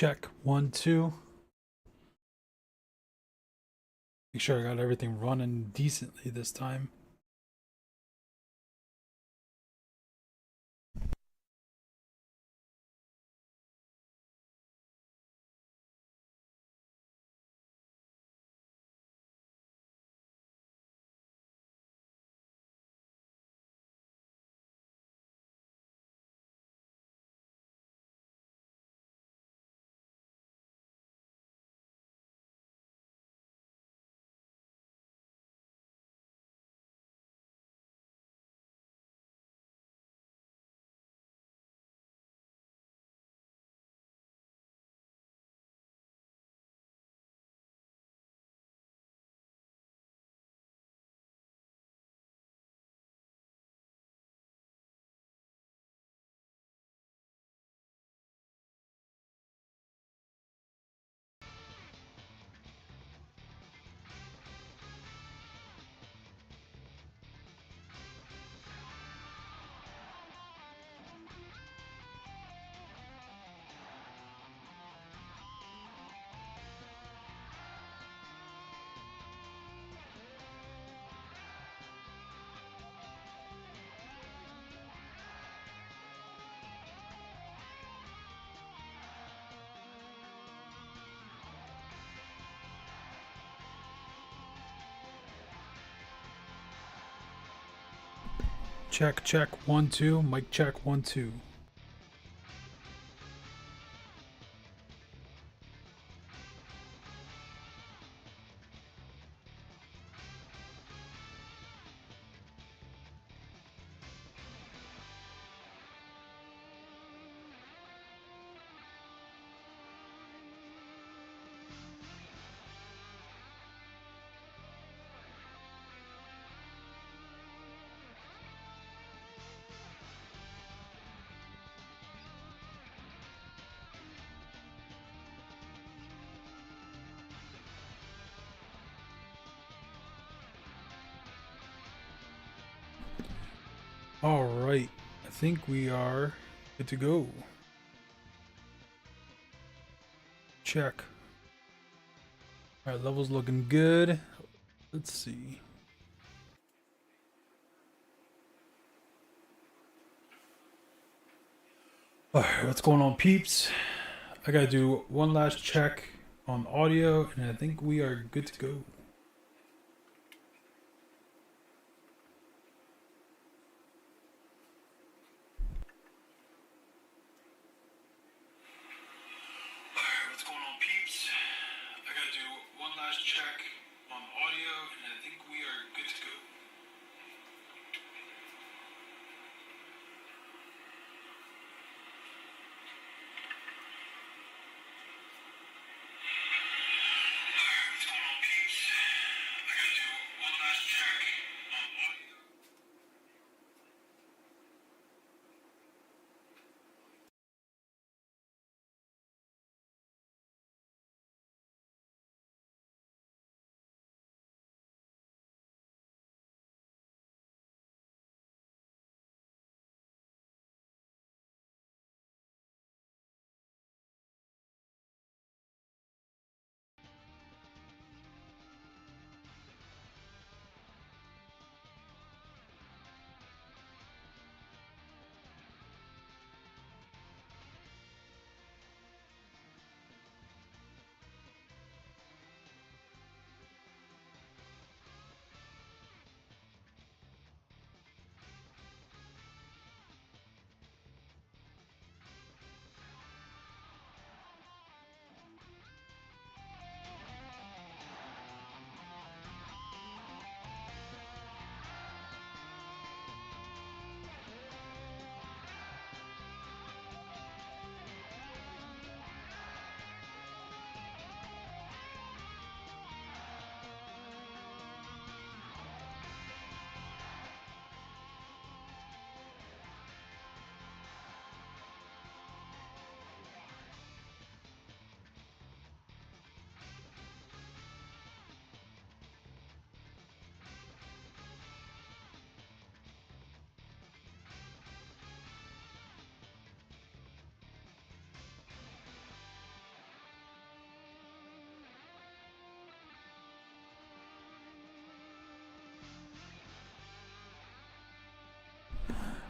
Check. 1, 2. Make sure I got everything running decently this time. Check, check. 1, 2. Mic check. 1, 2. All right. I think we are good to go. Check. All right, levels looking good. Let's see. All right, what's going on, peeps? I gotta do one last check on audio, and I think we are good to go. What's going on, peeps? I gotta do one last check on audio, and I think we are good to go.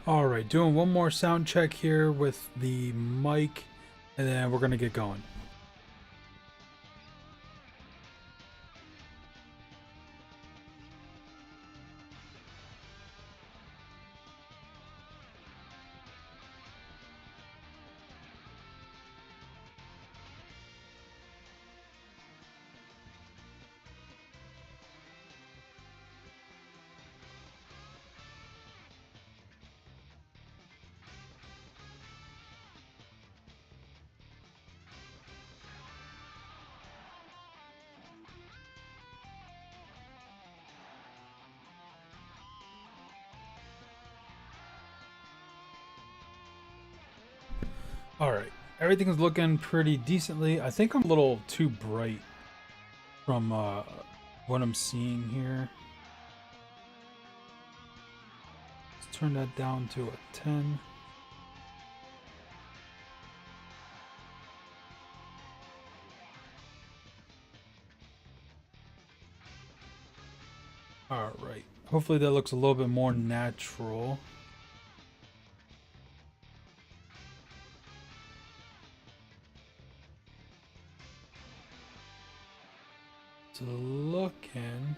All right, doing one more sound check here with the mic, and then we're gonna get going. All right, everything is looking pretty decently. I think I'm a little too bright from what I'm seeing here. Let's turn that down to a 10. All right, hopefully that looks a little bit more natural. It's looking,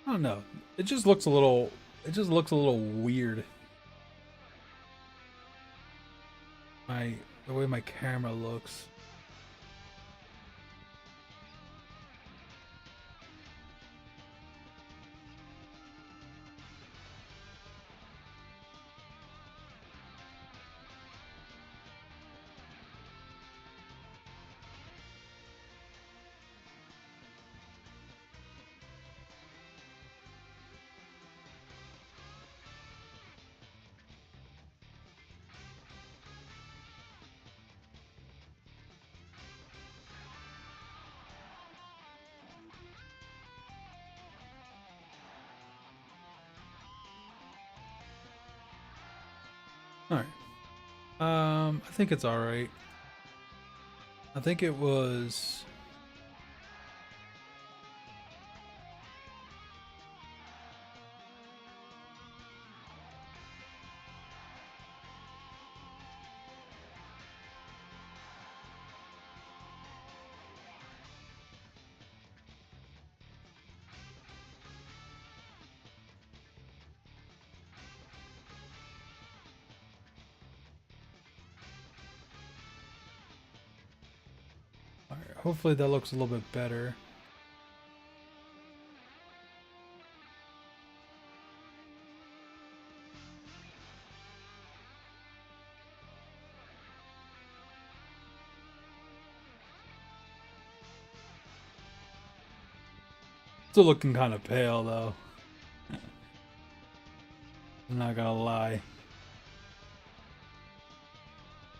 I don't know. It just looks a little. It just looks a little weird. The way my camera looks. All right. I think it's all right. I think it was. All right, hopefully that looks a little bit better. Still looking kind of pale though. I'm not gonna lie.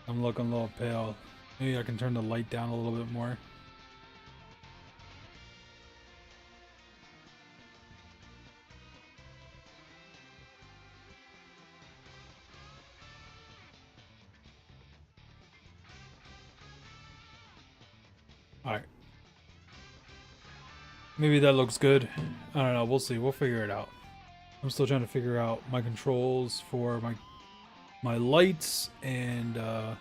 I'm looking a little pale. Maybe I can turn the light down a little bit more. All right. Maybe that looks good. I don't know. We'll see. We'll figure it out. I'm still trying to figure out my controls for my lights, and I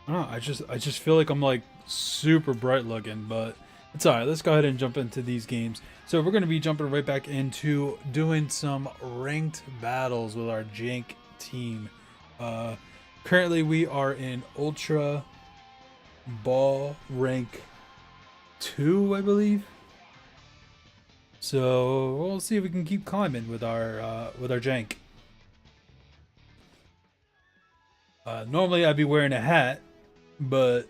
don't know. I just feel like I'm like super bright looking, but it's alright. Let's go ahead and jump into these games. So we're gonna be jumping right back into doing some ranked battles with our jank team. Currently we are in Ultra Ball rank 2, I believe. So we'll see if we can keep climbing with our jank. Normally I'd be wearing a hat, but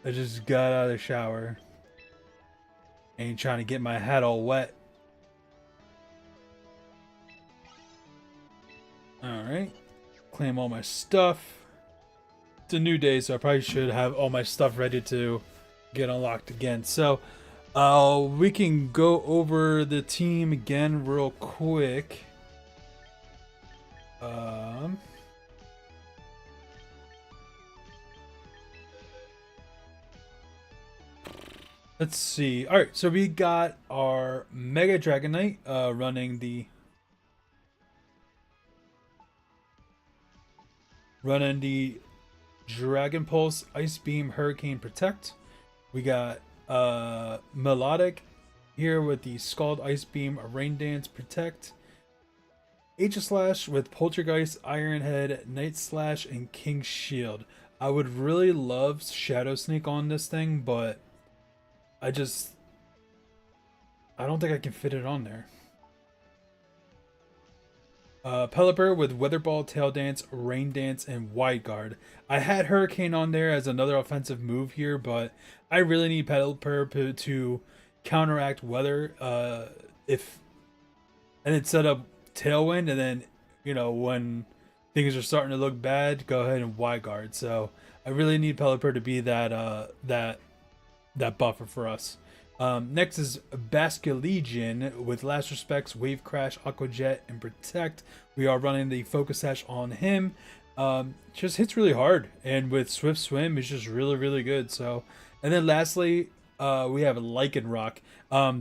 I just got out of the shower. Ain't trying to get my hat all wet. Alright. Claim all my stuff. It's a new day, so I probably should have all my stuff ready to get unlocked again. So, we can go over the team again real quick. Let's see. All right, so we got our Mega Dragon Knight running the running the Dragon Pulse, Ice Beam, Hurricane, Protect. We got Melodic here with the Scald, Ice Beam, Rain Dance, Protect. Aegislash with Poltergeist, Iron Head, Night Slash, and King Shield. I would really love Shadow Sneak on this thing, but I don't think I can fit it on there. Pelipper with Weather Ball, Tail Dance, Rain Dance, and Wide Guard. I had Hurricane on there as another offensive move here, but I really need Pelipper to counteract Weather. And then set up Tailwind, and then when things are starting to look bad, go ahead and Wide Guard. So I really need Pelipper to be that buffer for us. Next is Basculegion with Last Respects, Wave Crash, Aqua Jet, and Protect. We are running the Focus Sash on him. Just hits really hard, and with Swift Swim, it's just really, really good. So, and then lastly, we have Lycanroc.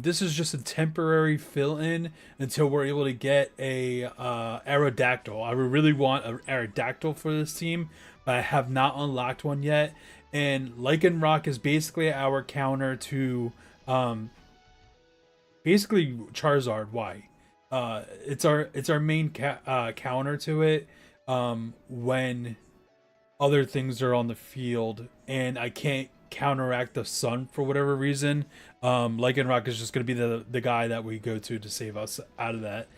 This is just a temporary fill-in until we're able to get a Aerodactyl. I really want an Aerodactyl for this team, but I have not unlocked one yet. And Lycanroc is basically our counter to basically Charizard. Why? It's our main counter to it when other things are on the field and I can't counteract the sun for whatever reason. Lycanroc is just going to be the guy that we go to save us out of that.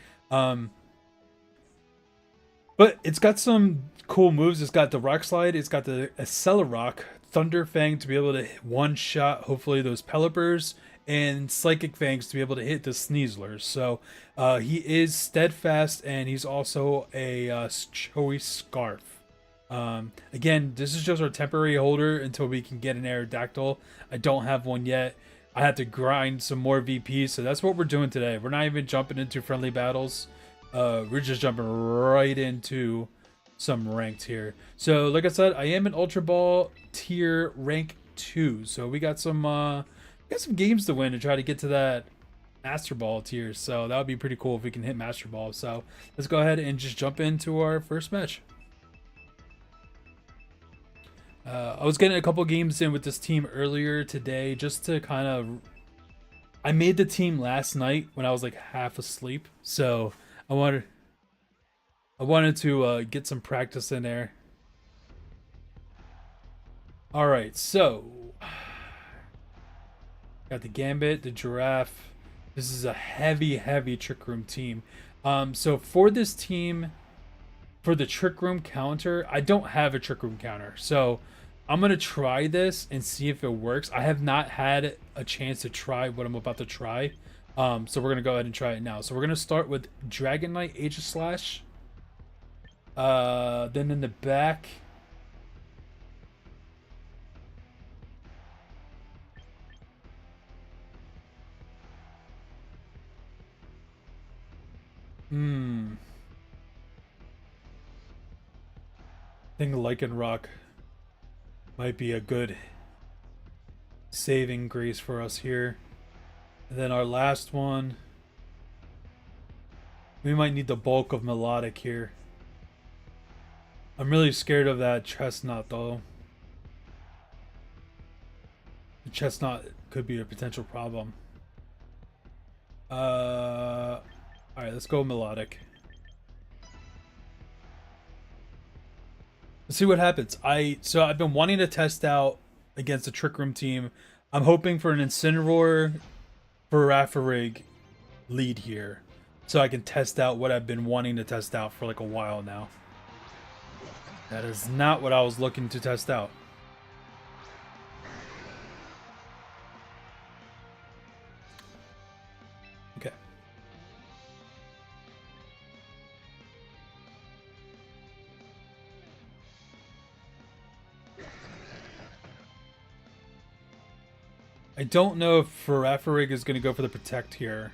But it's got some cool moves. It's got the Rock Slide. It's got the Accelerock, Thunder Fang to be able to one-shot, hopefully, those Pelipers, and Psychic Fangs to be able to hit the Sneaslers. So he is Steadfast, and he's also a Choice Scarf. Again, this is just our temporary holder until we can get an Aerodactyl. I don't have one yet. I have to grind some more VPs, so that's what we're doing today. We're not even jumping into friendly battles. We're just jumping right into some ranked here. So like I said, I am an Ultra Ball tier rank 2. So we got some games to win to try to get to that Master Ball tier. So that would be pretty cool if we can hit Master Ball. So let's go ahead and just jump into our first match. I was getting a couple games in with this team earlier today just to kind of... I made the team last night when I was like half asleep. So I wanted to get some practice in there. All right, so got the Gambit, the Giraffe. This is a heavy Trick Room team. So for this team, for the Trick Room counter, I don't have a Trick Room counter. So I'm going to try this and see if it works. I have not had a chance to try what I'm about to try. So we're going to go ahead and try it now. So we're going to start with Dragonite, Aegislash. Then in the back, I think Lycanroc might be a good saving grace for us here. And then our last one, we might need the bulk of Melodic here. I'm really scared of that Chestnut though. The Chestnut could be a potential problem. Alright, let's go Melodic. Let's see what happens. So I've been wanting to test out against the Trick Room team. I'm hoping for an Incineroar Farafrig lead here, so I can test out what I've been wanting to test out for like a while now. That is not what I was looking to test out. Okay. I don't know if Farafrig is going to go for the Protect here,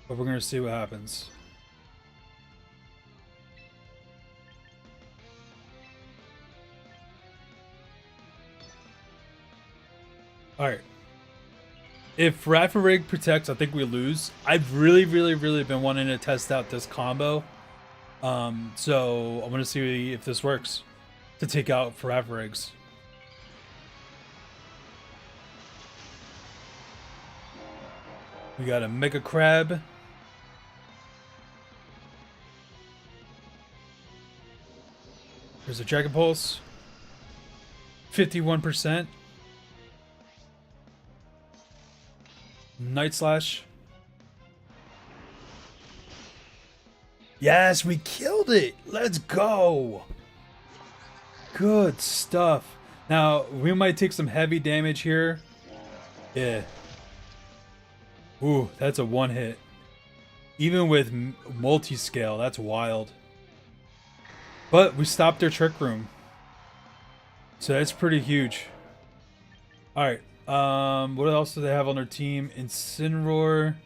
but we're going to see what happens. Alright. If Farafrig protects, I think we lose. I've really been wanting to test out this combo. So I'm gonna see if this works to take out forever eggs. We got a Mega Crab. There's a Dragon Pulse. 51%. Night Slash. Yes, we killed it. Let's go. Good stuff. Now, we might take some heavy damage here. Yeah. Ooh, that's a one hit. Even with multi-scale, that's wild. But we stopped their Trick Room. So that's pretty huge. Alright. What else do they have on their team? Incineroar.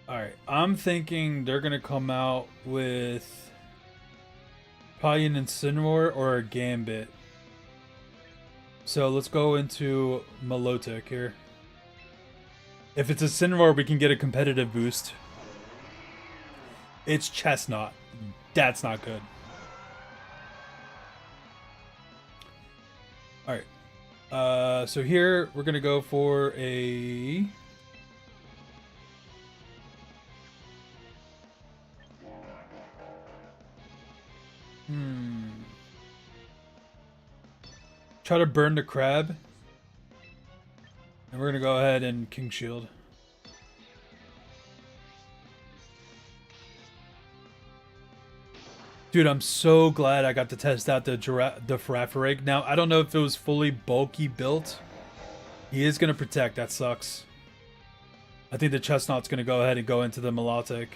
Alright. I'm thinking they're going to come out with probably an Incineroar or a Gambit. So let's go into Milotic here. If it's a Incineroar, we can get a competitive boost. It's Chestnut. That's not good. Alright. So here we're gonna go for a try to burn the crab. And we're gonna go ahead and King Shield. Dude, I'm so glad I got to test out the Farafrig. Now, I don't know if it was fully bulky built. He is going to protect. That sucks. I think the Chestnut's going to go ahead and go into the Milotic.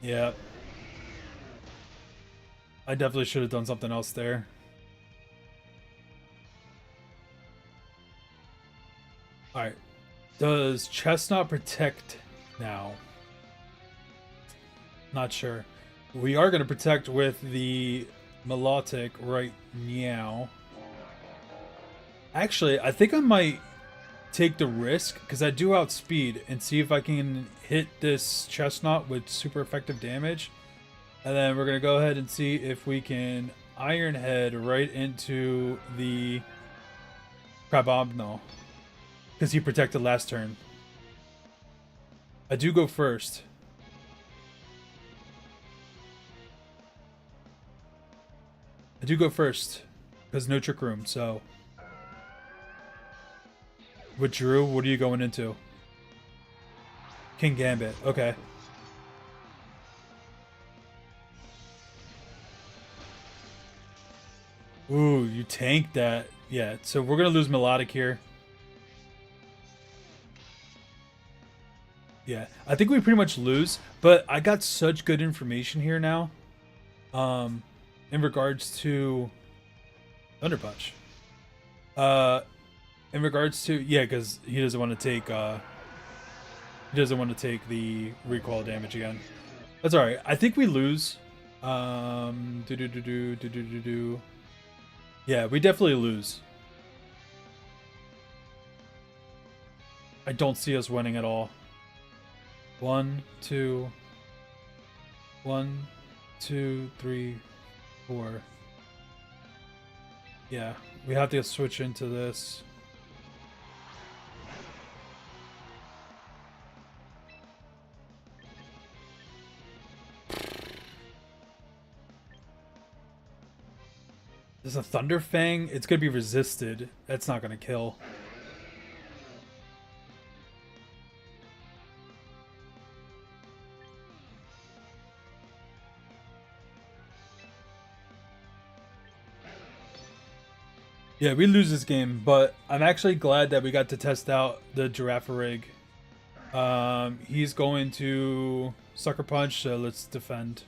Yeah. I definitely should have done something else there. Alright. Does Chestnut protect now? Not sure. We are going to protect with the Milotic right now. Actually, I think I might take the risk because I do outspeed and see if I can hit this Chestnut with super effective damage. And then we're going to go ahead and see if we can Iron Head right into the Crabomno because he protected last turn. I do go first. I do go first because no Trick Room, so. With Drew, what are you going into? King Gambit, okay. Ooh, you tanked that. Yeah, so we're going to lose Melodic here. Yeah, I think we pretty much lose, but I got such good information here now. In regards to Thunder Punch. In regards to because he doesn't want to take the recoil damage again. That's all right. I think we lose. Yeah, we definitely lose. I don't see us winning at all. 1, 2, 1, 2, 3, 4. Yeah, we have to switch into this. There's a Thunder Fang. It's gonna be resisted. That's not gonna kill. Yeah, we lose this game, but I'm actually glad that we got to test out the Girafarig. He's going to Sucker Punch, so let's defend.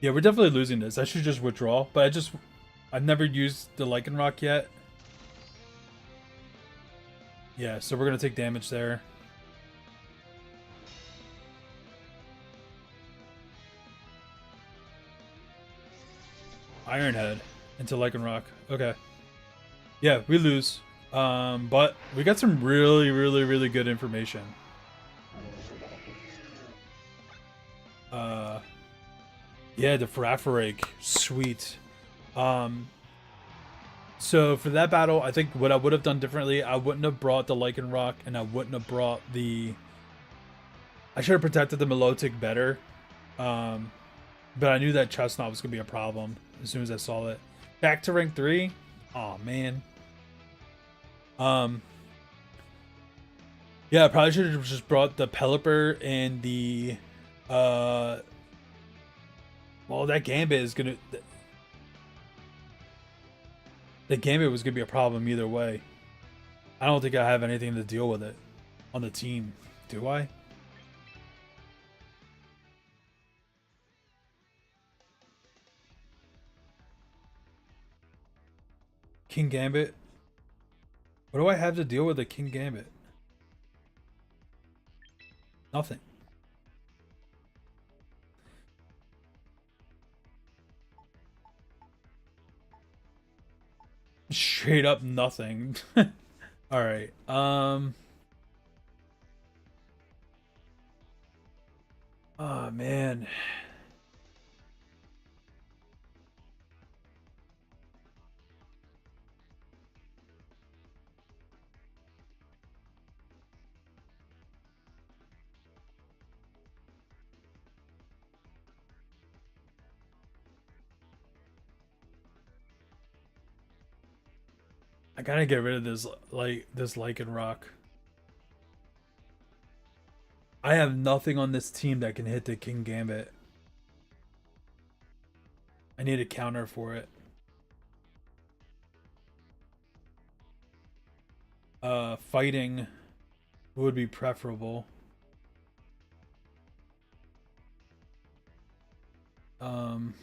Yeah, we're definitely losing this. I should just withdraw, but I've never used the Lycanroc yet. Yeah, so we're gonna take damage there. Iron Head into Lycanroc. Okay. Yeah, we lose. But we got some really good information. Yeah, the Faraffarake. Sweet. So for that battle, I think what I would have done differently, I wouldn't have brought the Lycanroc, and I wouldn't have brought the... I should have protected the Milotic better. But I knew that Chestnut was going to be a problem as soon as I saw it. Back to rank 3. Oh man. Yeah, I probably should have just brought the Pelipper and the well, that Gambit is gonna... The Gambit was gonna be a problem either way. I don't think I have anything to deal with it on the team. Do I? King Gambit? What do I have to deal with the King Gambit? Nothing. Straight up nothing. Alright, oh man. I gotta get rid of this Lycanroc. I have nothing on this team that can hit the King Gambit. I need a counter for it. Fighting would be preferable. Um,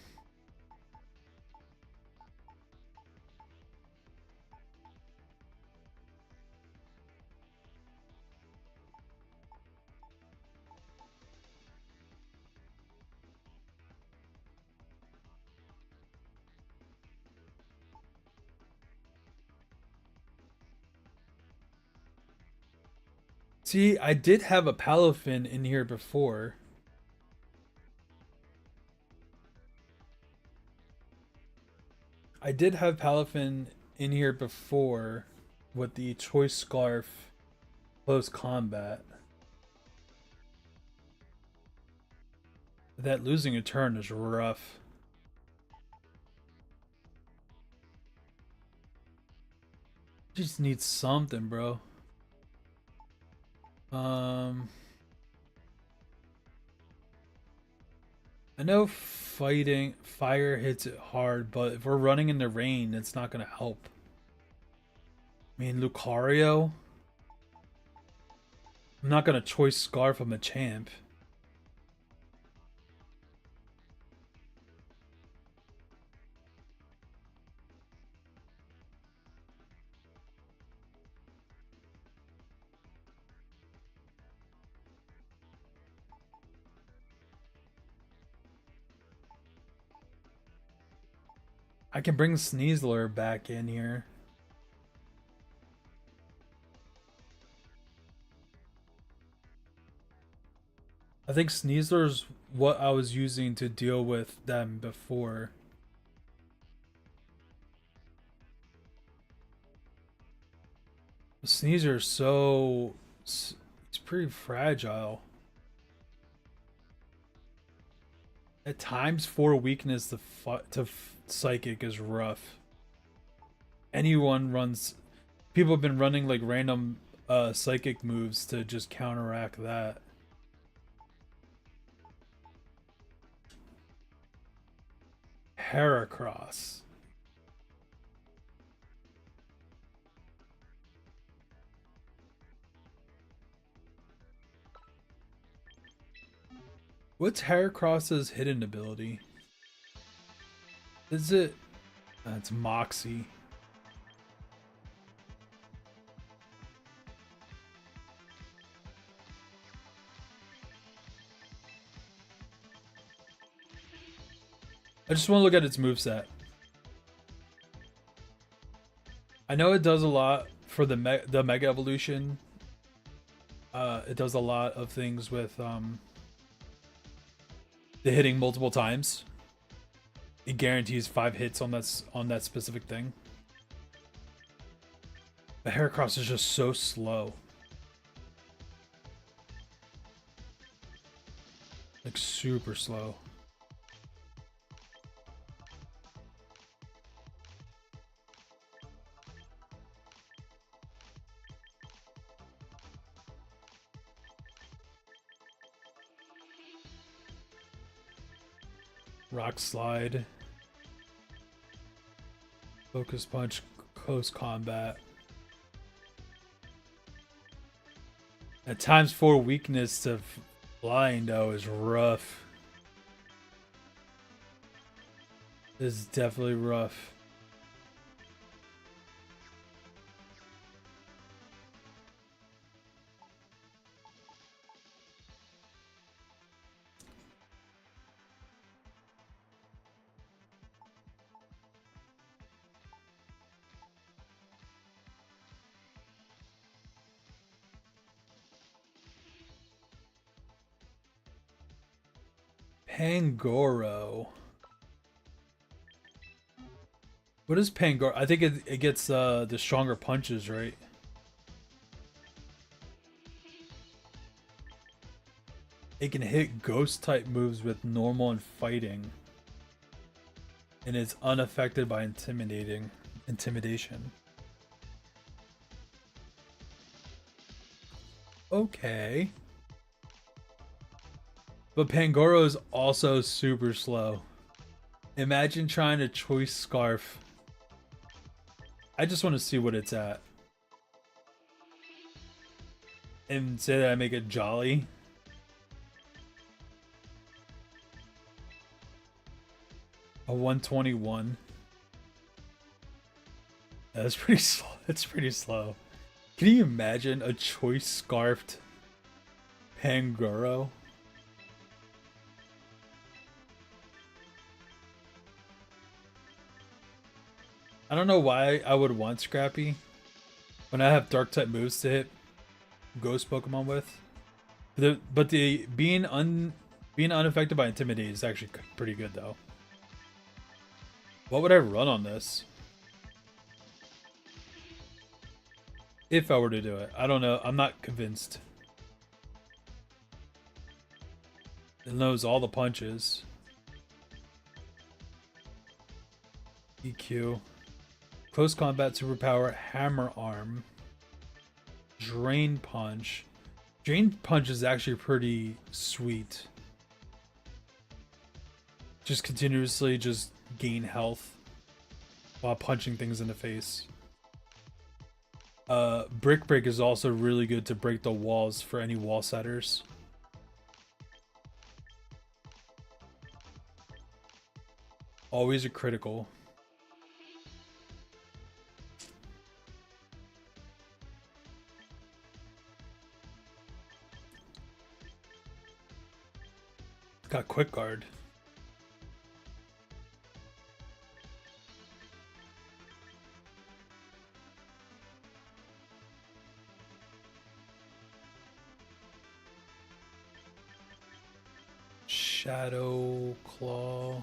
See, I did have a Palafin in here before. I did have Palafin in here before with the Choice Scarf close combat. That losing a turn is rough. Just need something, bro. I know fighting fire hits it hard, but if we're running in the rain, it's not gonna help. I mean, Lucario. I'm not gonna choice Scarf him a champ. I can bring Sneasler back in here. I think Sneasler's what I was using to deal with them before. Sneaser is so... It's pretty fragile. At times, 4 weakness to Psychic is rough. Anyone runs... People have been running like random Psychic moves to just counteract that. Heracross. What's Heracross's hidden ability? Is it... It's Moxie. I just want to look at its moveset. I know it does a lot for the mega evolution. It does a lot of things with the hitting multiple times. It guarantees 5 hits on that specific thing. But Heracross is just so slow. Like super slow. Rock Slide. Focus Punch. Close Combat. At times 4 weakness to flying though is rough. This is definitely rough. Pangoro. What is Pangoro? I think it gets the stronger punches, right? It can hit ghost type moves with normal and fighting. And it's unaffected by intimidation. Okay. But Pangoro is also super slow. Imagine trying to choice Scarf. I just want to see what it's at. And say that I make it Jolly. A 121. That's pretty slow. That's pretty slow. Can you imagine a choice scarfed Pangoro? I don't know why I would want Scrappy when I have dark type moves to hit ghost Pokemon with. But the being unaffected by Intimidate is actually pretty good though. What would I run on this? If I were to do it. I don't know. I'm not convinced. It knows all the punches. EQ. Close Combat Superpower. Hammer Arm. Drain Punch. Drain Punch is actually pretty sweet. Just continuously just gain health while punching things in the face. Brick Break is also really good to break the walls for any wall setters. Always a critical. Got Quick Guard. Shadow Claw.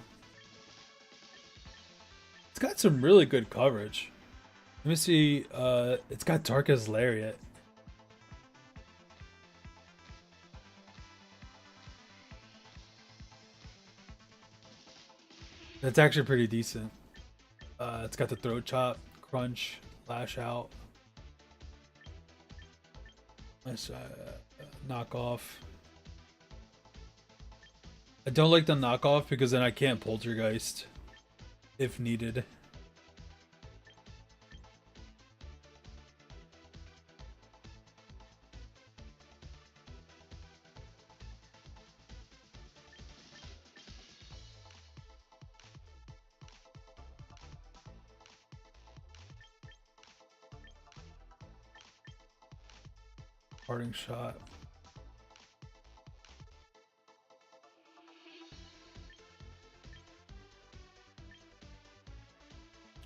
It's got some really good coverage. Let me see. It's got Darkest Lariat. That's actually pretty decent. It's got the Throat Chop, Crunch, Lash Out. Nice knockoff. I don't like the knockoff because then I can't Poltergeist if needed. Parting Shot.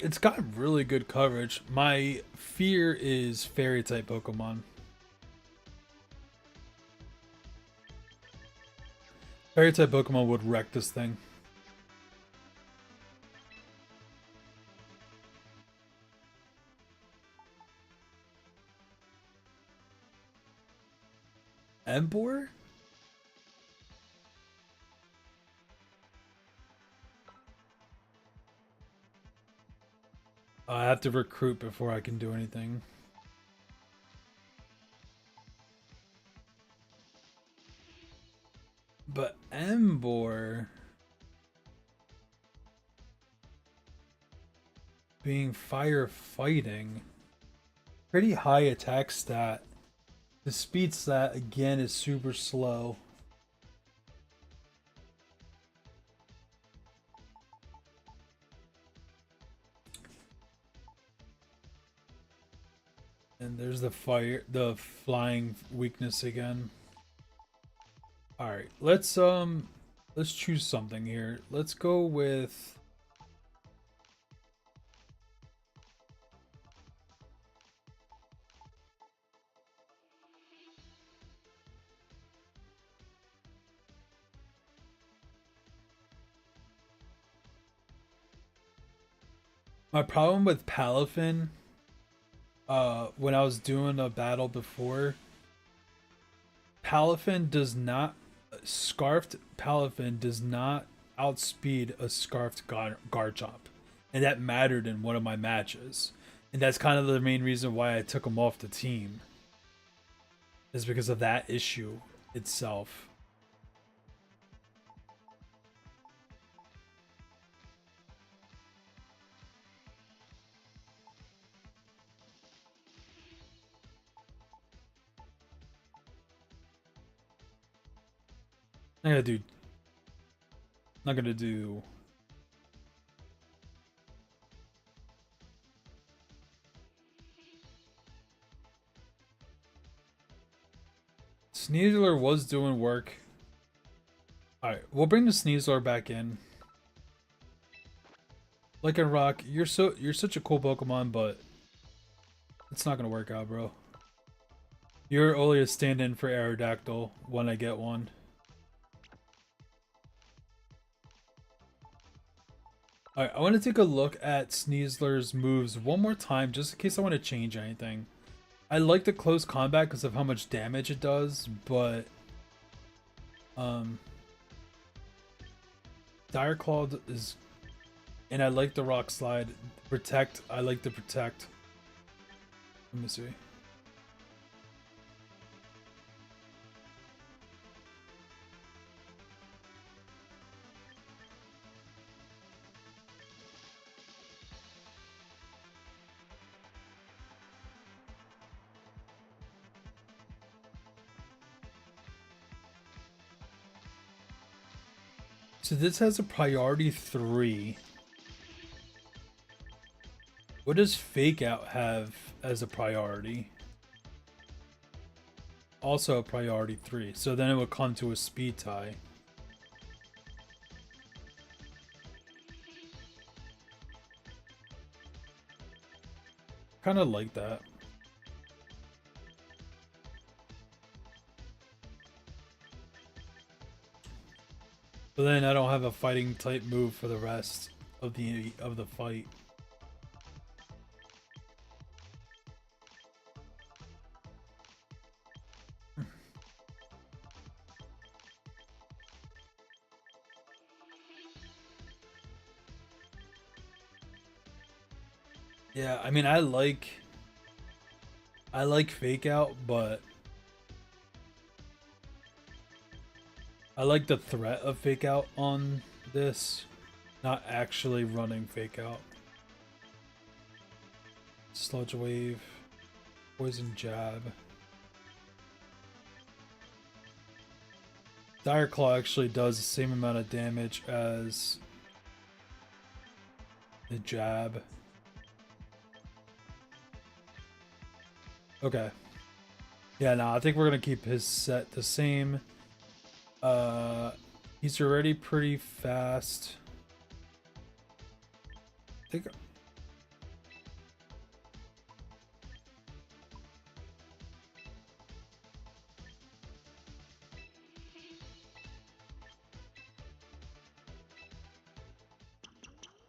It's got really good coverage. My fear is fairy type Pokemon. Fairy type Pokemon would wreck this thing. Emboar? I have to recruit before I can do anything. But Emboar being firefighting, pretty high attack stat. The speed stat again is super slow. And there's the flying weakness again. All right, let's choose something here. Let's go with my problem with Palafin. When I was doing a battle before, Palafin does not Scarfed Palafin does not outspeed a Scarfed Garchomp, and that mattered in one of my matches, and that's kind of the main reason why I took him off the team. Is because of that issue itself. I'm gonna do. Not gonna do. Sneasler was doing work. Alright, we'll bring the Sneasler back in. Lycanroc, you're such a cool Pokemon, but it's not gonna work out, bro. You're only a stand-in for Aerodactyl when I get one. Alright, I want to take a look at Sneasler's moves one more time, just in case I want to change anything. I like the close combat because of how much damage it does, but Dire Claw is, and I like the Rock Slide. Protect, I like the Protect. Let me see. So this has a priority 3. What does Fake Out have as a priority? Also a priority 3. So then it would come to a speed tie. Kind of like that. But then I don't have a fighting type move for the rest of the fight. Yeah, I mean I like Fake Out, but I like the threat of Fake Out on this, not actually running Fake Out. Sludge Wave, Poison Jab. Dire Claw actually does the same amount of damage as the Jab. Okay. Yeah, no, I think we're gonna keep his set the same. He's already pretty fast.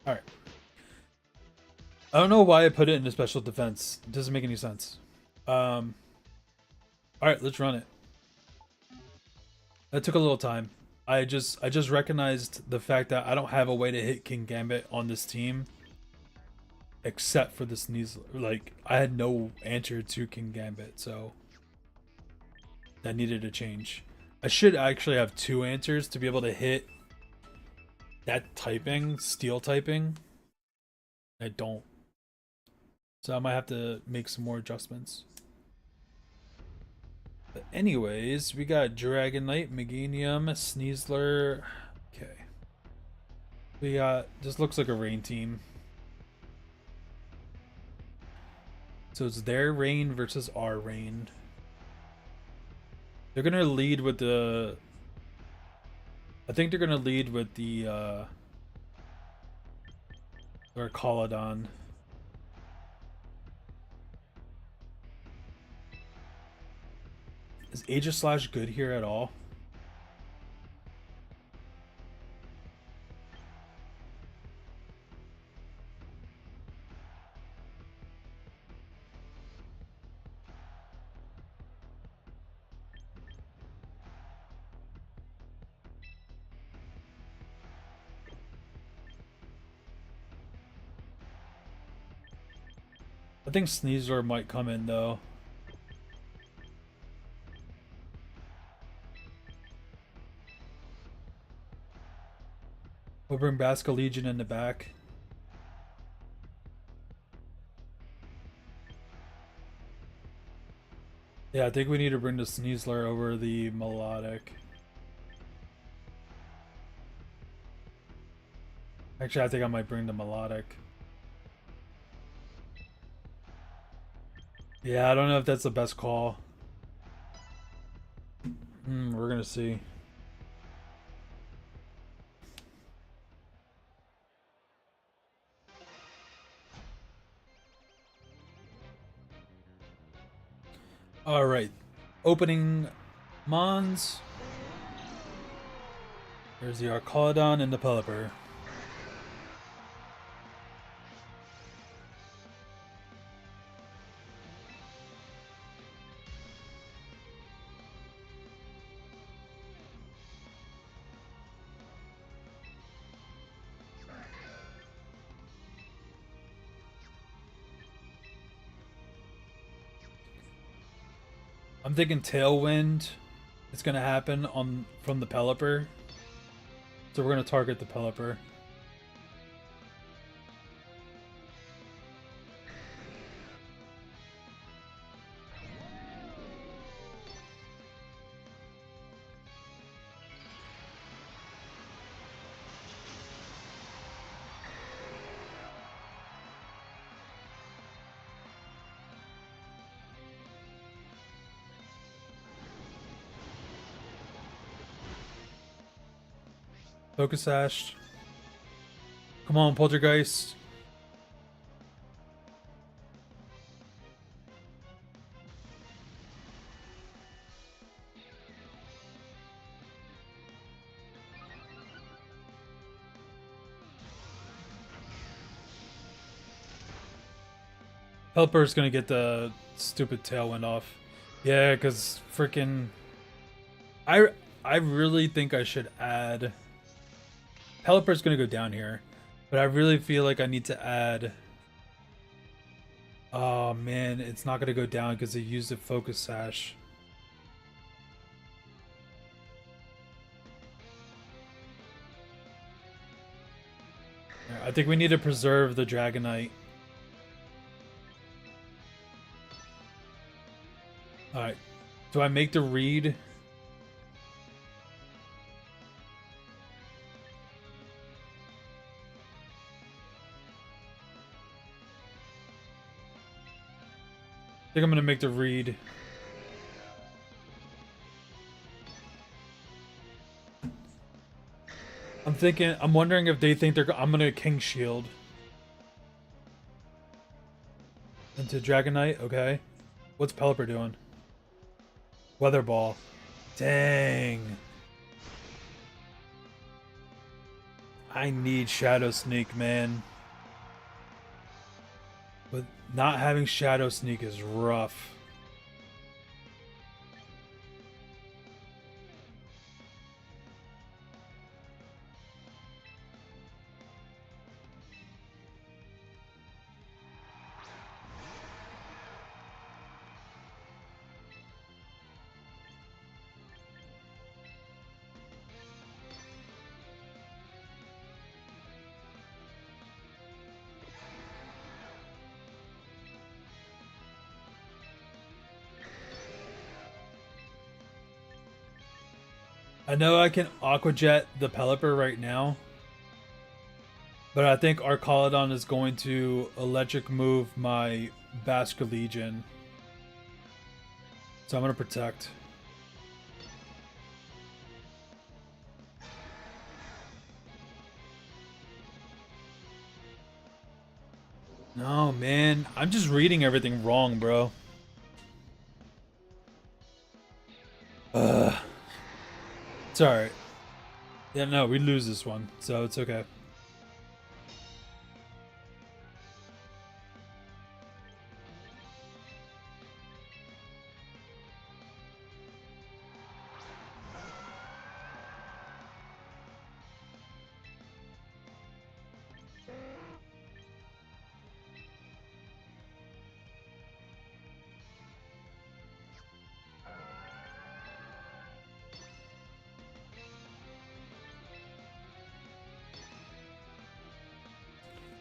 All right. I don't know why I put it in a special defense. It doesn't make any sense. All right, let's run it. That took a little time. I just recognized the fact that I don't have a way to hit King Gambit on this team except for the sneeze. Like, I had no answer to King Gambit, so that needed a change. I should actually have two answers to be able to hit that typing, steel typing. I don't. So I might have to make some more adjustments. But anyways, we got Dragon Knight, Meganium, Sneasler. Okay. We got, this looks like a rain team. So it's their rain versus our rain. They're gonna lead with the, I think they're gonna lead with the or Colodon. Is Aegislash good here at all? I think Sneasler might come in though. We'll bring Basca Legion in the back. Yeah, I think we need to bring the Sneasler over the Melodic. Actually, I think I might bring the Melodic. Yeah, I don't know if that's the best call. We're gonna see. Alright. Opening Mons. There's the Arcaudon and the Pelipper. I'm thinking Tailwind is gonna happen on from the Pelipper. So we're gonna target the Pelipper. Focus Sash. Come on, Poltergeist. Pelipper's gonna get the stupid Tailwind off. Yeah, because freaking... I really think I should add... Pelipper's gonna go down here. But I really feel like I need to add... Oh man, it's not gonna go down because they used a Focus Sash. I think we need to preserve the Dragonite. Alright. Do I make the read? I think I'm gonna make the read. I'm wondering if they think I'm gonna King Shield. Into Dragonite, okay. What's Pelipper doing? Weather Ball. Dang. I need Shadow Sneak, man. But not having Shadow Sneak is rough. I know I can Aqua Jet the Pelipper right now, but I think Arcaladon is going to electric move my Basque Legion. So I'm going to protect. No, man. I'm just reading everything wrong, bro. It's alright. Yeah, no, we lose this one, so it's okay.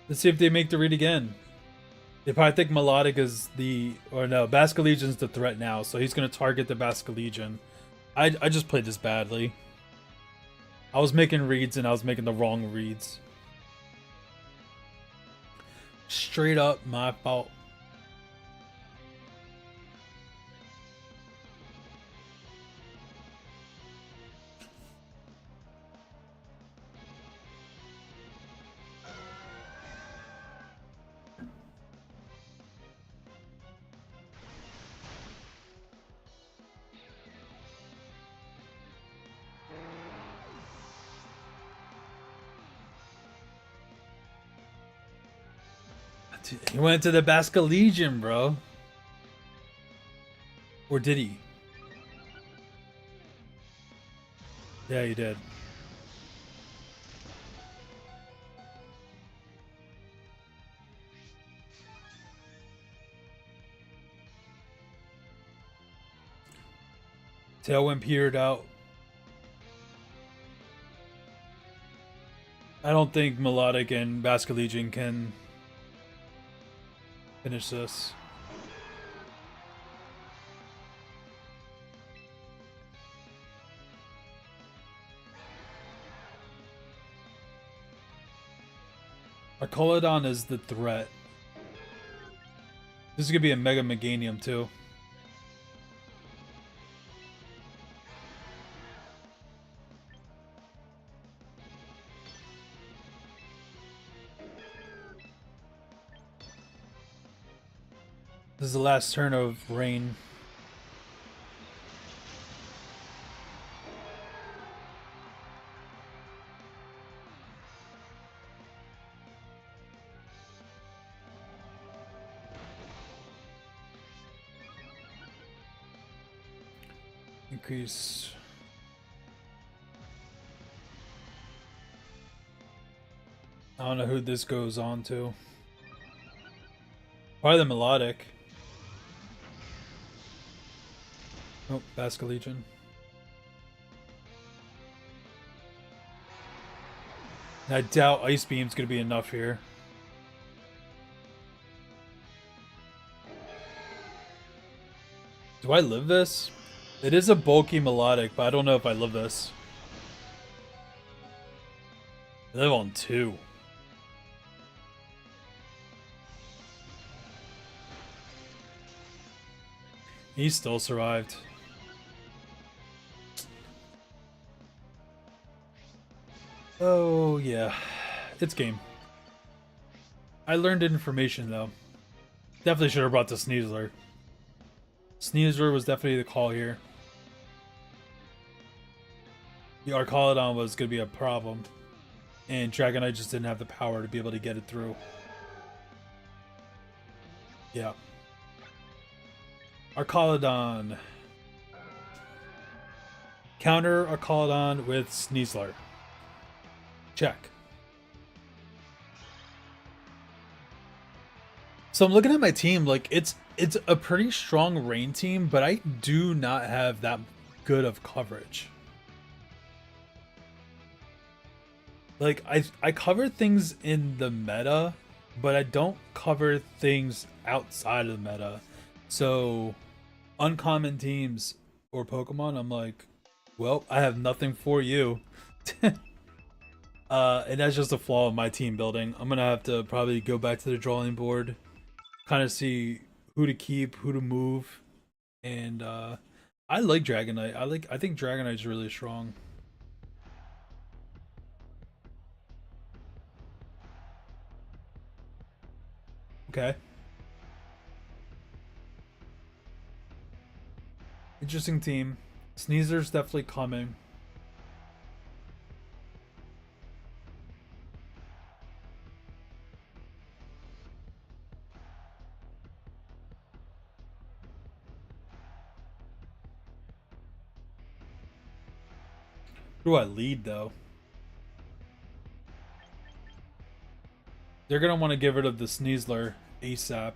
Let's see if they make the read again. If I think Melodic is the... Or no, Basque Legion's the threat now, so he's going to target the Basque Legion. I just played this badly. I was making reads and I was making the wrong reads. Straight up my fault. He went to the Basque Legion, bro. Or did he? Yeah, he did. Tailwind petered out. I don't think Melodic and Basque Legion can finish this. Arcaladon is the threat. This is gonna be a Mega Meganium too. This is the last turn of Rain. Increase. I don't know who this goes on to. Probably the Melodic. Oh, Basque Legion. I doubt Ice Beam's gonna be enough here. Do I live this? It is a bulky Melodic, but I don't know if I live this. I live on 2. He still survived. Oh, yeah. It's game. I learned information, though. Definitely should have brought the Sneasler. Sneasler was definitely the call here. The Arcaladon was going to be a problem. and Dragonite just didn't have the power to be able to get it through. Yeah. Arcaladon. Counter Arcaladon with Sneasler. Check. So I'm looking at my team, like it's a pretty strong rain team, but I do not have that good of coverage. Like I cover things in the meta, but I don't cover things outside of the meta. So uncommon teams or Pokemon, I'm like, well, I have nothing for you. And that's just a flaw of my team building. I'm gonna have to probably go back to the drawing board, kind of see who to keep, who to move, and I like Dragonite. I think Dragonite's really strong. Okay, interesting team. Sneezer's definitely coming. Who do I lead though? They're gonna want to get rid of the Sneasler ASAP,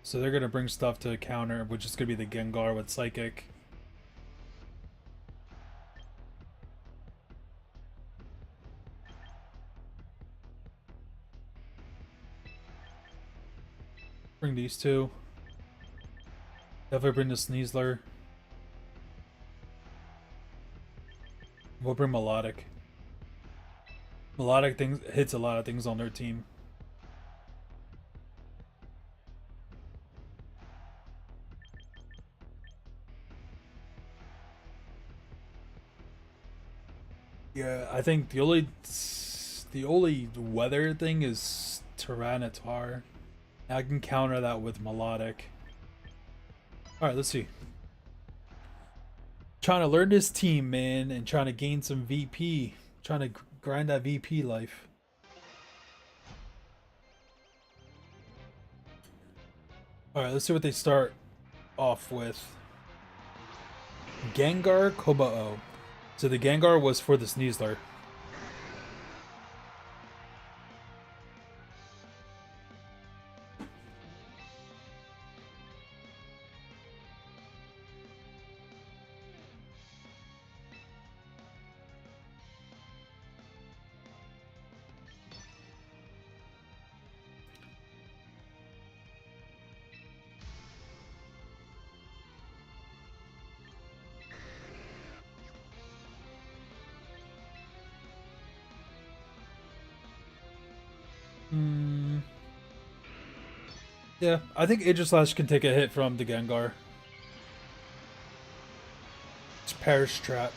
so they're gonna bring stuff to counter, which is gonna be the Gengar with Psychic. Bring these two. Definitely bring the Sneasler. We'll bring Melodic. Melodic things hits a lot of things on their team. Yeah, I think the only weather thing is Tyranitar. I can counter that with Melodic. Alright, let's see. Trying to learn this team, man, and trying to gain some VP. Trying to grind that VP life. Alright, let's see what they start off with. Gengar Kobao. So the Gengar was for the Sneasler. Hmm. Yeah, I think Aegislash can take a hit from the Gengar. It's Perish Trap.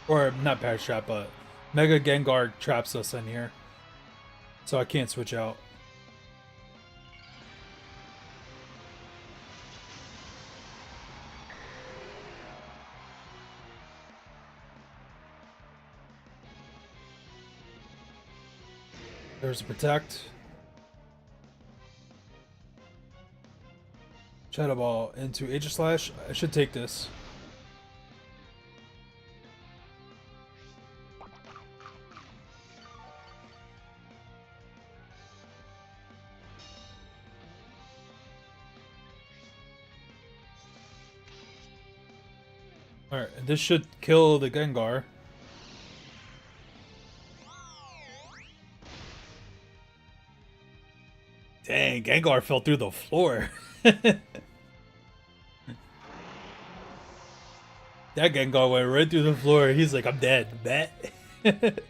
Or, not Perish Trap, but Mega Gengar traps us in here. So I can't switch out. There's a Protect. Shadow Ball into Aegislash. I should take this. Alright, this should kill the Gengar. Dang, Gengar fell through the floor. That Gengar went right through the floor. He's like, I'm dead. Bet. That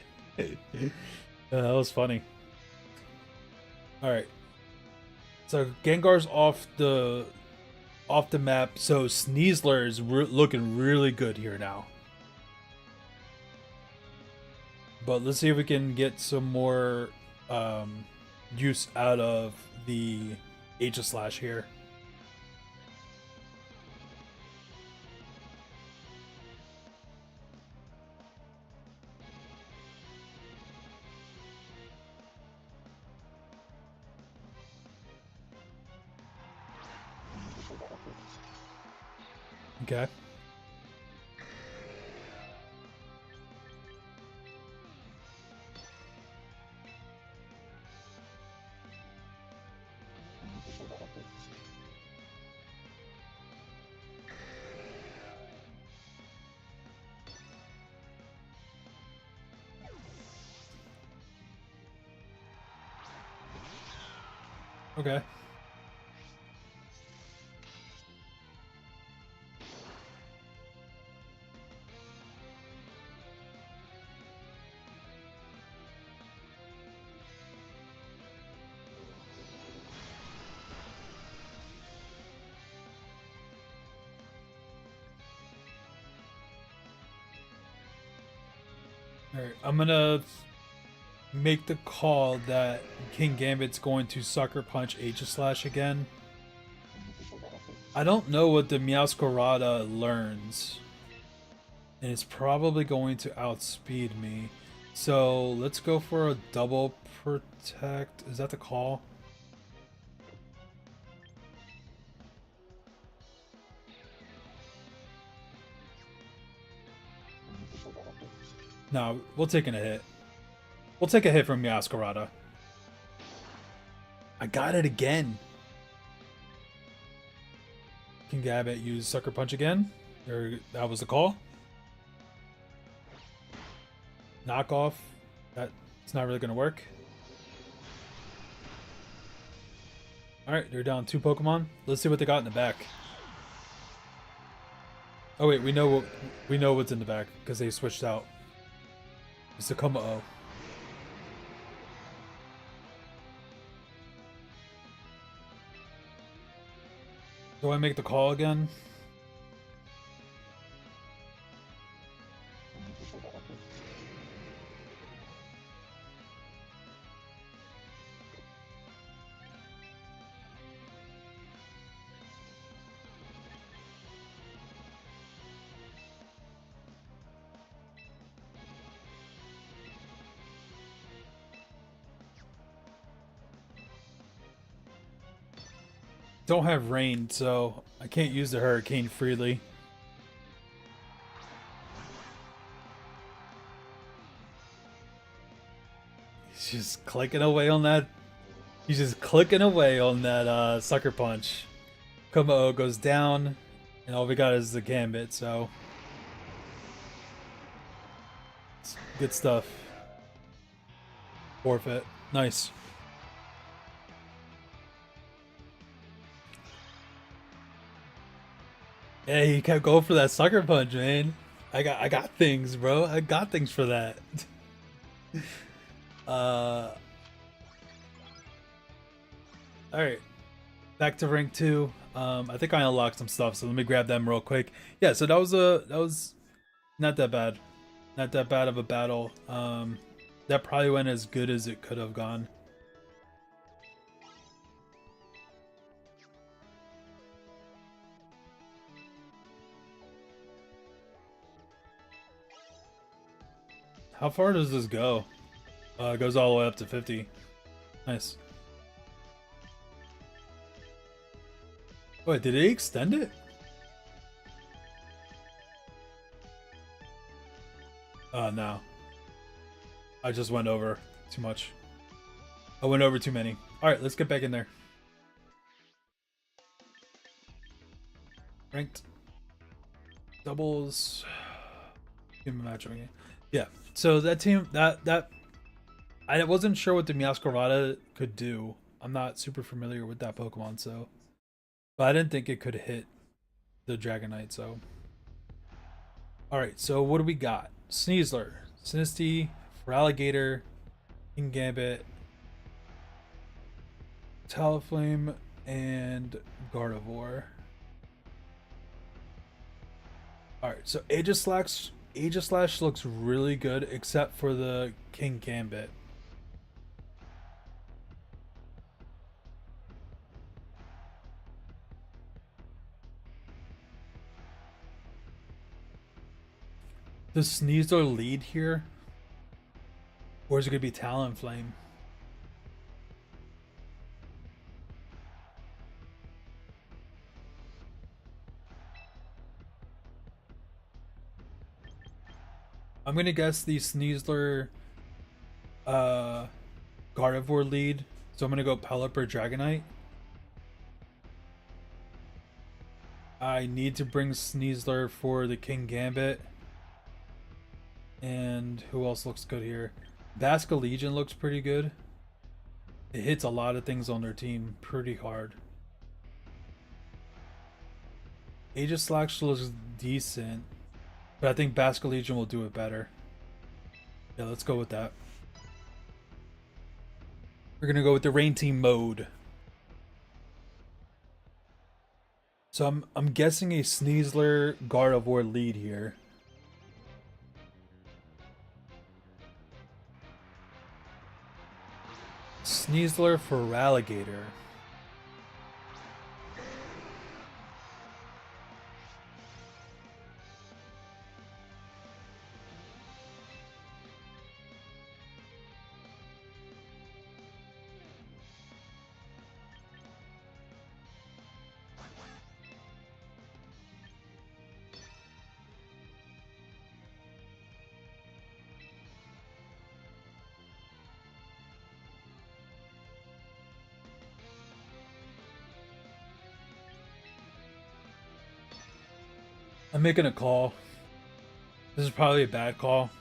was funny. Alright. So Gengar's off the map. So Sneasler is looking really good here now. But let's see if we can get some more use out of the Aegislash here. Okay. Okay. Alright, I'm gonna make the call that King Gambit's going to Sucker Punch Aegislash again. I don't know what the Meowscarada learns. And it's probably going to outspeed me. So let's go for a double protect. Is that the call? No, we'll take a hit. We'll take a hit from Meowscarada. I got it again. Can Gambit use Sucker Punch again? That was the call. Knockoff. That's not really going to work. Alright, they're down 2 Pokemon. Let's see what they got in the back. Oh wait, we know what's in the back because they switched out. It's a Como-O. Do I make the call again? Don't have rain, so I can't use the hurricane freely. He's just clicking away on that. He's just clicking away on that Sucker Punch. Como-O goes down, and all we got is the Gambit, so it's good stuff. Forfeit. Nice. Yeah, he kept going for that Sucker Punch, man. I got things, bro. I got things for that. All right, back to rank 2. I think I unlocked some stuff, so let me grab them real quick. Yeah, so that was not that bad, not that bad of a battle. That probably went as good as it could have gone. How far does this go? It goes all the way up to 50. Nice. Wait, did he extend it? No. I just went over too much. I went over too many. Alright, let's get back in there. Ranked. Doubles. Give him a match again. Yeah. So that team, I wasn't sure what the Meowscarada could do. I'm not super familiar with that Pokemon, so. But I didn't think it could hit the Dragonite, so. Alright, so what do we got? Sneasler, Sinistea, Feraligatr, King Gambit, Talonflame, and Gardevoir. Alright, so Aegislash looks really good except for the King Gambit. Does Sneasler lead here? Or is it going to be Talonflame? I'm gonna guess the Sneasler uh Gardevoir lead. So I'm gonna go Pelipper or Dragonite. I need to bring Sneasler for the King Gambit. And who else looks good here? Basculegion looks pretty good. It hits a lot of things on their team pretty hard. Aegislash looks decent, but I think Basculegion will do it better. Yeah, let's go with that. We're gonna go with the Rain Team mode. So I'm guessing a Sneasler Gardevoir lead here. Sneasler for Alligator. I'm making a call. This is probably a bad call.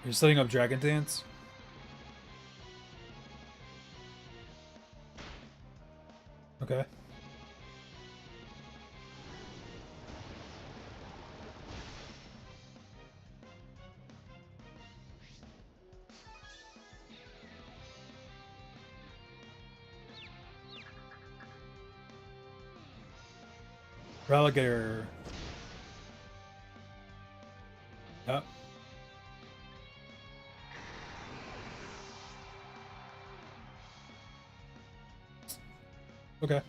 You're setting up Dragon Dance? Okay. Alligator. Yep. Okay.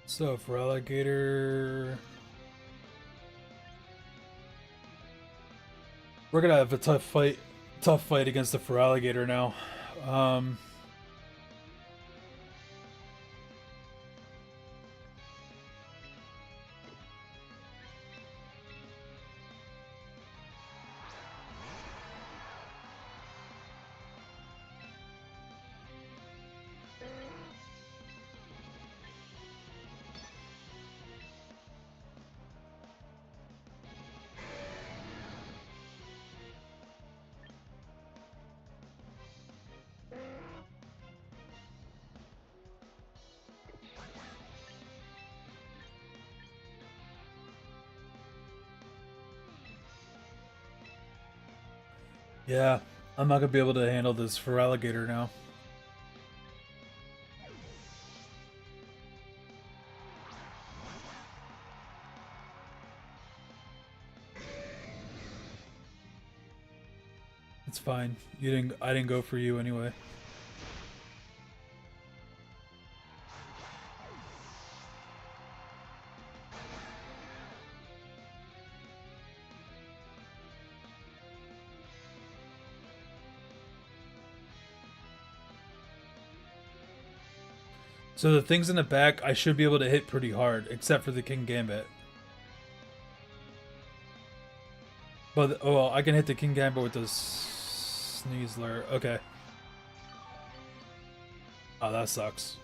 So for Alligator, we're gonna have a tough fight against the Feraligatr now. Um, yeah, I'm not gonna be able to handle this Feraligatr now. It's fine. I didn't go for you anyway. So the things in the back, I should be able to hit pretty hard, except for the King Gambit. But oh well, I can hit the King Gambit with the Sneasler. Okay. Oh, that sucks.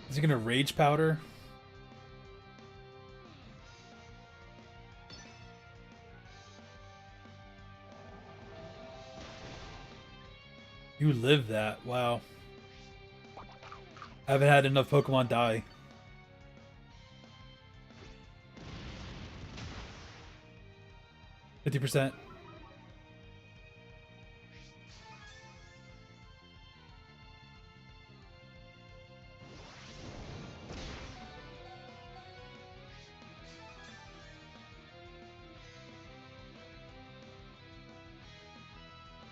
Is he gonna Rage Powder? You live that. Wow. I haven't had enough Pokemon die. %.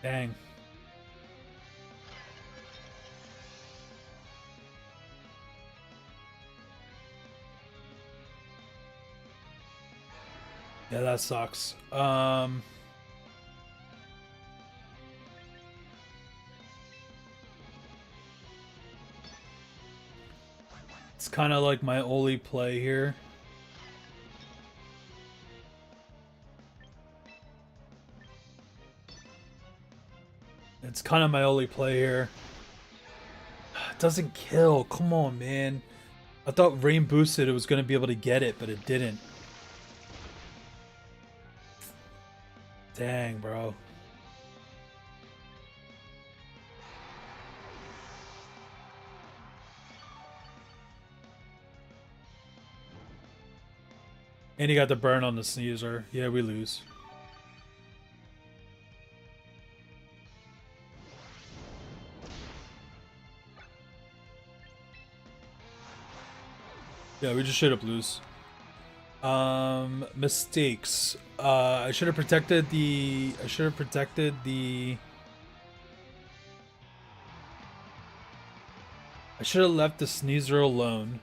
Dang. Yeah, that sucks. It's kind of like my only play here. It's kind of my only play here. It doesn't kill. Come on, man. I thought rain boosted it was going to be able to get it, but it didn't. Dang, bro. And he got the burn on the sneezer. Yeah, we lose. Yeah, we just should have lose. Mistakes. I should have protected the. I should have protected the. I should have left the sneezer alone.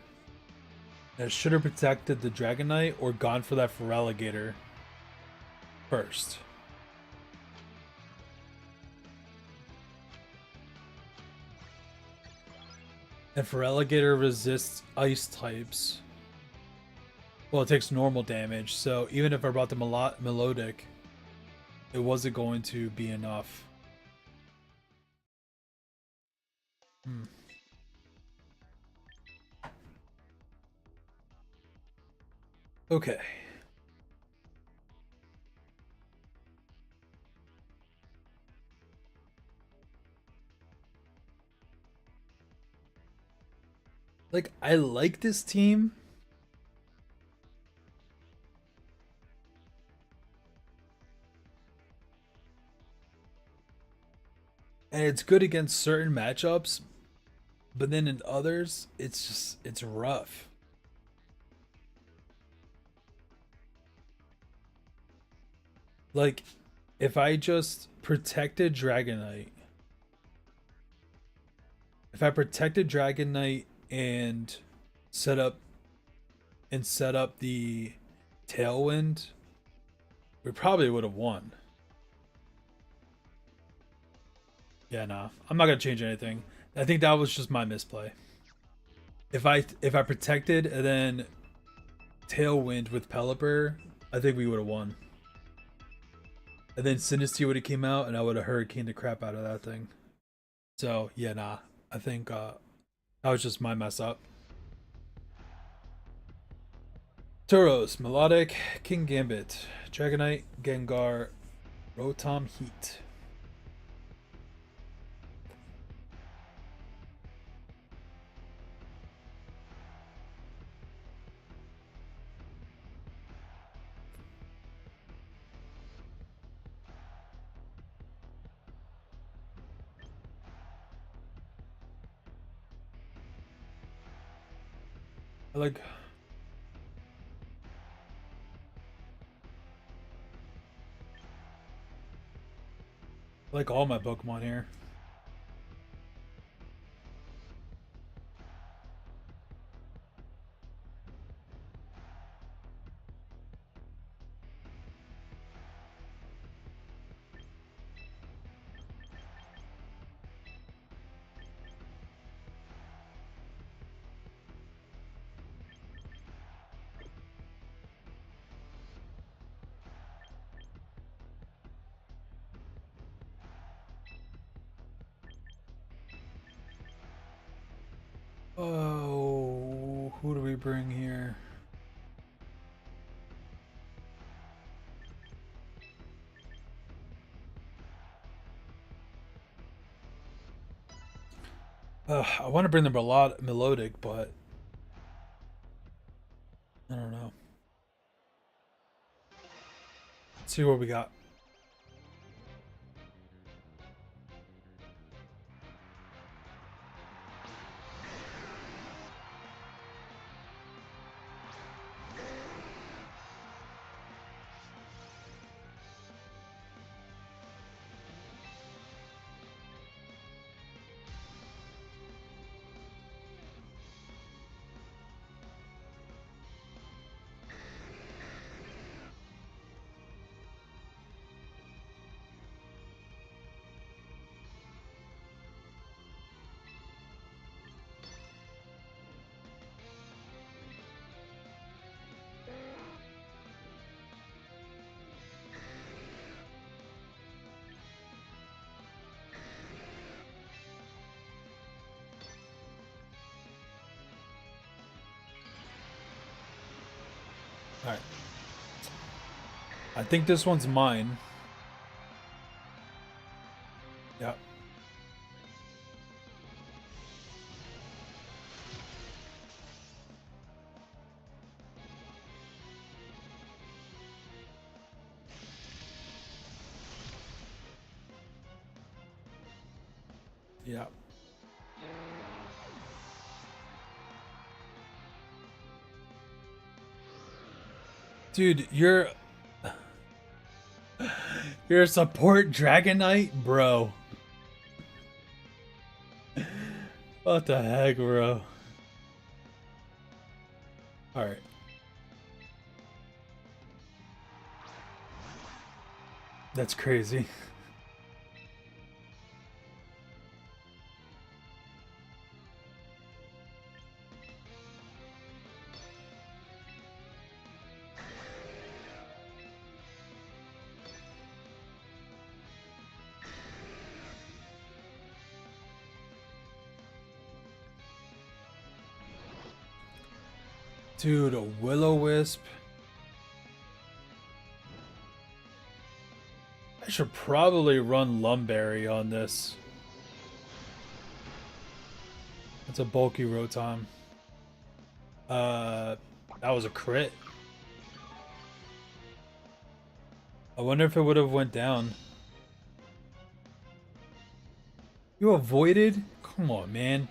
I should have protected the Dragonite or gone for that Feraligatr first. And Feraligatr resists ice types. Well, it takes normal damage, so even if I brought the Melodic, it wasn't going to be enough. Okay. Like, I like this team. And it's good against certain matchups, but then in others, it's rough. Like, if I just protected Dragonite, if I protected Dragonite and set up set up the Tailwind, we probably would have won. Yeah, nah. I'm not gonna change anything. I think that was just my misplay. If I protected and then Tailwind with Pelipper, I think we would have won. And then Sinistea would have came out and I would have hurricane the crap out of that thing. So yeah, nah. I think that was just my mess up. Tauros, Melodic, King Gambit, Dragonite, Gengar, Rotom Heat. I like all my Pokemon here. Oh, who do we bring here? I want to bring the Melodic, but I don't know. Let's see what we got. Alright. I think this one's mine. Yep. Yep. Dude, you're a support Dragon Knight, bro. What the heck, bro? All right. That's crazy. Dude, a Will-O-Wisp. I should probably run Lumberry on this. It's a bulky Rotom. That was a crit. I wonder if it would have went down. You avoided? Come on, man.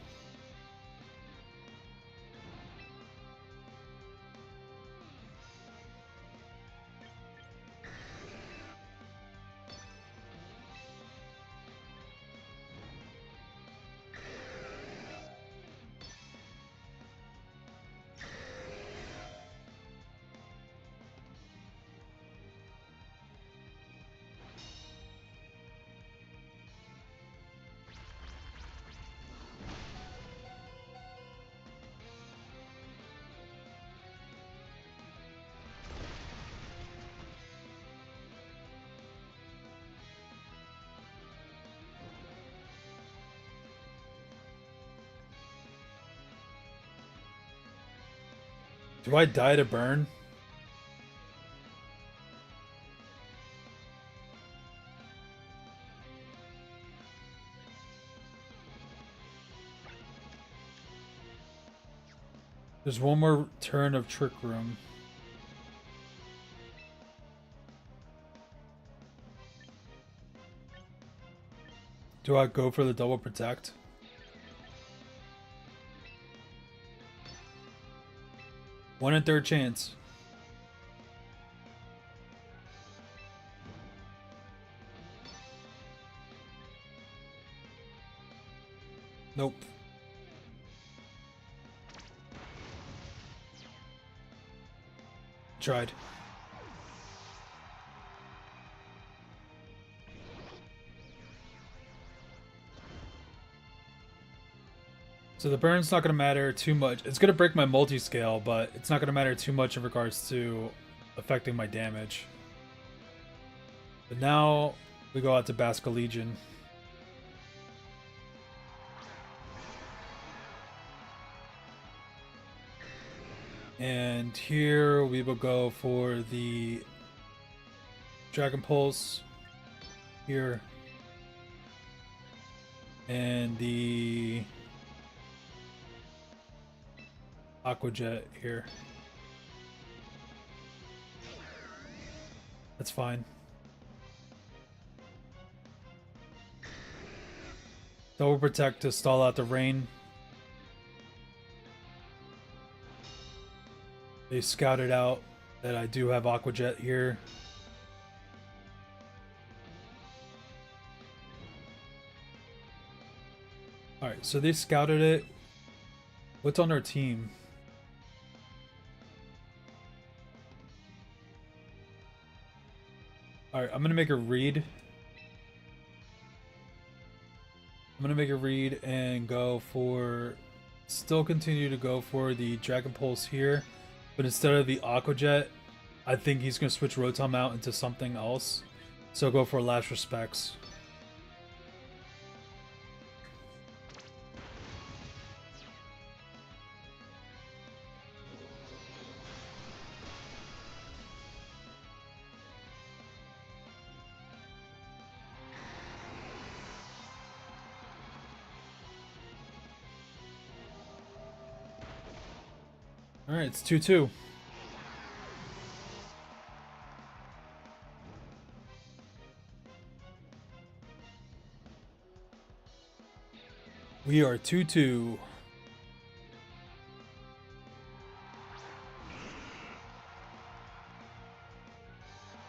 Do I die to burn? There's one more turn of Trick Room. Do I go for the double protect? One in third chance. Nope. Tried. So the burn's not going to matter too much. It's going to break my multi-scale, but it's not going to matter too much in regards to affecting my damage. But now we go out to Basca Legion. And here we will go for the Dragon Pulse here. And the Aqua Jet here. That's fine. Double protect to stall out the rain. They scouted out that I do have Aqua Jet here. Alright, so they scouted it. What's on our team? Alright, I'm gonna make a read. I'm gonna make a read and go for... Still continue to go for the Dragon Pulse here. But instead of the Aqua Jet, I think he's gonna switch Rotom out into something else. So go for Last Respects. All right, it's 2-2. We are 2-2.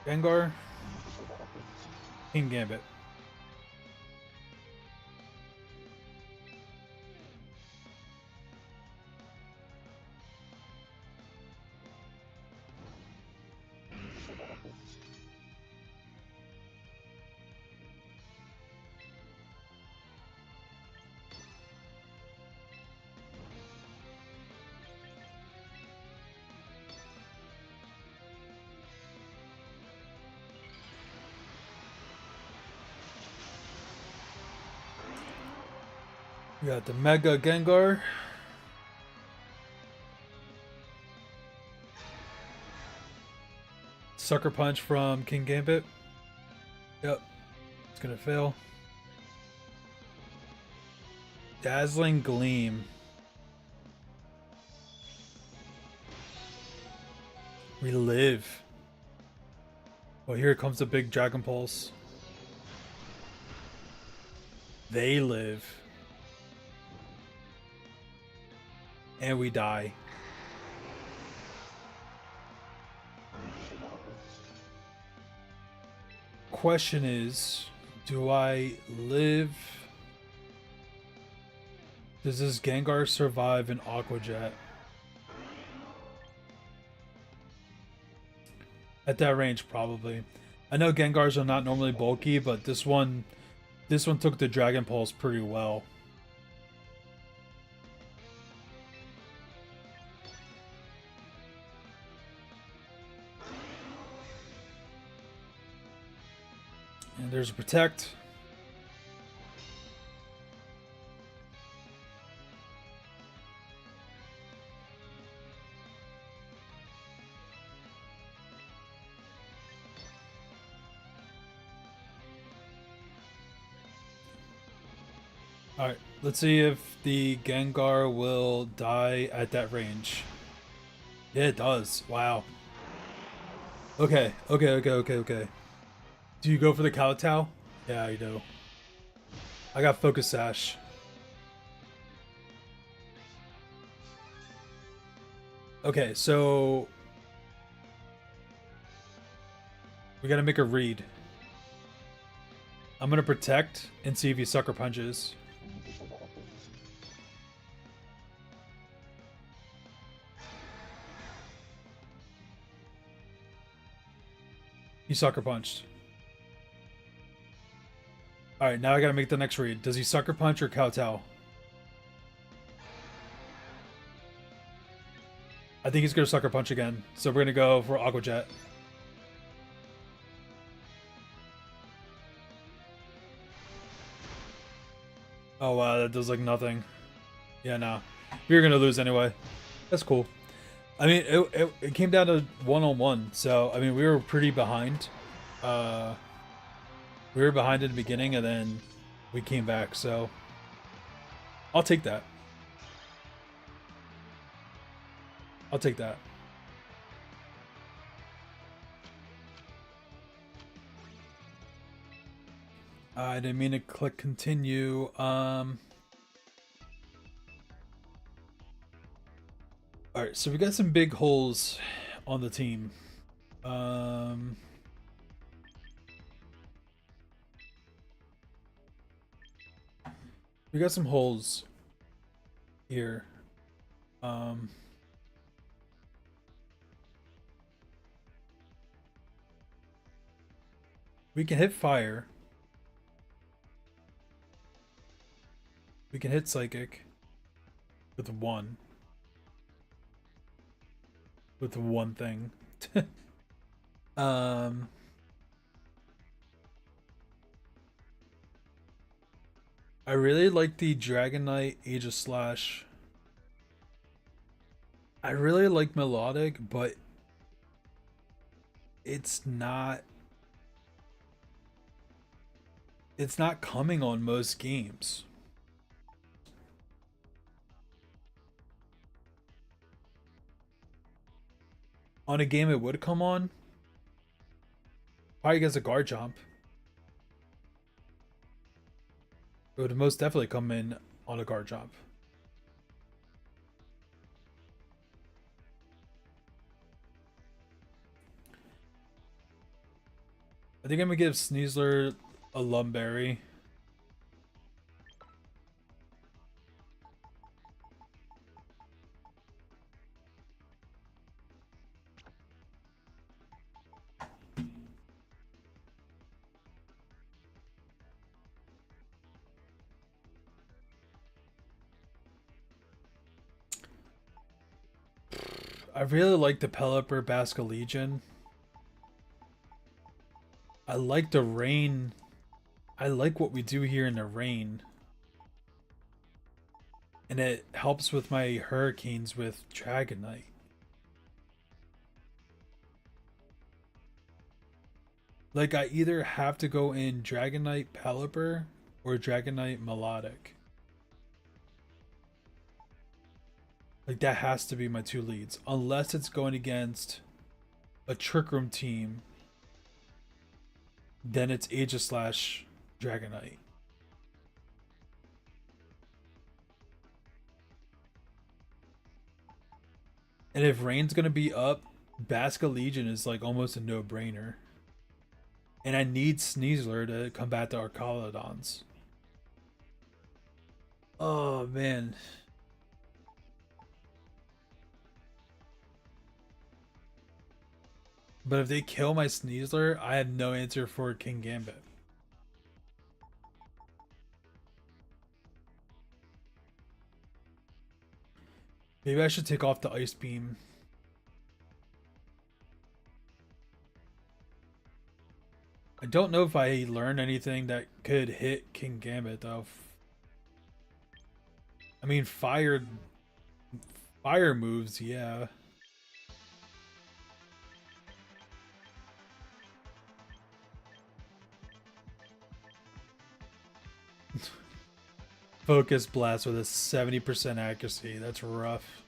Gengar, King Gambit. We got the Mega Gengar. Sucker Punch from King Gambit. Yep. It's gonna fail. Dazzling Gleam. We live. Well, here comes the big Dragon Pulse. They live. And we die. Question is, do I live? Does this Gengar survive an Aqua Jet? At that range, probably. I know Gengars are not normally bulky, but this one took the Dragon Pulse pretty well. And there's a Protect. Alright, let's see if the Gengar will die at that range. Yeah, it does. Wow. Okay. Do you go for the Kowtow? Yeah, you do. I got Focus Sash. Okay, so we gotta make a read. I'm gonna Protect and see if he Sucker Punches. He Sucker Punched. Alright, now I gotta make the next read. Does he Sucker Punch or Kowtow? I think he's gonna Sucker Punch again. So we're gonna go for Aqua Jet. Oh wow, that does like nothing. Yeah, nah. We were gonna lose anyway. That's cool. I mean, it came down to 1-on-1, so I mean we were pretty behind. We were behind in the beginning, and then we came back. So I'll take that. I'll take that. I didn't mean to click continue. Alright, so we got some big holes on the team. We got some holes here. We can hit fire. We can hit psychic with one. With one thing. I really like the Dragonite Aegis Slash. I really like Melodic, but it's not coming on most games. On a game it would come on, probably against a guard jump. It would most definitely come in on a guard jump. I think I'm gonna give Sneasler a Lumberry. I really like the Pelipper Basca Legion. I like the rain. I like what we do here in the rain. And it helps with my hurricanes with Dragonite. Like, I either have to go in Dragonite Pelipper or Dragonite Melodic. Like, that has to be my two leads. Unless it's going against a Trick Room team, then it's Aegislash Dragonite. And if Rain's gonna be up, Basca Legion is like almost a no-brainer. And I need Sneasler to combat the Arcalodons. Oh man. But if they kill my Sneasler, I have no answer for King Gambit. Maybe I should take off the Ice Beam. I don't know if I learned anything that could hit King Gambit though. I mean, fire moves, yeah. Focus Blast with a 70% accuracy. That's rough.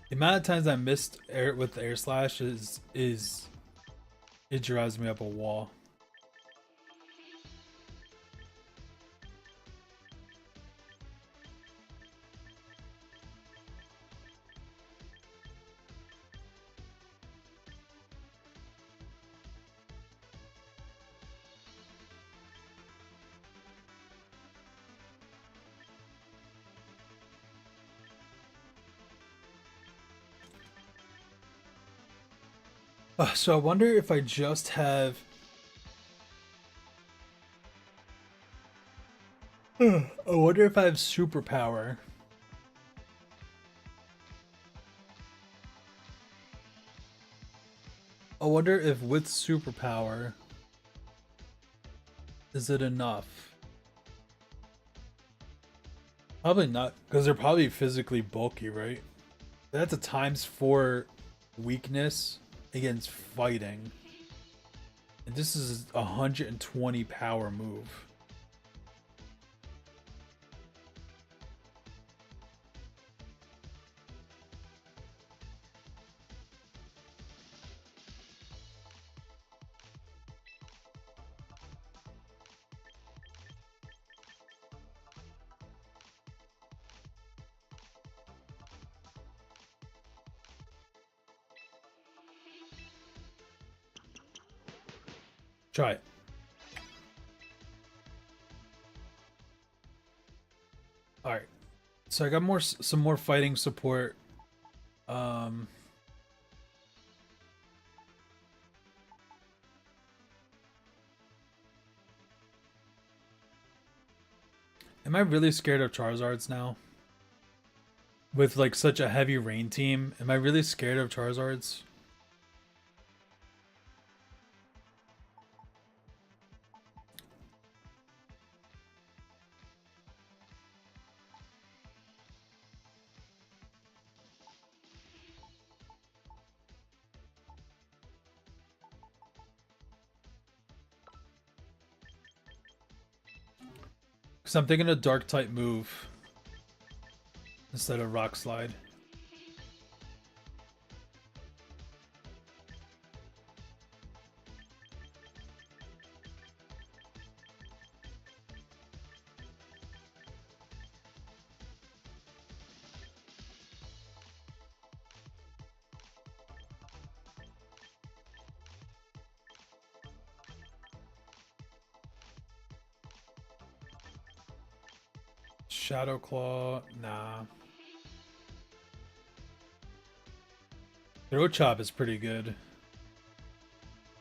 The amount of times I missed air with the Air Slash is it drives me up a wall. So I wonder if I just have. I wonder if I have superpower. I wonder if with superpower, is it enough? Probably not, because they're probably physically bulky, right? That's a ×4 weakness against fighting. And this is a 120 power move. Try it. All right. So I got some more fighting support. Um, Am I really scared of Charizards now? With like such a heavy rain team, am I really scared of Charizards? Because I'm thinking a dark type move instead of rock slide. Shadow Claw, nah. Throat Chop is pretty good.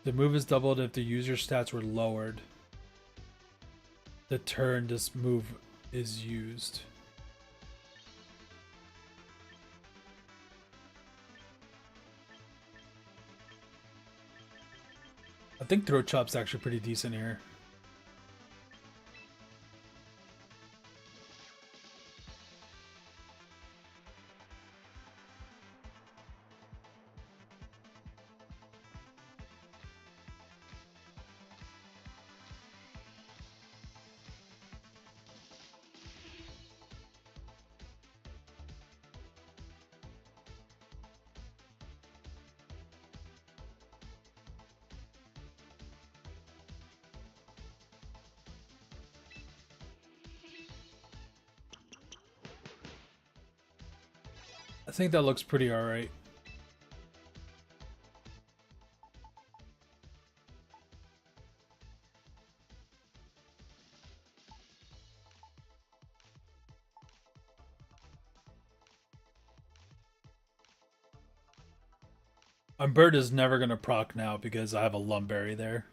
The move is doubled if the user stats were lowered the turn this move is used. I think Throat Chop's actually pretty decent here. I think that looks pretty alright. Bird is never going to proc now because I have a Lumberry there.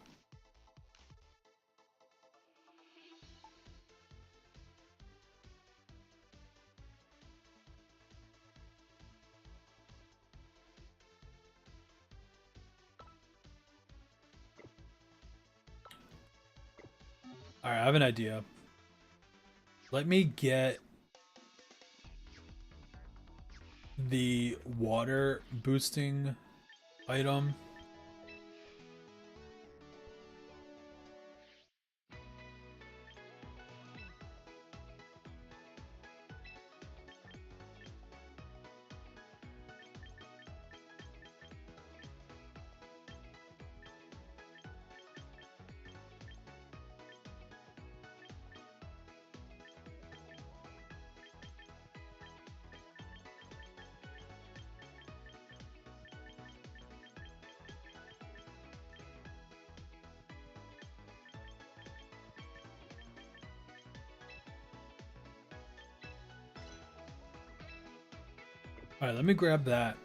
Alright, I have an idea. Let me get the water boosting item. Alright, let me grab that.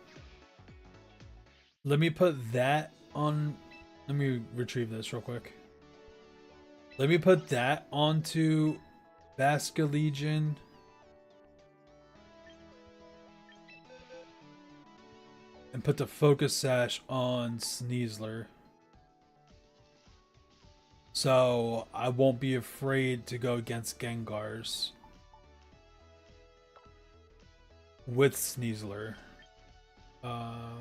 Let me put that on. Let me retrieve this real quick. Let me put that onto Basculegion. And put the Focus Sash on Sneasler. So I won't be afraid to go against Gengars with Sneasler. Alright,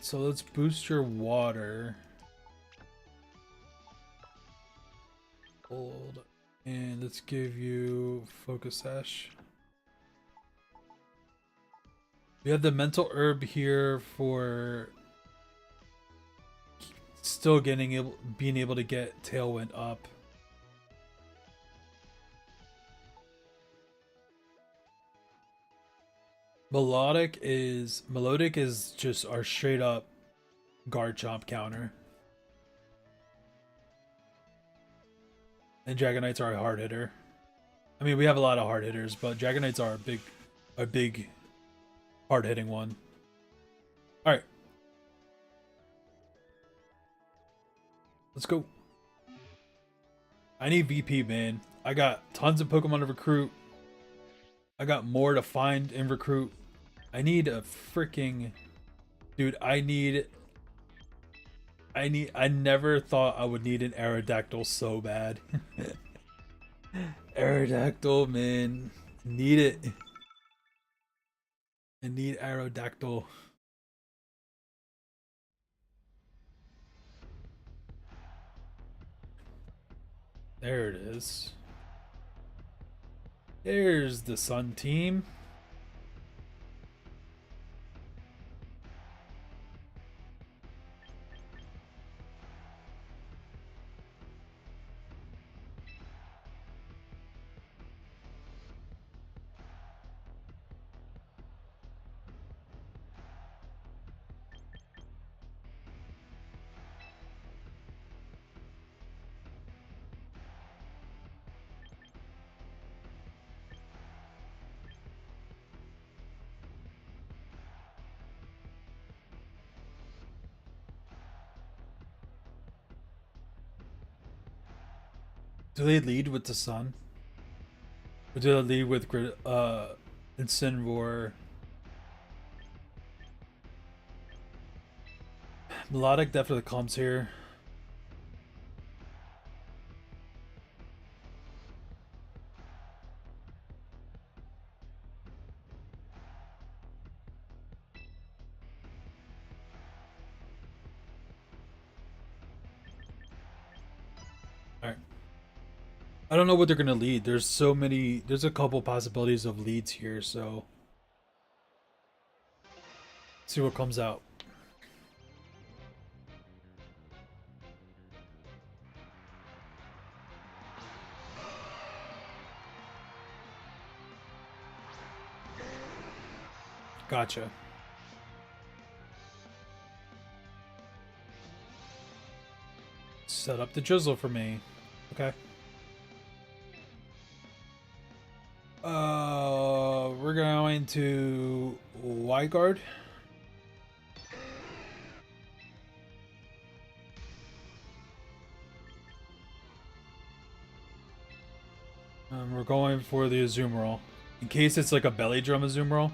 so let's boost your water. Hold. And let's give you Focus Sash. We have the Mental Herb here for still being able to get Tailwind up. Melodic is just our straight up guard chomp counter. And Dragonites are a hard hitter. I mean, we have a lot of hard hitters, but Dragonites are a big hard hitting one. All right. Let's go. I need VP, man. I got tons of Pokemon to recruit. I got more to find and recruit. I need a freaking... Dude, I never thought I would need an Aerodactyl so bad. Aerodactyl, man. Need it. I need Aerodactyl. There it is. There's the Sun team. Do they lead with the Sun? Or do they lead with Incineroar? Melodic definitely comes here. Alright. I don't know what they're gonna lead. There's so many. There's a couple possibilities of leads here, so see what comes out. Gotcha. Set up the drizzle for me. Okay. We're going to Y guard. We're going for the Azumarill. In case it's like a belly drum Azumarill.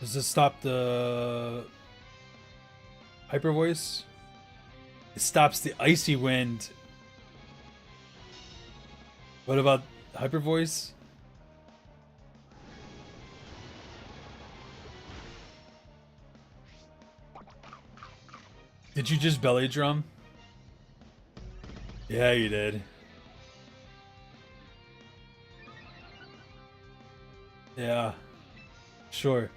Does this stop the Hyper Voice? It stops the Icy Wind. What about Hyper Voice? Did you just belly drum? Yeah, you did. Yeah. Sure.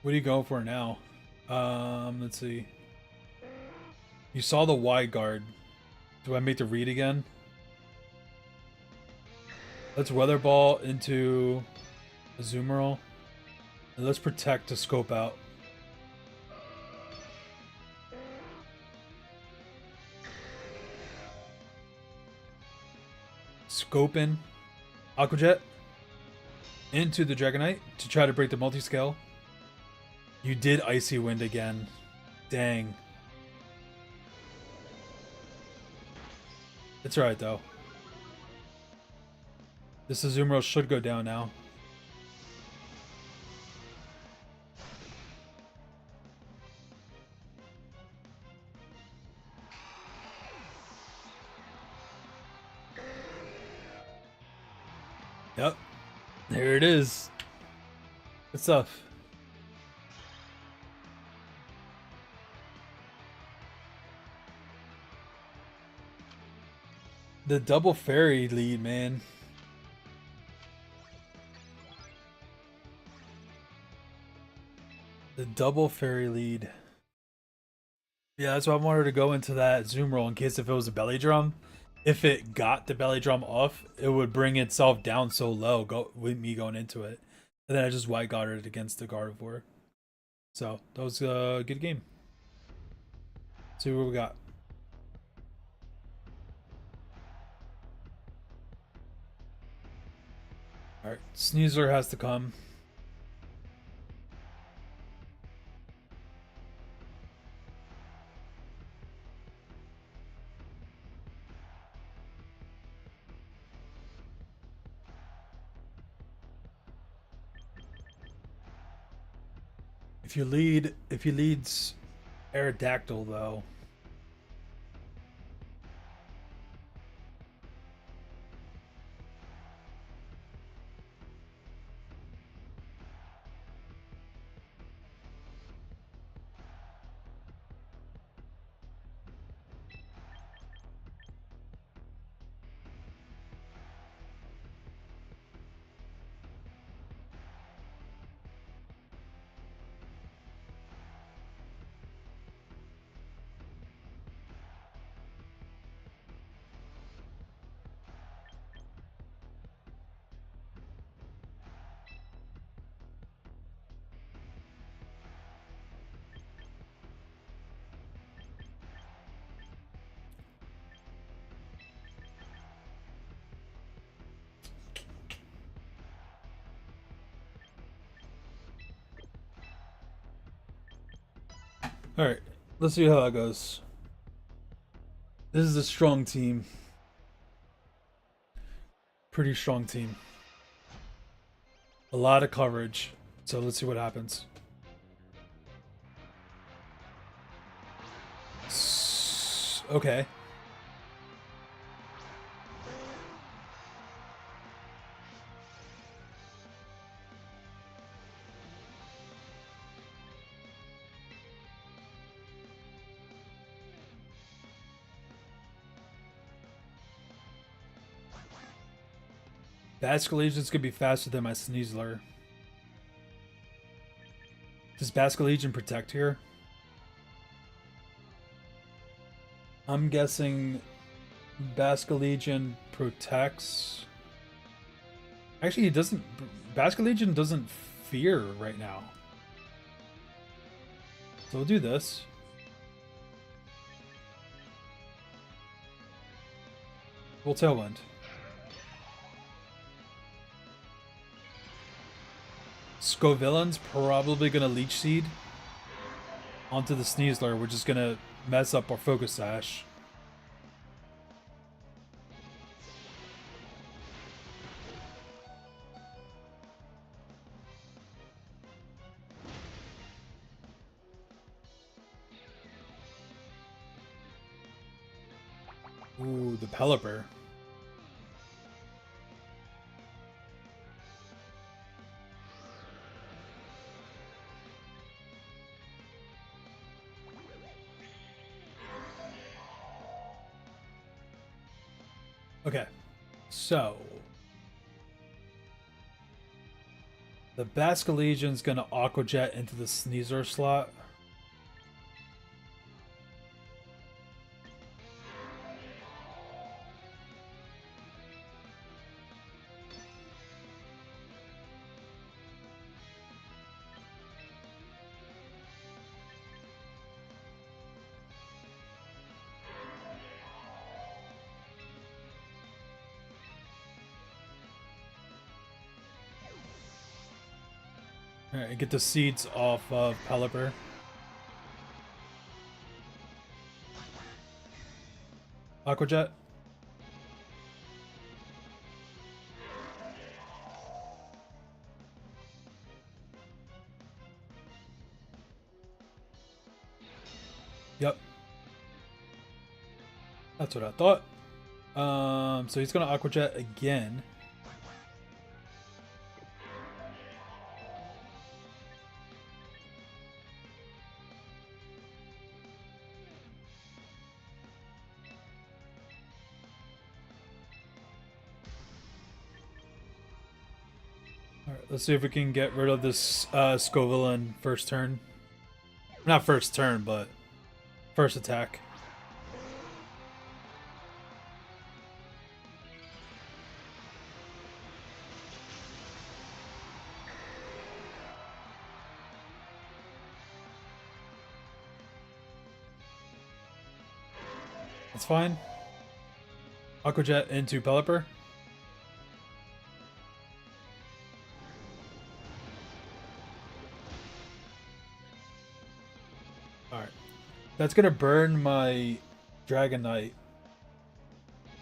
What are you going for now? Let's see. You saw the Y guard. Do I make the read again? Let's Weather Ball into Azumarill. And let's Protect to scope out. Scope in. Aqua Jet into the Dragonite to try to break the multi-scale. You did Icy Wind again. Dang. It's alright though. This Azumarill should go down now. Yep. There it is. Good stuff. The double fairy lead, man. The double fairy lead. Yeah, that's why I wanted to go into that Zoom roll in case if it was a belly drum. if it got the belly drum off, it would bring itself down so low with me going into it. And then I just white guarded against the Gardevoir. So that was a good game. See what we got. Alright, Sneasler has to come. If he leads Aerodactyl though, alright, let's see how that goes. This is a strong team. Pretty strong team. A lot of coverage. So let's see what happens. Okay. Basculegion's gonna be faster than my Sneasler. Does Basculegion protect here? I'm guessing Basculegion protects. Actually, he doesn't. Basculegion doesn't fear right now. So we'll do this. We'll Tailwind. Scovillain's probably gonna Leech Seed onto the Sneasler, which is gonna mess up our Focus Sash. Ooh, the Pelipper. Okay, so the Basculegion's gonna Aqua Jet into the Sneasler slot. Alright, get the seeds off of Pelipper. Aqua Jet. Yep. That's what I thought. So he's gonna Aqua Jet again. Alright, let's see if we can get rid of this Scovillain first turn. Not first turn, but first attack. That's fine. Aqua Jet into Pelipper. Alright. That's gonna burn my Dragon Knight.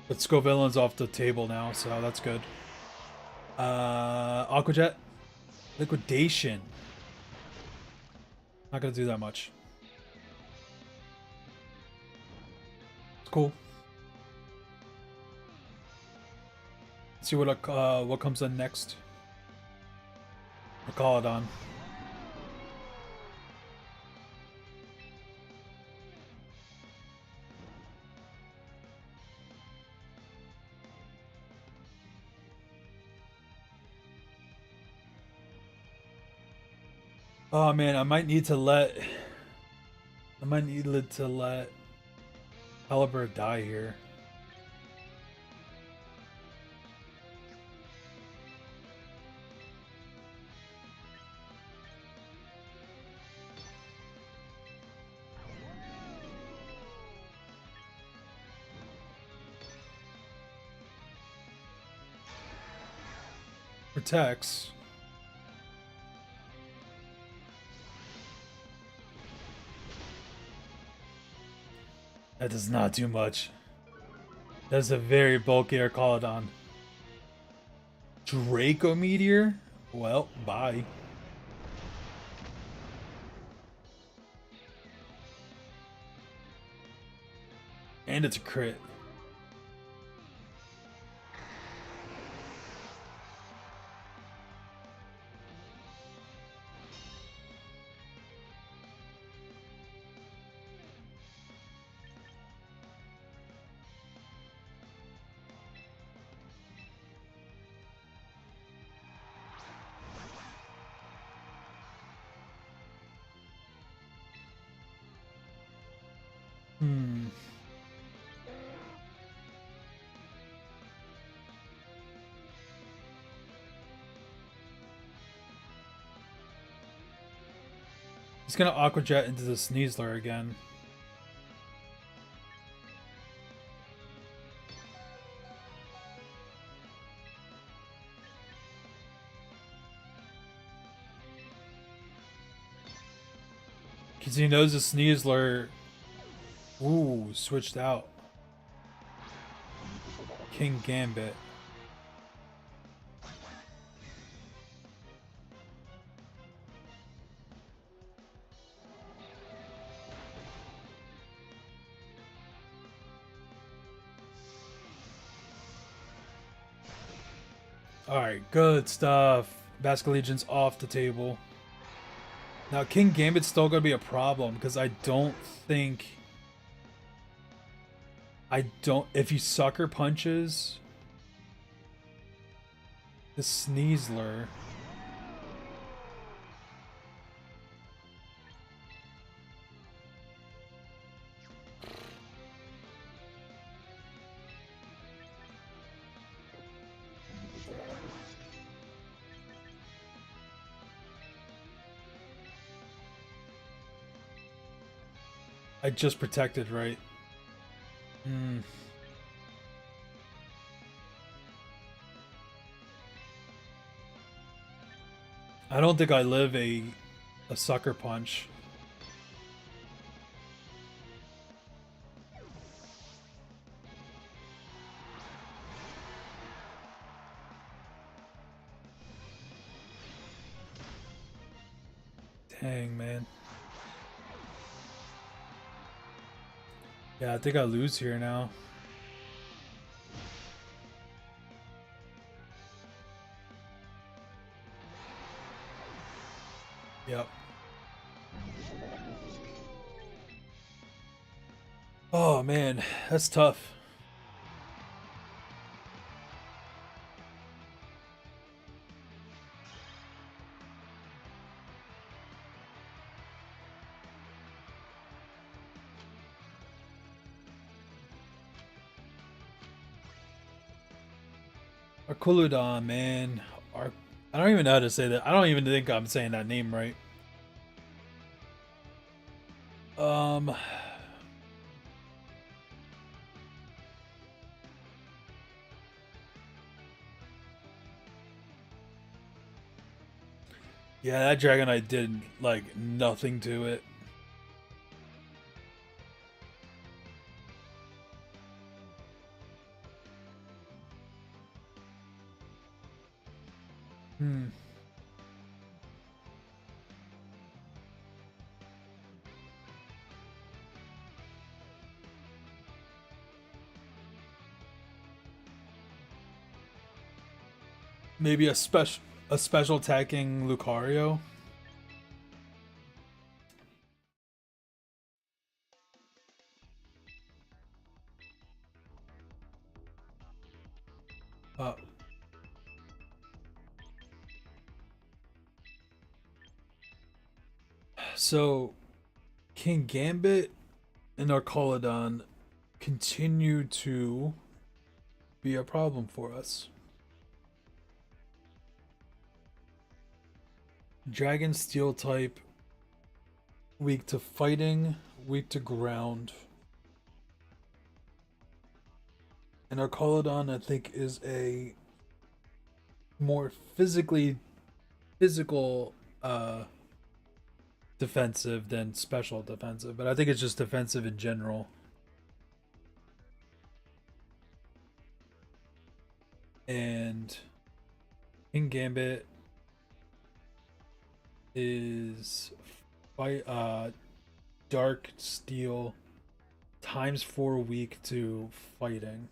But Scovillain's off the table now, so that's good. Aqua Jet. Liquidation. Not gonna do that much. It's cool. Let's see what comes in next. Megalodon. Oh man, I might need to let Pelipper die here. Protects. That does not do much. That's a very bulky Arcalodon. Draco Meteor? Well, bye. And it's a crit. He's gonna Aqua Jet into the Sneasler again. Because he knows the Sneasler. Ooh, switched out. King Gambit. Alright, good stuff. Basculegion's off the table. Now, King Gambit's still going to be a problem because I don't think... If he sucker punches the Sneasler... I just protected, right? I don't think I live a sucker punch. Dang, man. Yeah, I think I lose here now. Yep. Oh man, that's tough. Arculudon, man. I don't even know how to say that. I don't even think I'm saying that name right. Yeah, that Dragonite did like nothing to it. Hmm. Maybe a special attacking Lucario. Uh, so King Gambit and Arcaladon continue to be a problem for us. Dragon Steel type, weak to fighting, weak to ground. And Arcaladon, I think, is a more physical defensive than special defensive, but I think it's just defensive in general. And King Gambit is fight Dark Steel times 4 weak to fighting.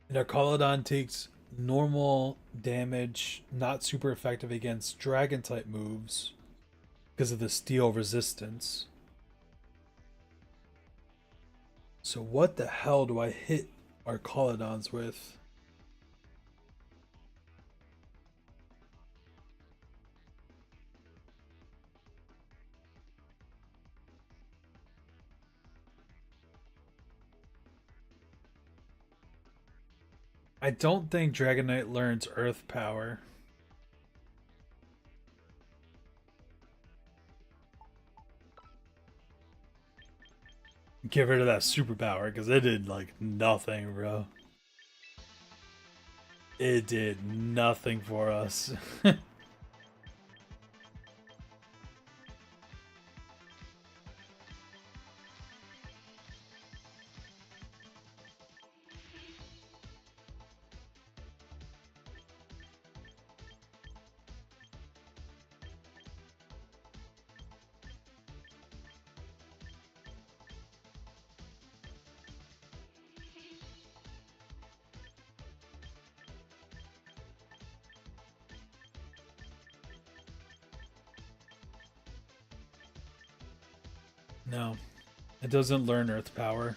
And Arcaladon takes normal damage, not super effective against dragon type moves because of the steel resistance. So what the hell do I hit Arcaladons with? I don't think Dragonite learns Earth Power. Get rid of that superpower because it did like nothing, bro. It did nothing for us. No, it doesn't learn Earth Power.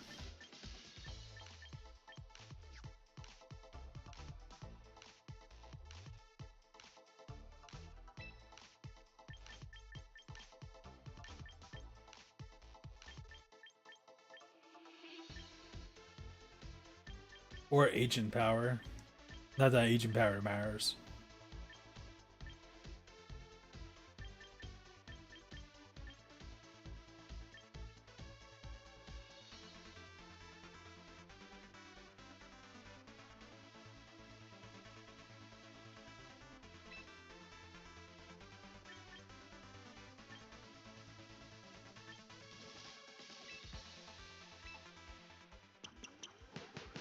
Or Agent Power. Not that Agent Power matters.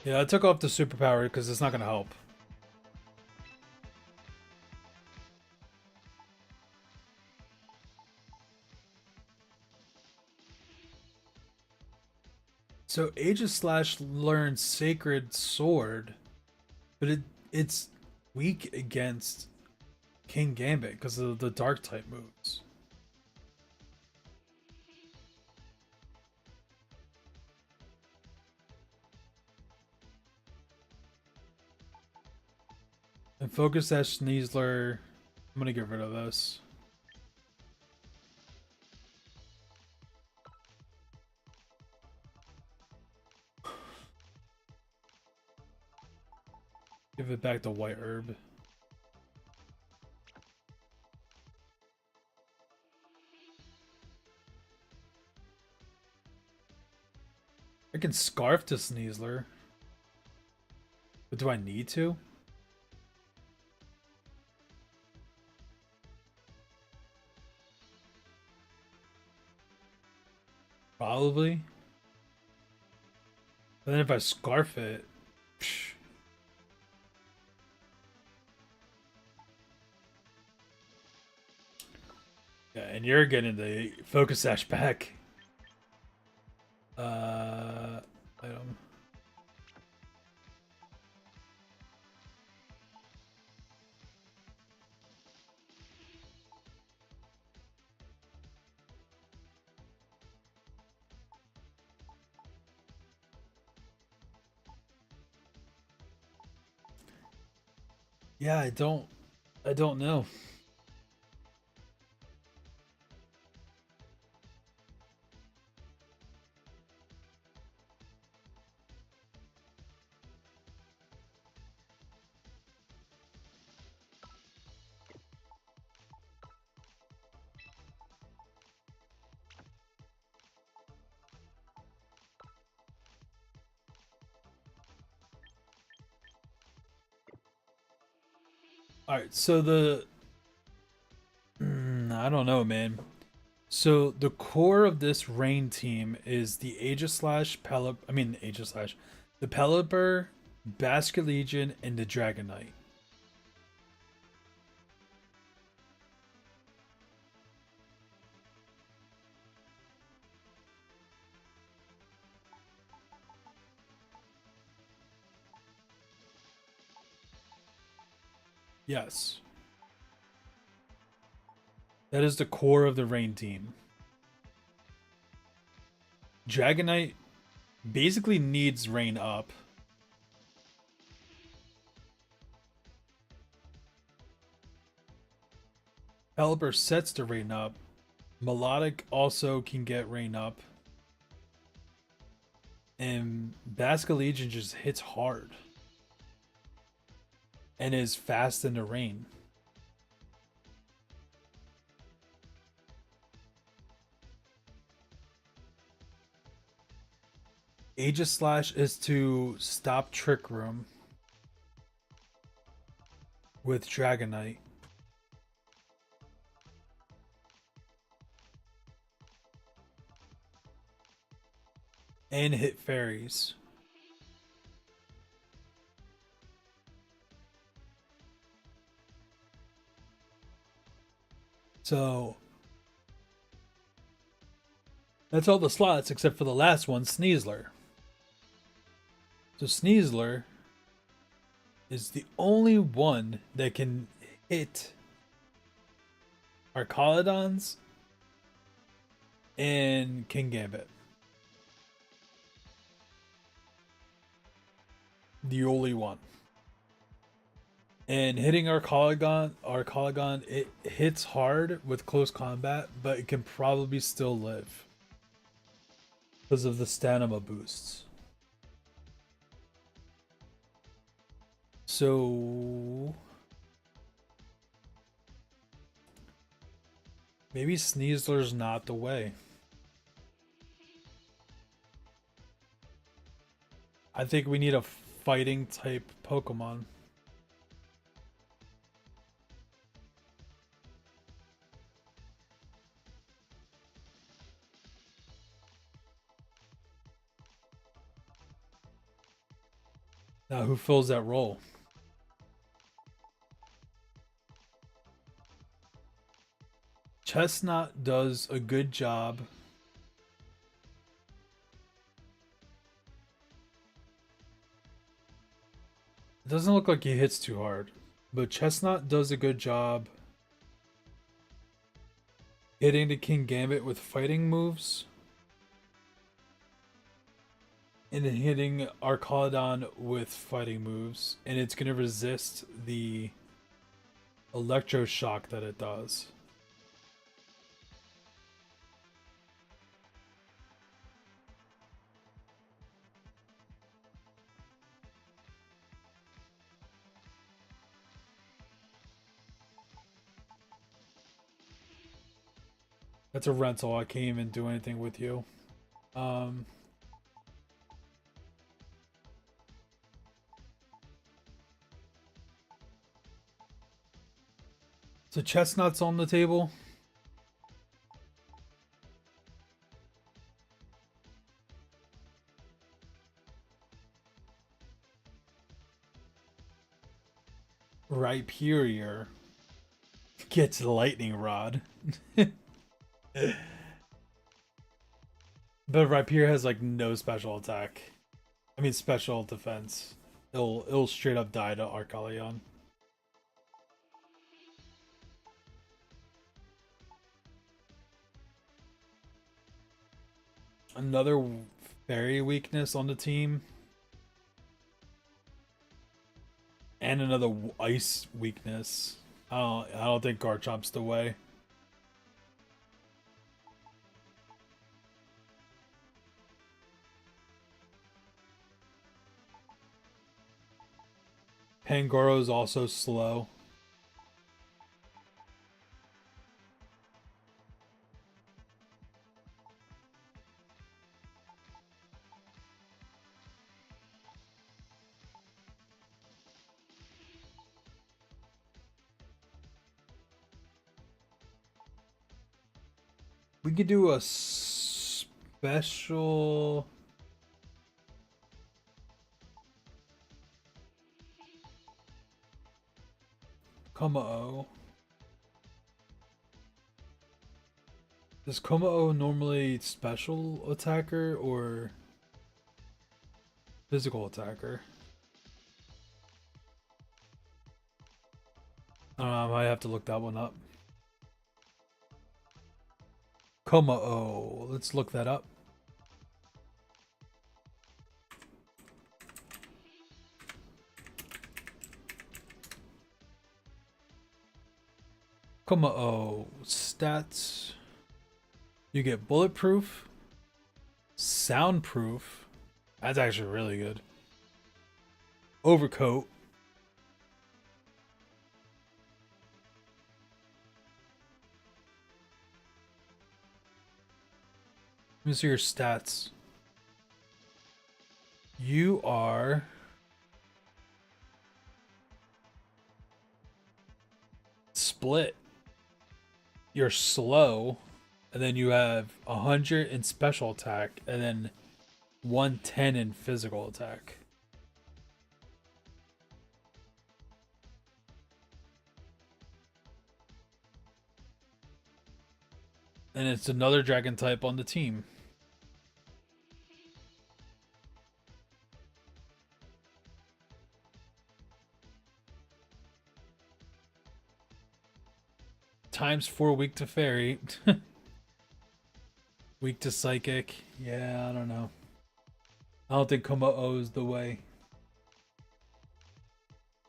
Yeah, I took off the superpower because it's not going to help. So Aegis Slash learns Sacred Sword, but it's weak against King Gambit because of the Dark type moves. And Focus Sash Sneasler, I'm gonna get rid of this. Give it back to White Herb. I can Scarf to Sneasler. But do I need to? Probably. But then if I scarf it, psh. Yeah, and you're getting the focus sash back. Item. Yeah, I don't know. All right, so I don't know, man. So the core of this rain team is the Aegislash, the Pelipper, Basket Legion, and the Dragon Knight. Yes, that is the core of the rain team. Dragon Knight basically needs rain up. Pelipper sets the rain up. Melodic also can get rain up. And Basket Legion just hits hard. And is fast in the rain. Aegislash is to stop Trick Room with Dragon Knight. And hit fairies. So that's all the slots except for the last one, Sneasler. So Sneasler is the only one that can hit Arcaladons and King Gambit. The only one. And hitting Arcalagon, it hits hard with close combat, but it can probably still live because of the stamina boosts. So maybe Sneasler's not the way. I think we need a fighting type Pokemon. Now, who fills that role? Chestnut does a good job. It doesn't look like he hits too hard, but Chestnut does a good job hitting the King Gambit with fighting moves and then hitting Arcaladon with fighting moves, and it's going to resist the electroshock that it does. That's a rental. I can't even do anything with you. Um, So chestnuts on the table. Rhyperior gets lightning rod. But Rhyperior has like no special attack. I mean special defense. It'll straight up die to Arcalion. Another fairy weakness on the team. And another ice weakness. I don't think Garchomp's the way. Pangoro's also slow. We could do a special. Komao. Is Komao normally special attacker or physical attacker? I don't know, I might have to look that one up. Komao. Let's look that up. Komao. Stats. You get bulletproof. Soundproof. That's actually really good. Overcoat. Let me see your stats. You are split. You're slow, and then you have 100 in special attack, and then 110 in physical attack. And it's another dragon type on the team. ×4 weak to fairy. Weak to psychic. Yeah, I don't know. I don't think Komao is the way.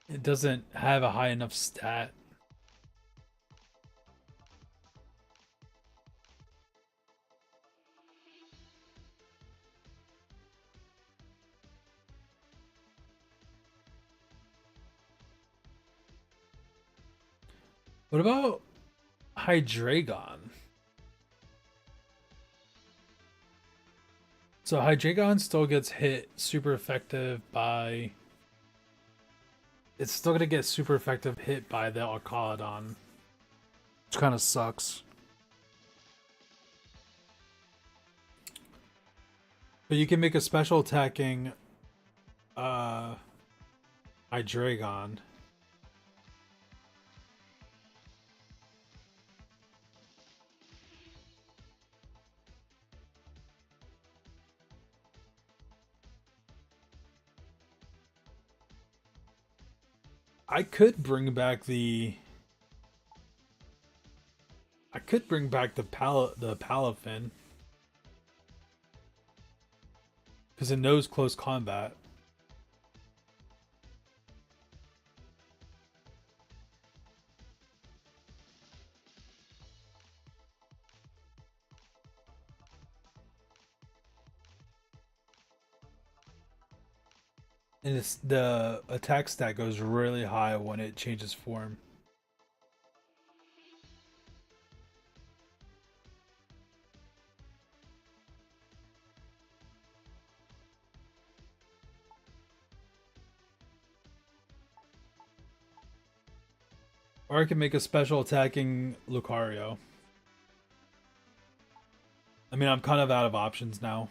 It doesn't have a high enough stat. What about Hydreigon? So Hydreigon still gets hit super effective by... It's still gonna get super effective hit by the Arcalodon. Which kind of sucks. But you can make a special attacking Hydreigon. I could bring back the Palafin. Because it knows close combat. And it's the attack stat goes really high when it changes form. Or I can make a special attacking Lucario. I mean, I'm kind of out of options now.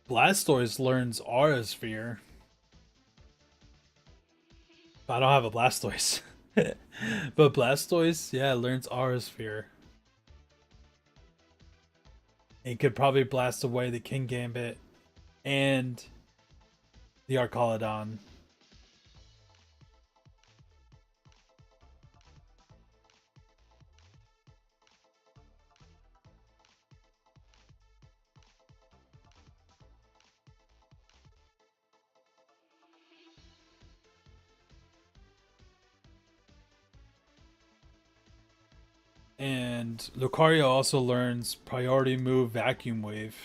Blastoise learns Aura Sphere. I don't have a Blastoise. But Blastoise, yeah, learns Aura Sphere. It could probably blast away the King Gambit and the Arcaladon. And Lucario also learns Priority Move Vacuum Wave.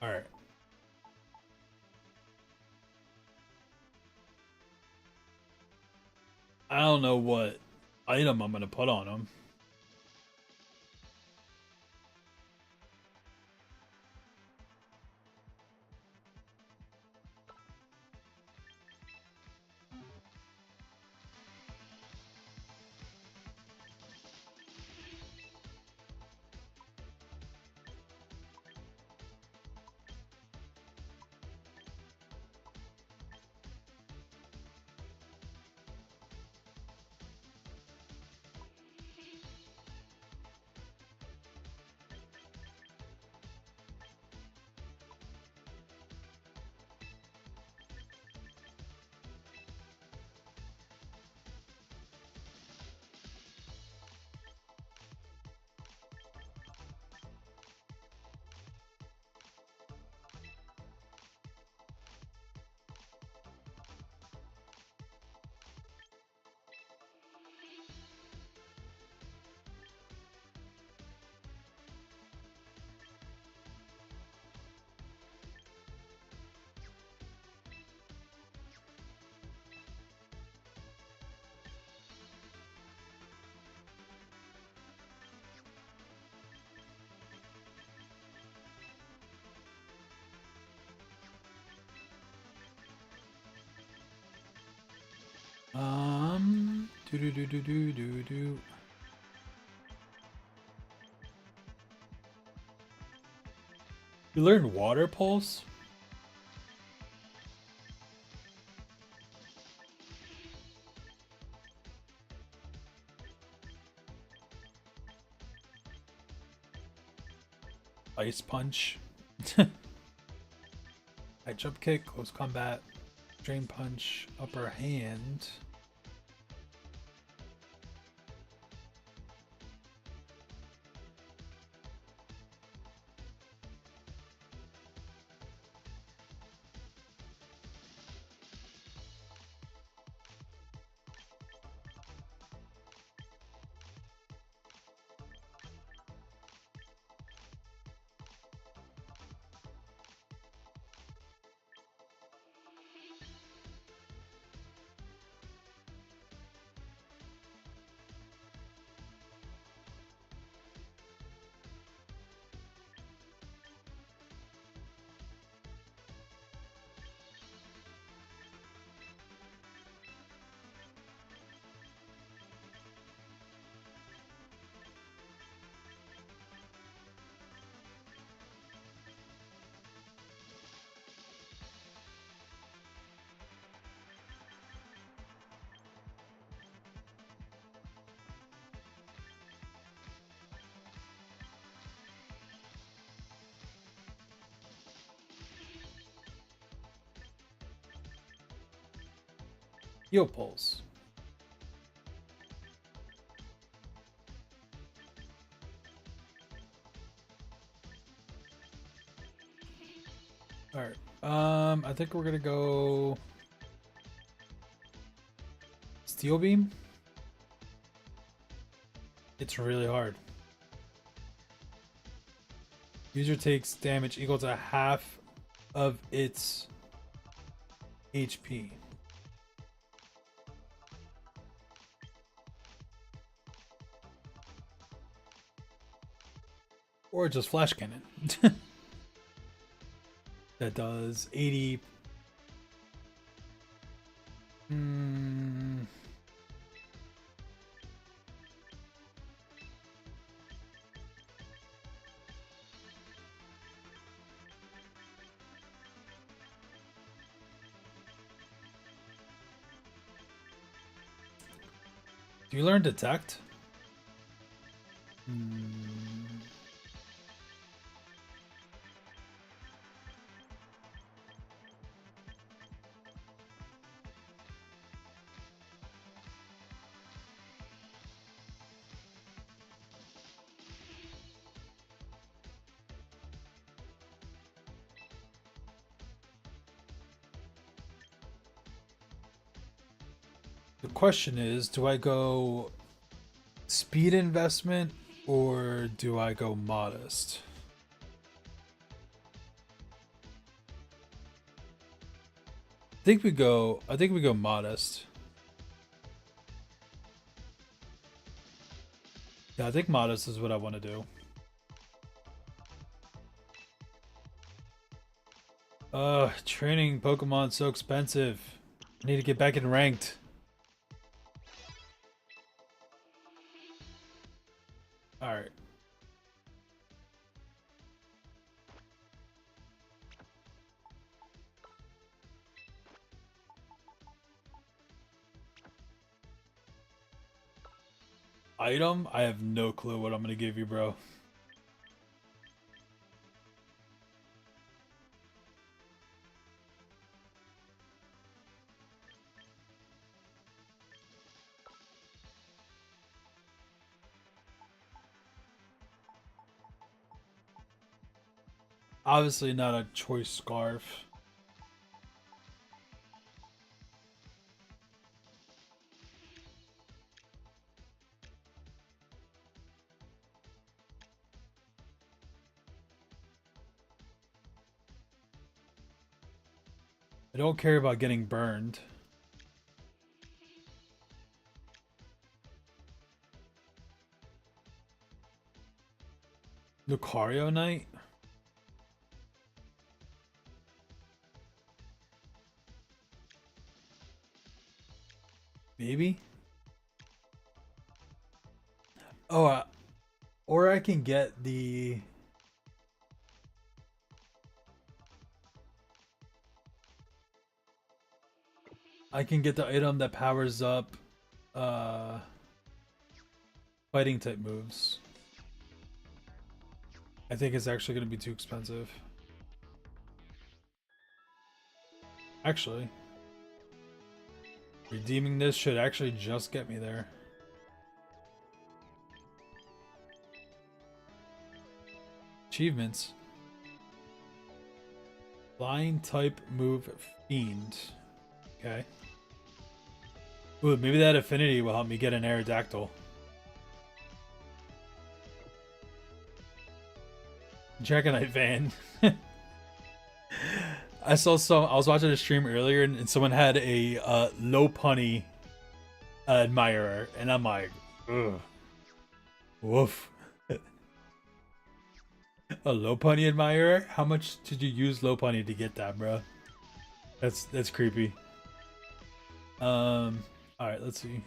Alright. I don't know what item I'm going to put on him. Do do do do do do do. You learned Water Pulse? Ice Punch. High Jump Kick, Close Combat, Drain Punch, Upper Hand. Heal Pulse. Alright. I think we're gonna go Steel Beam. It's really hard. User takes damage equal to half of its HP. Or just flash cannon. That does 80. Do you learn detect? The question is, do I go speed investment or do I go modest? I think we go modest. Yeah, I think modest is what I want to do. Training Pokemon so expensive. I need to get back in ranked. Alright. Item? I have no clue what I'm gonna give you, bro. Obviously not a choice scarf. I don't care about getting burned. Lucario Knight? Maybe? Oh, or I can get the... I can get the item that powers up fighting type moves. I think it's actually going to be too expensive. Actually, redeeming this should actually just get me there. Achievements. Flying type move Fiend. Okay. Ooh, maybe that affinity will help me get an Aerodactyl. Dragonite Van. I was watching a stream earlier and someone had a low punny admirer, and I'm like, ugh. Woof. A low punny admirer? How much did you use low punny to get that, bro? That's creepy. Alright, let's see.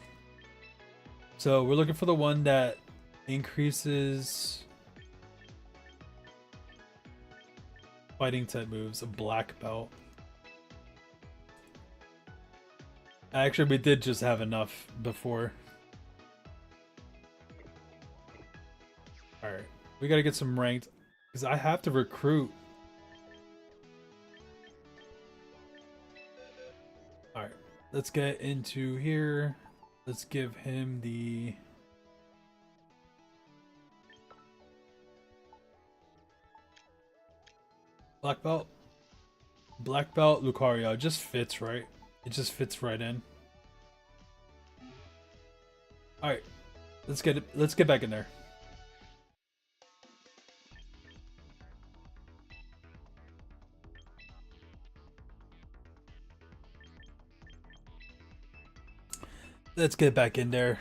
So we're looking for the one that increases fighting type moves, a black belt. Actually, we did just have enough before. Alright, we gotta get some ranked, because I have to recruit. Alright, let's get into here. Let's give him the... black belt. Black belt Lucario. It just fits, right? It just fits right in. All right, let's get it. Let's get back in there. Let's get back in there.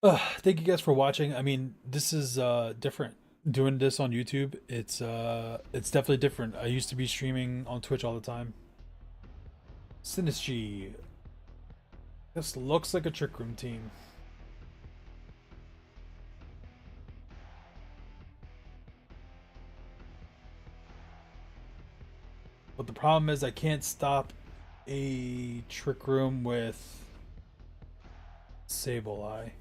Thank you guys for watching. I mean, this is different. Doing this on YouTube, it's definitely different. I used to be streaming on Twitch all the time. Synergy. This looks like a Trick Room team. But the problem is I can't stop a Trick Room with Sableye.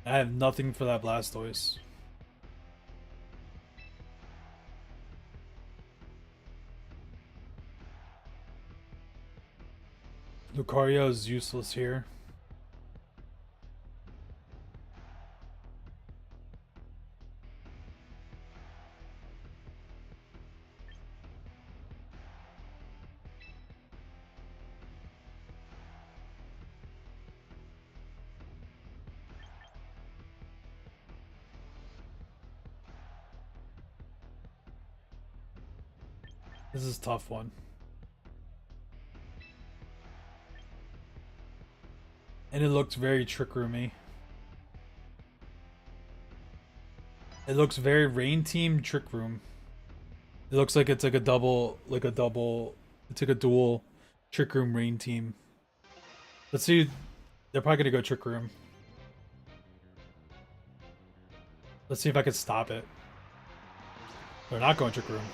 I have nothing for that Blastoise. Lucario is useless here. This is a tough one. And it looks very Trick Roomy. It looks very Rain Team Trick Room. It looks like it's like a double, it's like a dual Trick Room Rain Team. Let's see, they're probably gonna go Trick Room. Let's see if I can stop it. They're not going Trick Room.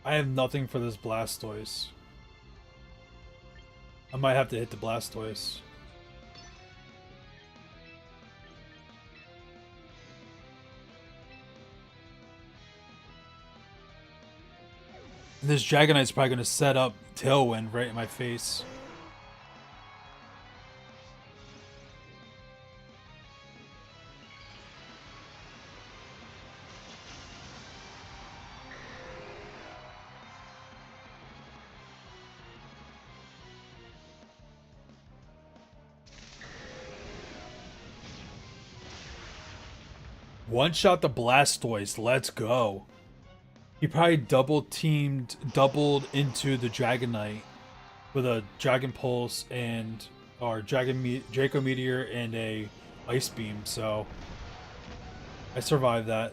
I have nothing for this Blastoise. I might have to hit the Blastoise. This Dragonite's probably going to set up Tailwind right in my face. One shot the Blastoise. Let's go. He probably doubled into the Dragonite with a Dragon Pulse and or Draco Meteor and a Ice Beam. So I survived that,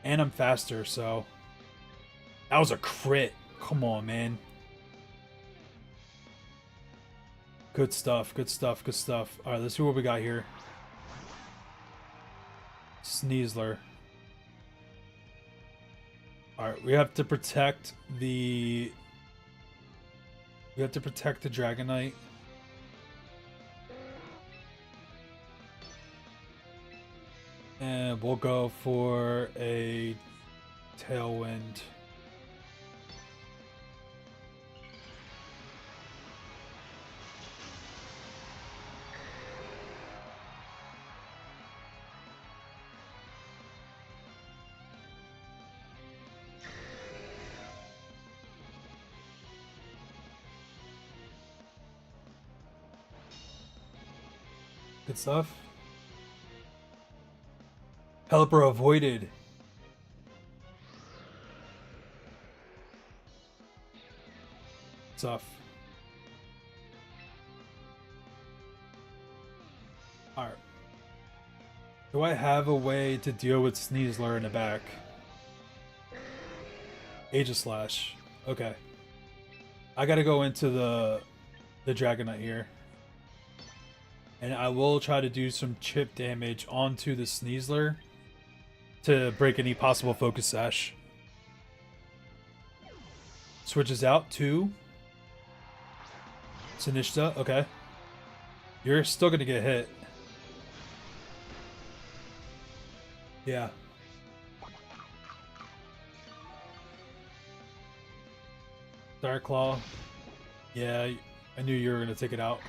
and I'm faster. So that was a crit. Come on, man. Good stuff. Good stuff. Good stuff. All right, let's see what we got here. Sneasler. Alright, we have to protect the... We have to protect the Dragonite. And we'll go for a Tailwind. Good stuff. Pelipper avoided. Stuff. Alright. Do I have a way to deal with Sneasler in the back? Aegislash. Okay. I gotta go into the Dragonite here. And I will try to do some chip damage onto the Sneasler to break any possible focus sash. Switches out to Sinishta. Okay. You're still going to get hit. Yeah. Dark Claw. Yeah, I knew you were going to take it out.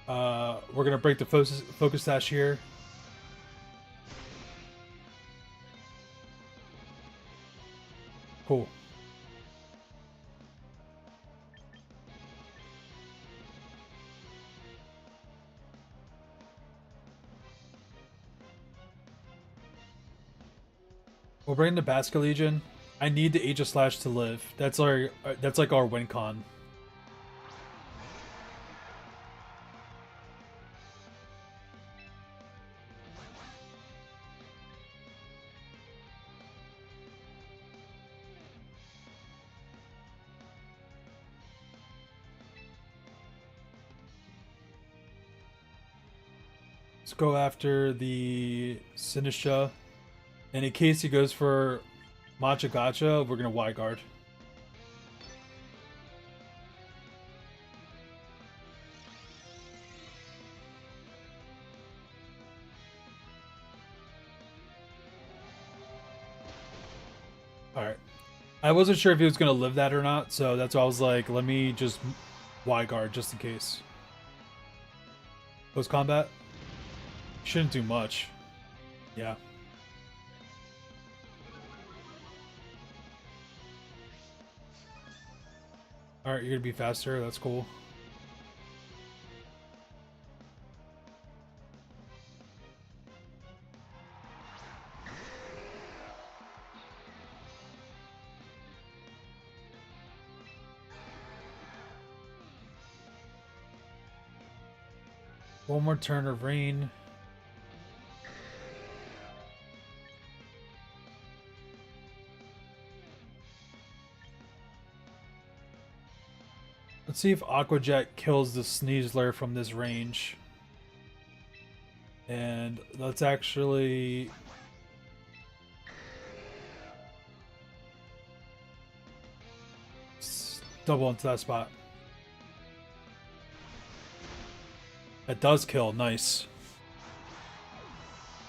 We're going to break the focus sash here. Cool. We'll bring the Basket Legion. I need the Aegis Slash to live. That's like our win con. Let's go after the Sinistra. And in case he goes for Matcha Gacha, we're gonna wide guard. Alright. I wasn't sure if he was gonna live that or not, so that's why I was like, let me just wide guard just in case. Post combat? Shouldn't do much. Yeah. Alright, you're gonna be faster, that's cool. One more turn of rain. Let's see if Aqua Jet kills the Sneasler from this range. And let's actually... double into that spot. That does kill, nice.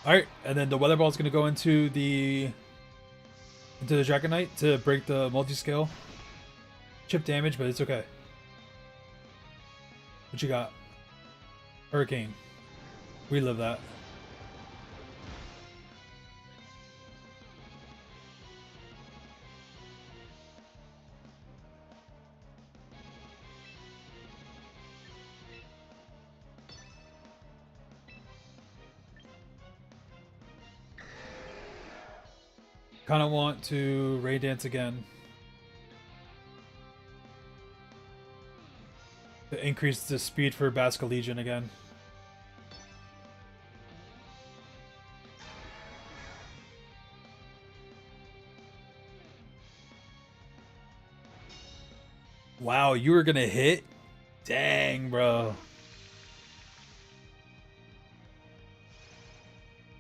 Alright, and then the Weather Ball is going to go into the Dragonite to break the multi-scale. Chip damage, but it's okay. What you got? Hurricane. We live that. Kind of want to Rain Dance again. To increase the speed for Basket Legion again. Wow, you were gonna hit? Dang, bro.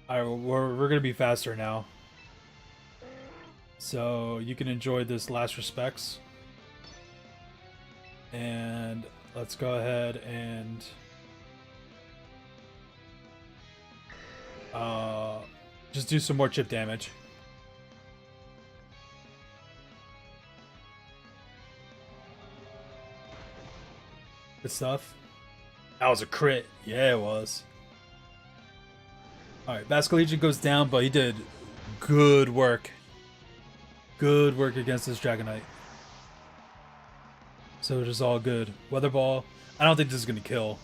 Alright, we're gonna be faster now. So you can enjoy this last respects. And let's go ahead and just do some more chip damage. Good stuff. That was a crit. Yeah, it was. Alright, Basket Legion goes down, but he did good work. Good work against this Dragonite. So it is all good. Weather Ball. I don't think this is going to kill.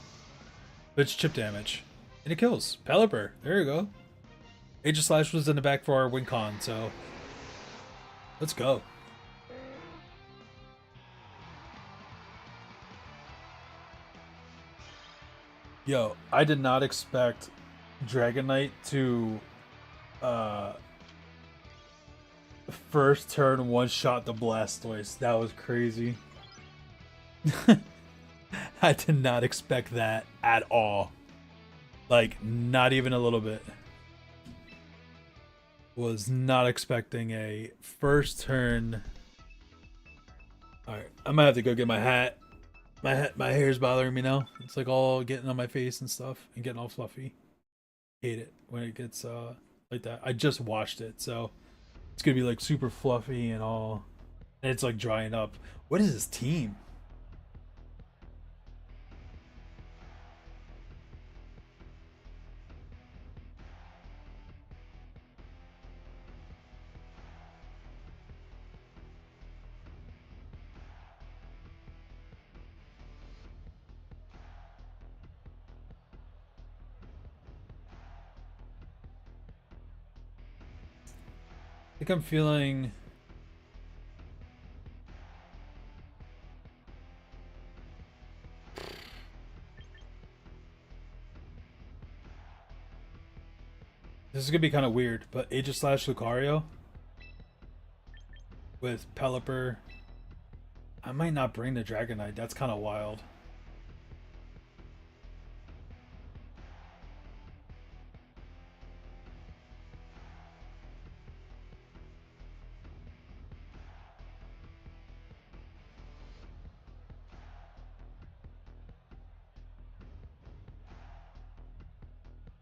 But it's chip damage. And it kills. Pelipper. There you go. Aegis Slash was in the back for our win con, so let's go. Yo, I did not expect Dragonite to first turn one shot the Blastoise. That was crazy. I did not expect that at all. Like, not even a little bit. Was not expecting a first turn. Alright, I might have to go get my hat. My hair's bothering me now. It's like all getting on my face and stuff and getting all fluffy. Hate it when it gets like that. I just washed it, so it's gonna be like super fluffy and all, and it's like drying up. What is this team? I think I'm feeling. This is gonna be kind of weird, but Aegis slash Lucario with Pelipper. I might not bring the Dragonite. That's kind of wild.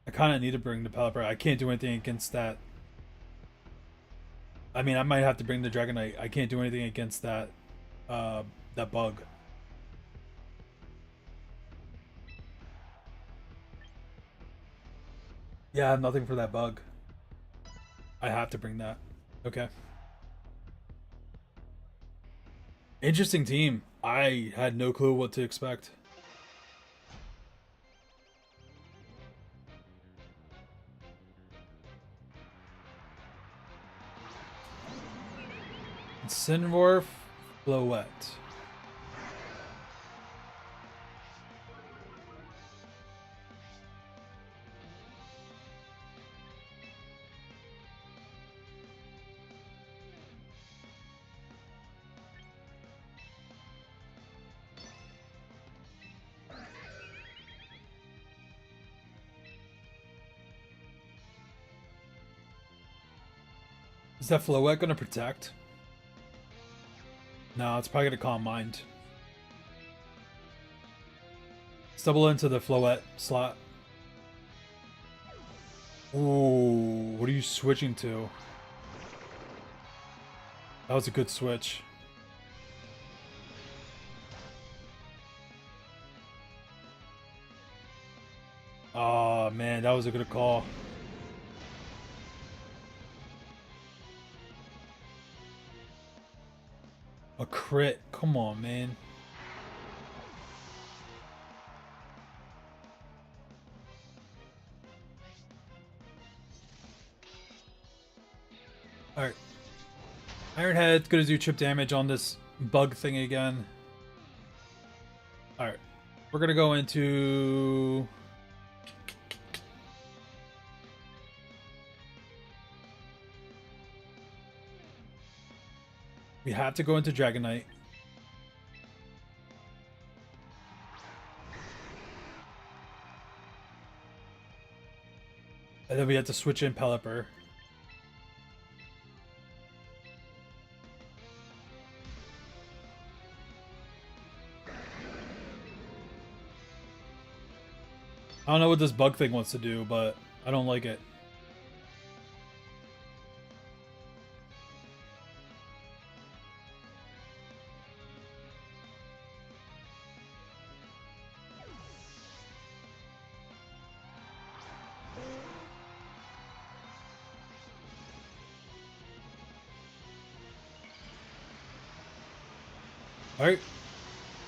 I kind of need to bring the Pelipper. I can't do anything against that. I mean, I might have to bring the Dragonite. I can't do anything against that. That bug. Yeah, I have nothing for that bug. I have to bring that. Okay. Interesting team. I had no clue what to expect. Cineworf, Floette. Is that Floette gonna protect? No, it's probably gonna Calm Mind. Stumble into the Floette slot. Ooh, what are you switching to? That was a good switch. Oh man, that was a good call. A crit. Come on, man. Alright. Iron Head's gonna do chip damage on this bug thing again. Alright. We're gonna go into... We have to go into Dragonite. And then we have to switch in Pelipper. I don't know what this bug thing wants to do, but I don't like it. Alright.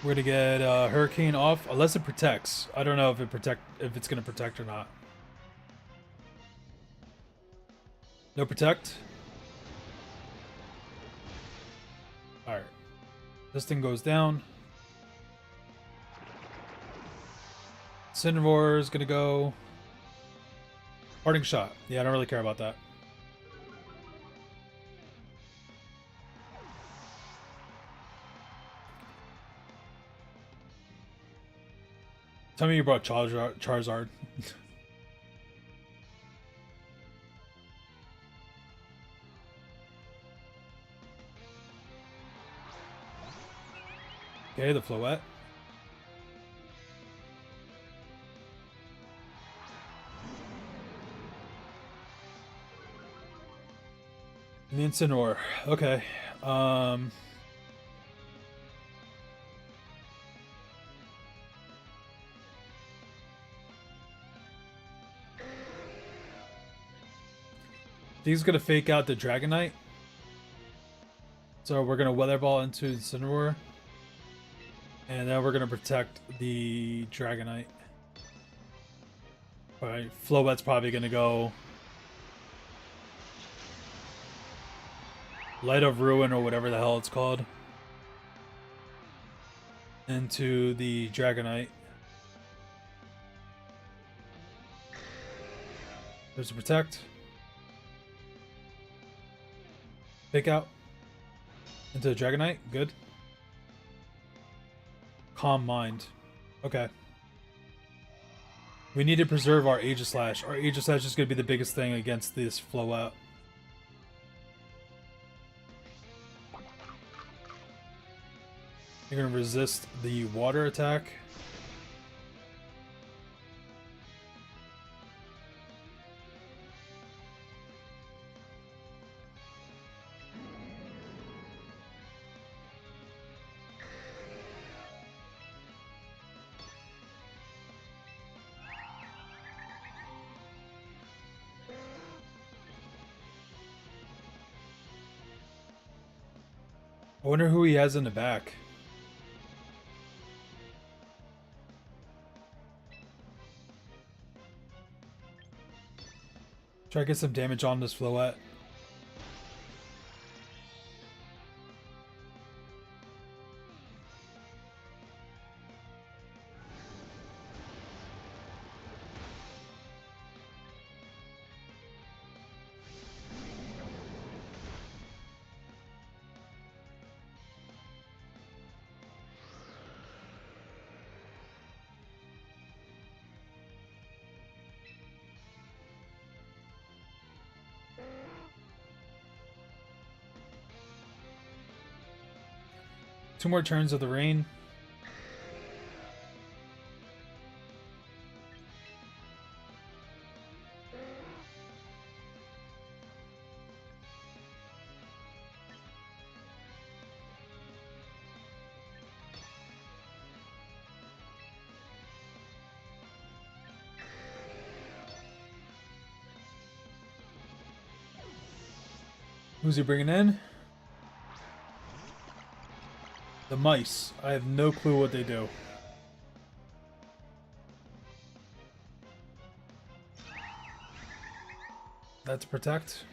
We're gonna get Hurricane off, unless it protects. I don't know if it's gonna protect or not. No protect. Alright. This thing goes down. Cineroar is gonna go. Parting shot. Yeah, I don't really care about that. Tell me about Charizard. Okay, the Floette. And the Incineroar. Okay. He's gonna fake out the Dragonite. So we're gonna Weather Ball into the Incineroar. And then we're gonna protect the Dragonite. Alright, Floette's probably gonna go Light of Ruin or whatever the hell it's called into the Dragonite. There's a protect. Fake out into the Dragonite. Good. Calm Mind. Okay. We need to preserve our Aegislash. Our Aegislash is going to be the biggest thing against this Floette. You're going to resist the water attack. I wonder who he has in the back. Try to get some damage on this Floette. Two more turns of the rain. Who's he bringing in? The mice. I have no clue what they do. That's protect.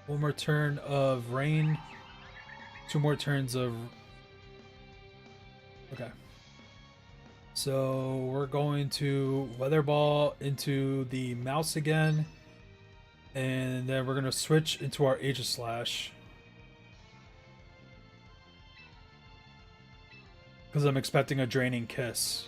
One more turn of rain. Two more turns of... Okay. So we're going to Weather Ball into the mouse again. And then we're going to switch into our Aegislash. Because I'm expecting a Draining Kiss.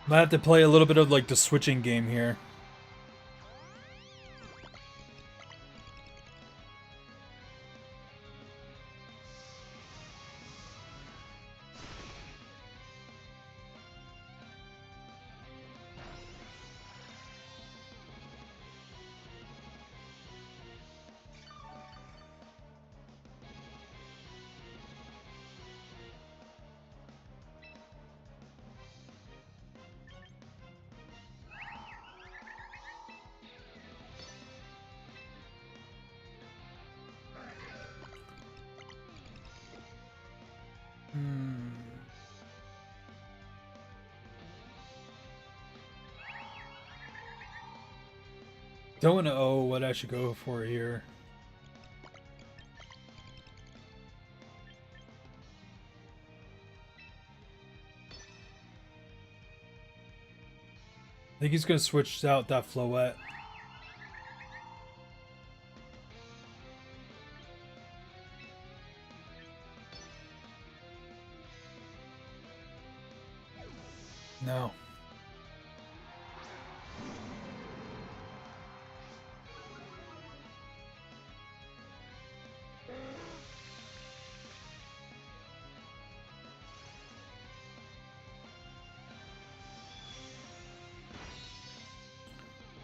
Might have to play a little bit of like the switching game here. Don't know what I should go for here. I think he's gonna switch out that Floette. No.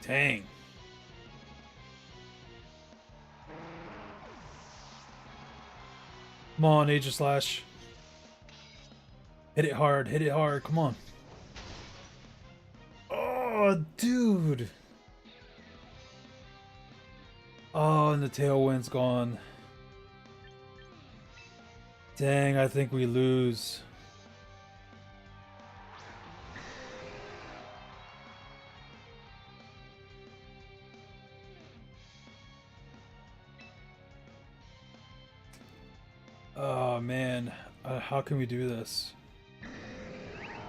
Dang. Come on, Aegis Slash. Hit it hard, hit it hard, come on. Oh, dude. Oh, and the tailwind's gone. Dang, I think we lose. Oh, man. How can we do this?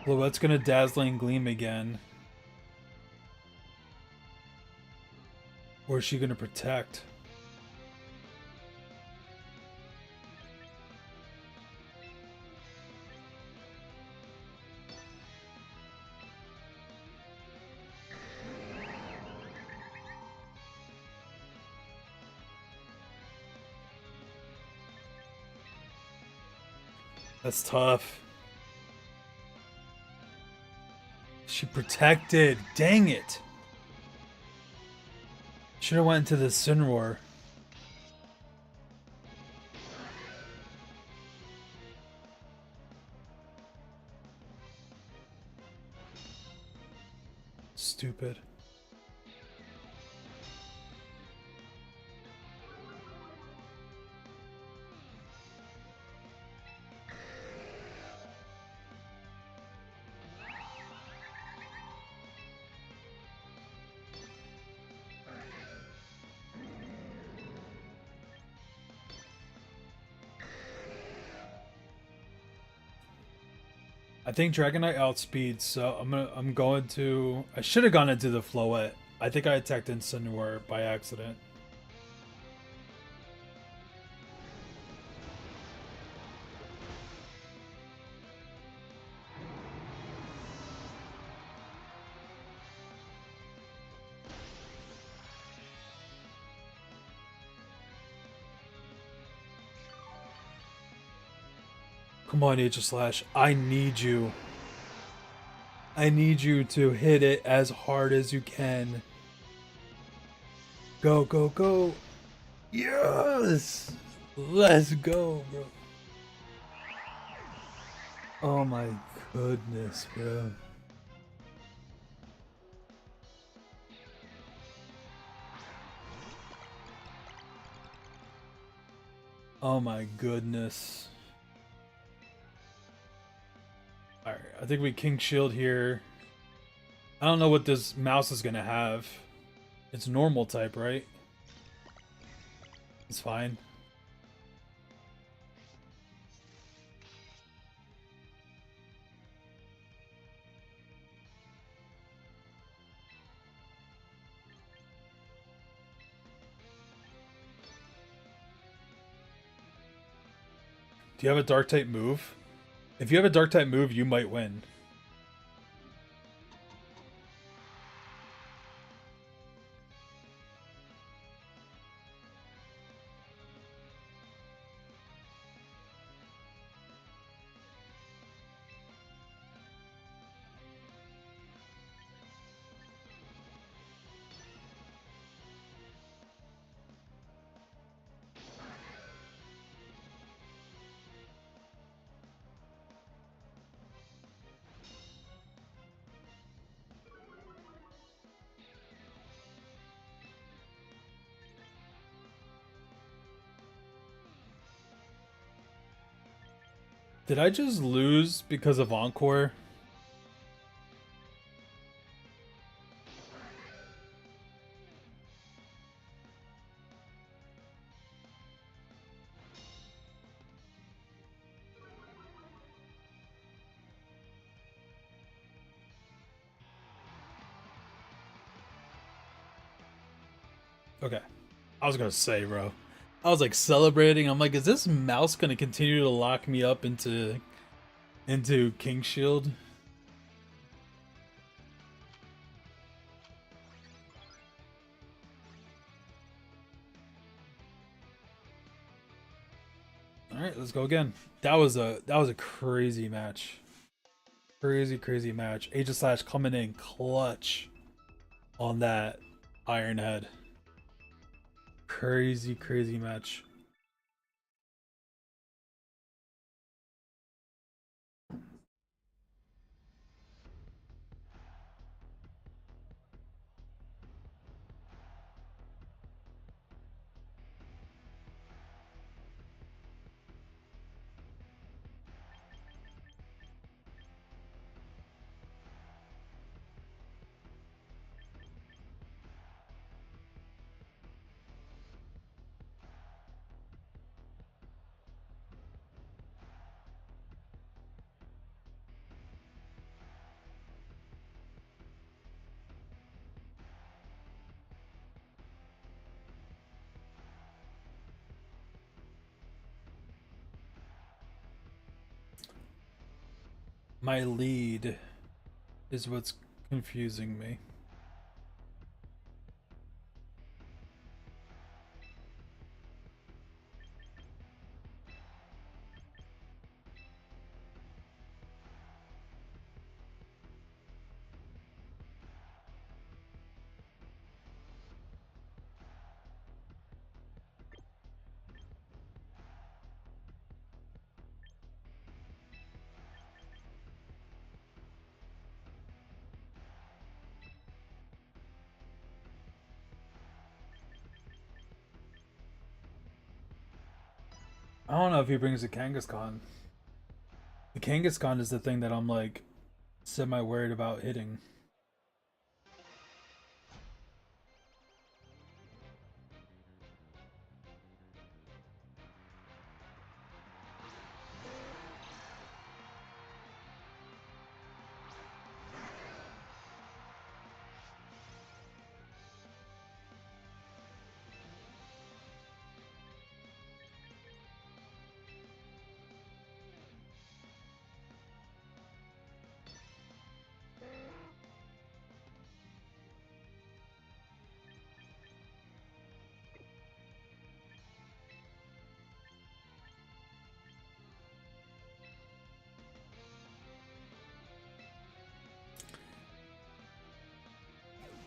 Floette's gonna Dazzling Gleam again. Or is she gonna protect? That's tough. She protected. Dang it. Should have went into the Sinroar. Stupid. I think Dragonite outspeeds, so I'm going to. I should have gone into the Floette. I think I attacked Incineroar by accident. Come on, Aegis Slash. I need you. I need you to hit it as hard as you can. Go, go, go. Yes! Let's go, bro. Oh my goodness, bro. Oh my goodness. Alright, I think we King Shield here. I don't know what this mouse is gonna have. It's normal type, right? It's fine. Do you have a dark type move? If you have a dark type move, you might win. Did I just lose because of Encore? Okay. I was gonna say, bro. I was like celebrating. I'm like, is this mouse gonna continue to lock me up into King Shield? All right, let's go again. That was a crazy match. Crazy match. Age of Slash coming in clutch on that Iron Head. Crazy match. My lead is what's confusing me. I don't know if he brings the Kangaskhan. The Kangaskhan is the thing that I'm like semi worried about hitting.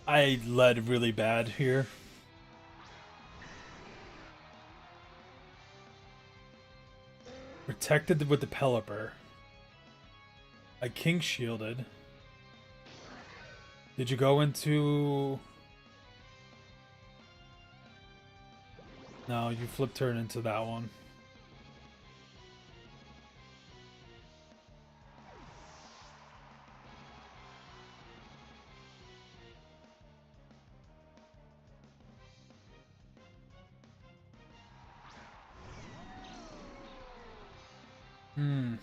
I led really bad here. Protected with the Pelipper. I King Shielded. Did you go into... No, you flip turn into that one. Hmm.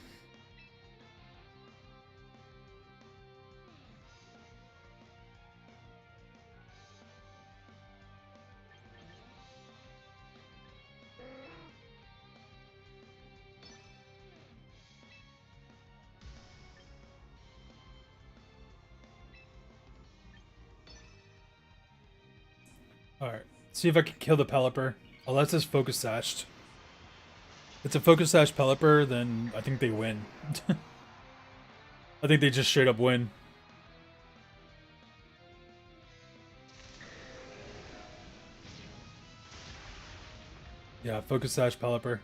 Alright. See if I can kill the Pelipper. Unless it's Focus Sashed. If it's a Focus Sash Pelipper, then I think they win. I think they just straight up win. Yeah, Focus Sash Pelipper.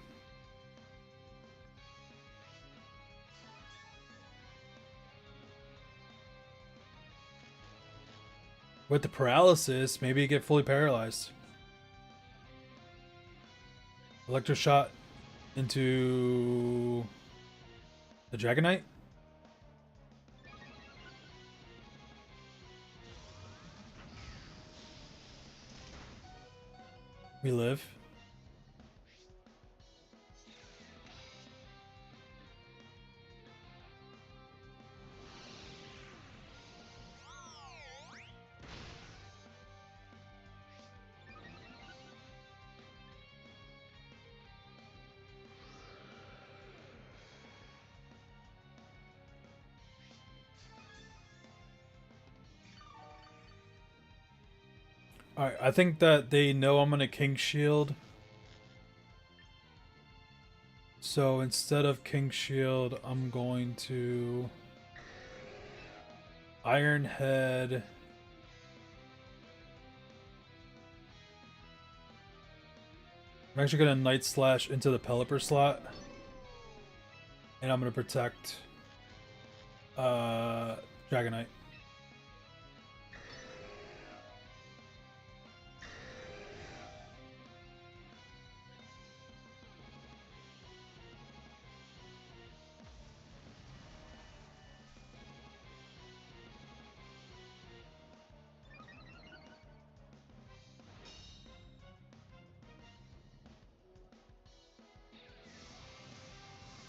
With the paralysis, maybe you get fully paralyzed. Electroshot into the Dragonite. We live. Alright, I think that they know I'm gonna King Shield. So instead of King Shield, I'm going to Iron Head. I'm actually gonna Night Slash into the Pelipper slot. And I'm gonna protect Dragonite.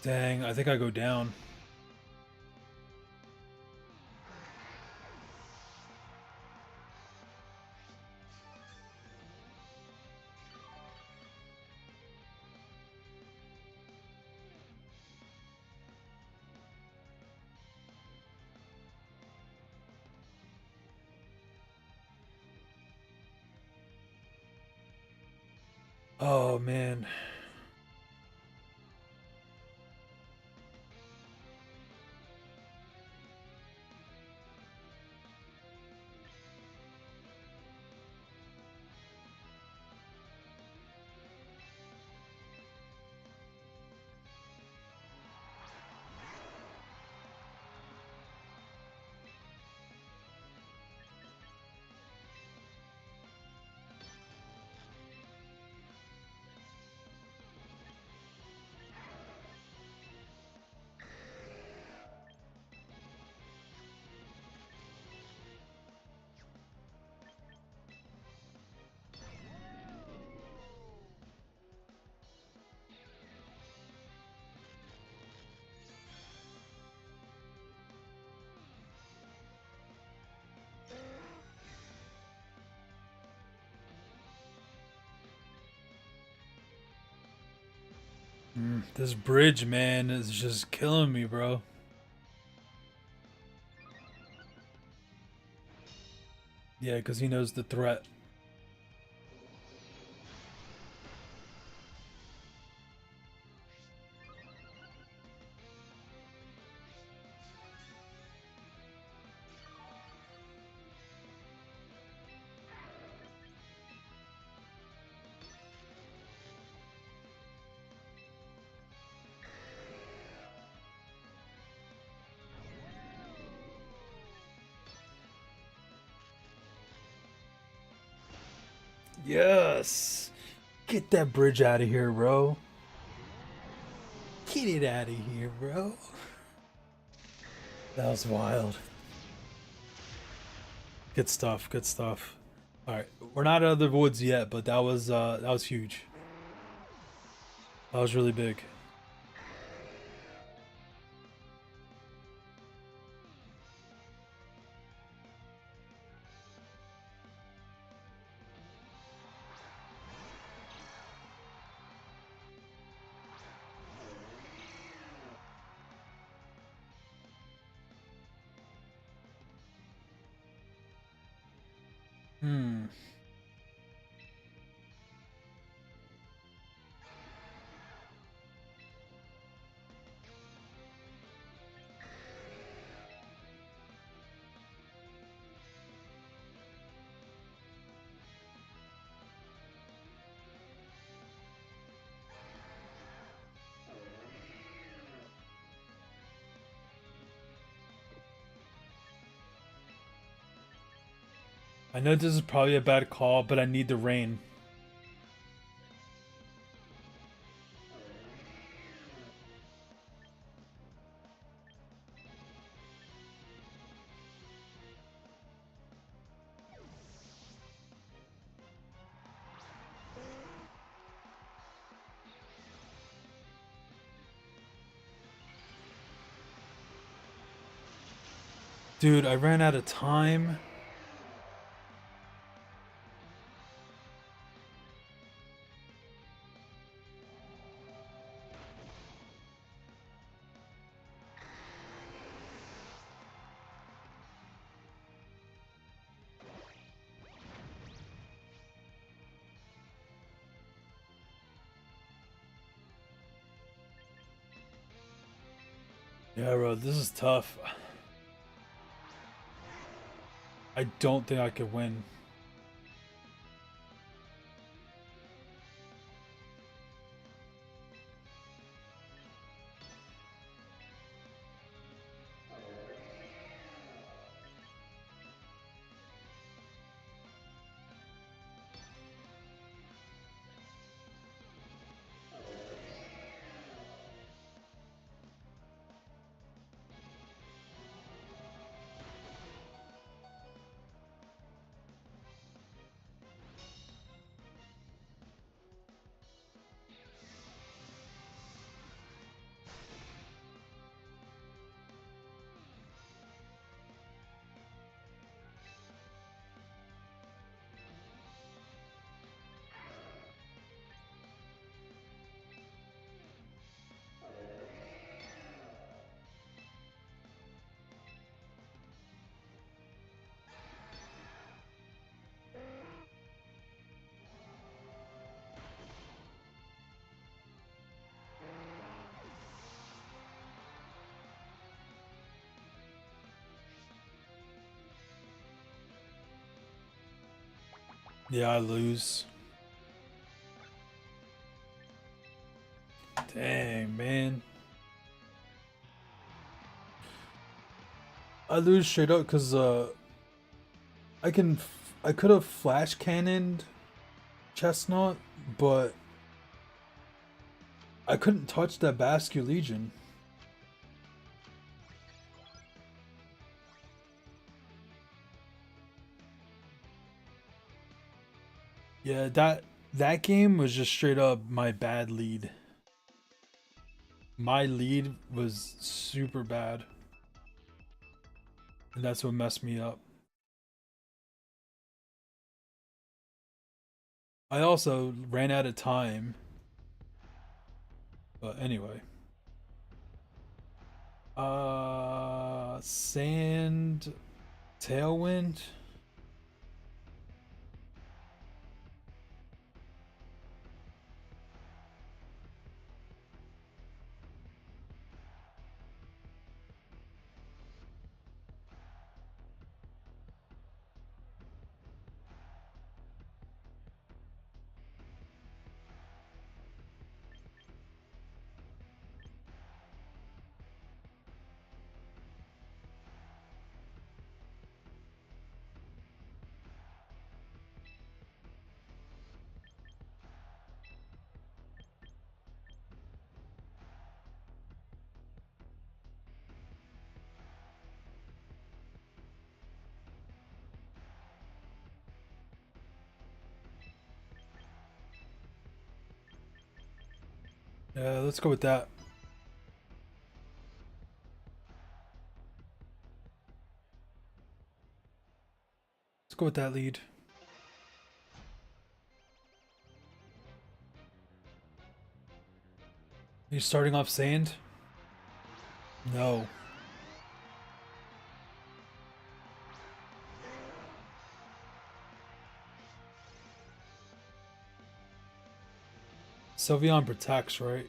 Dang, I think I go down. Oh man. This bridge, man, is just killing me, bro. Yeah, because he knows the threat. Yes! Get that bridge out of here, bro. Get it out of here, bro. That was wild. Good stuff, good stuff. Alright, we're not out of the woods yet, but that was huge. That was really big. Hmm. I know this is probably a bad call, but I need the rain. Dude, I ran out of time. Yeah, bro, this is tough. I don't think I could win. Yeah, I lose. Dang, man. I lose straight up because I could have flash cannoned Chestnut, but I couldn't touch that Basque Legion. Yeah, that game was just straight up my bad lead. My lead was super bad, and that's what messed me up. I also ran out of time, but anyway. Sand Tailwind. Yeah, let's go with that. Let's go with that lead. Are you starting off sand? No. Sylveon protects, right?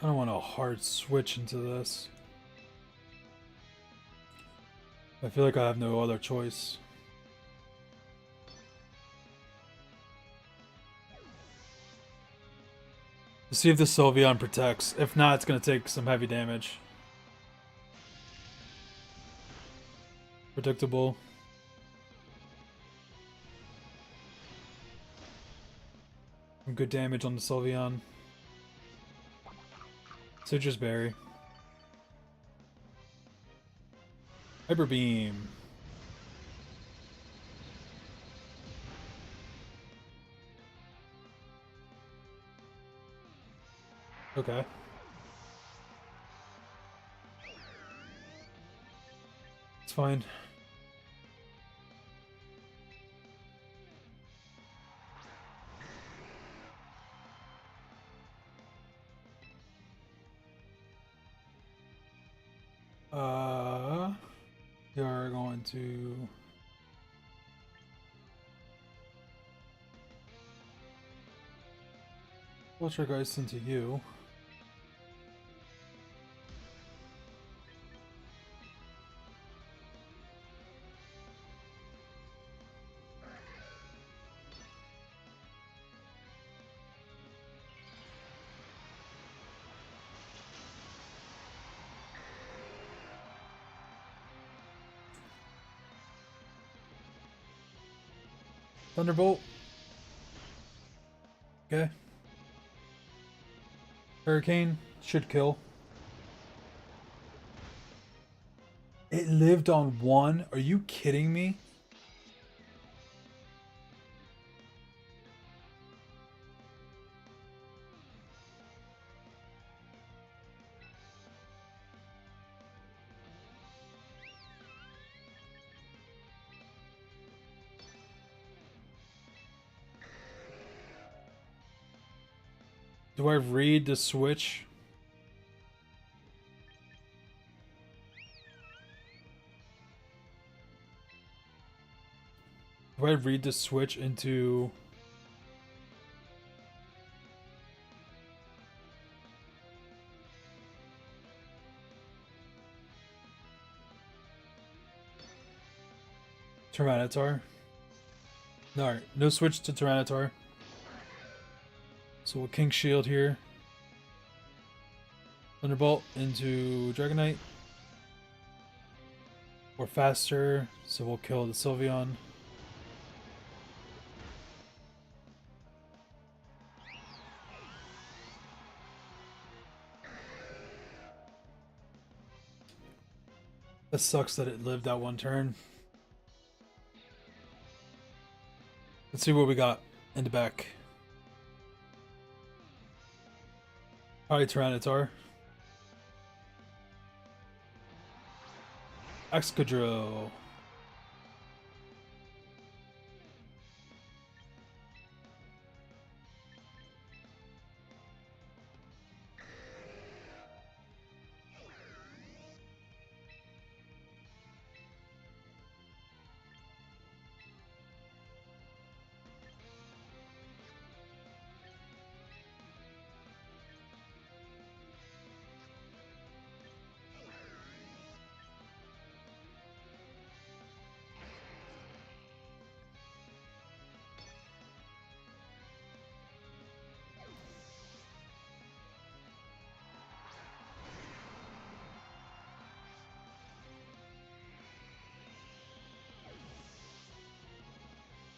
I don't want a hard switch into this. I feel like I have no other choice. Let's see if the Sylveon protects. If not, it's going to take some heavy damage. Predictable. Some good damage on the Sylveon. Citrus Berry. Hyper Beam. Okay. It's fine. We are going to Poltergeist into you. Thunderbolt. Okay. Hurricane should kill. It lived on one? Are you kidding me? Do I read the switch? Do I read the switch into... Tyranitar? No, no switch to Tyranitar. So we'll King Shield here. Thunderbolt into Dragonite. We're faster, so we'll kill the Sylveon. That sucks that it lived that one turn. Let's see what we got in the back. Probably Tyranitar. Excadrill.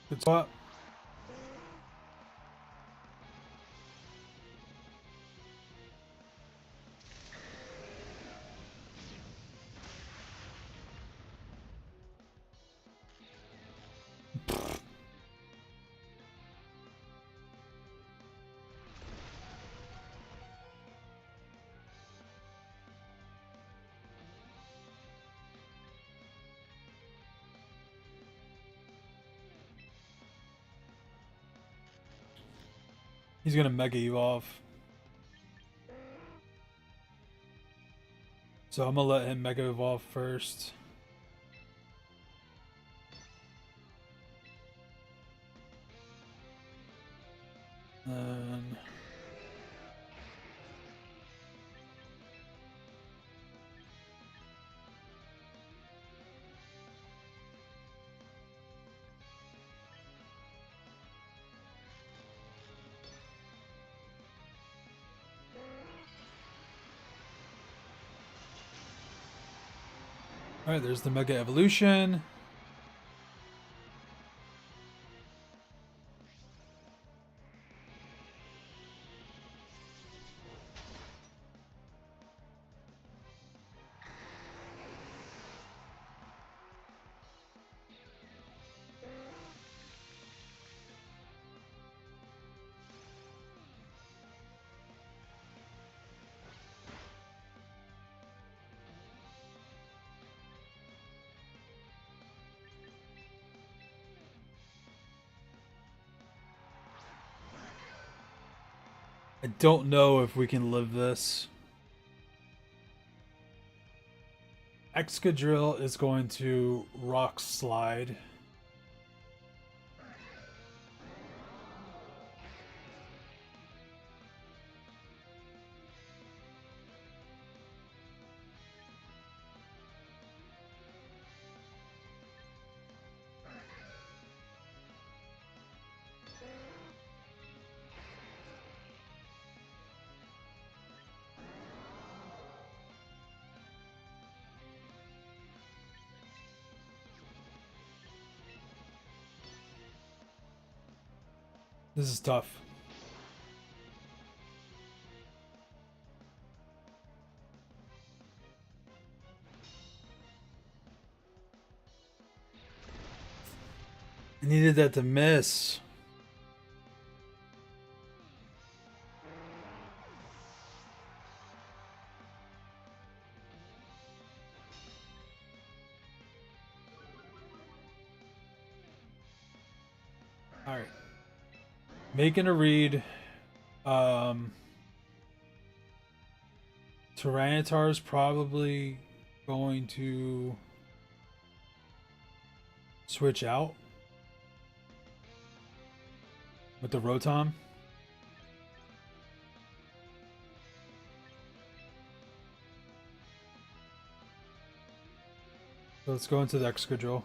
Good spot. He's gonna Mega Evolve. So I'm gonna let him Mega Evolve first. Then... Alright, there's the Mega Evolution. I don't know if we can live this. Excadrill is going to Rock Slide. This is tough. I needed that to miss. All right. Making a read. Tyranitar is probably going to switch out with the Rotom. So let's go into the Excadrill.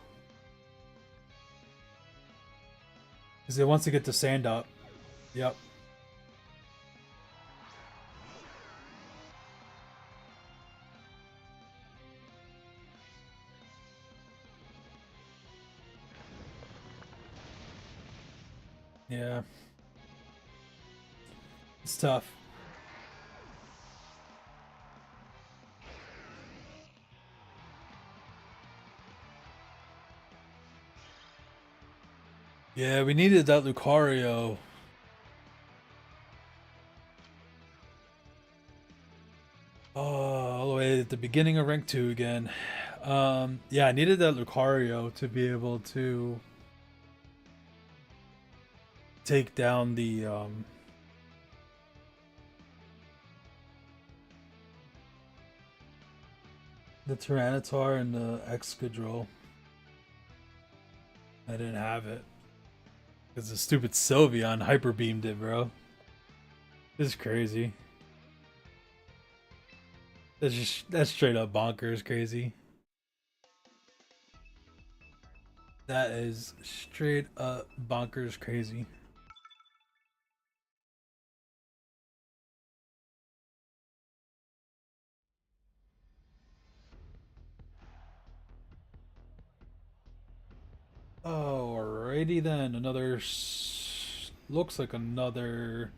Because it wants to get the sand up. Yep. Yeah. It's tough. Yeah, we needed that Lucario. Oh, all the way at the beginning of rank 2 again. Yeah, I needed that Lucario to be able to take down the Tyranitar and the Excadrill. I didn't have it. Because the stupid Sylveon hyper beamed it, bro. This is crazy. That's straight up bonkers crazy. That is straight up bonkers crazy. Alrighty then, looks like another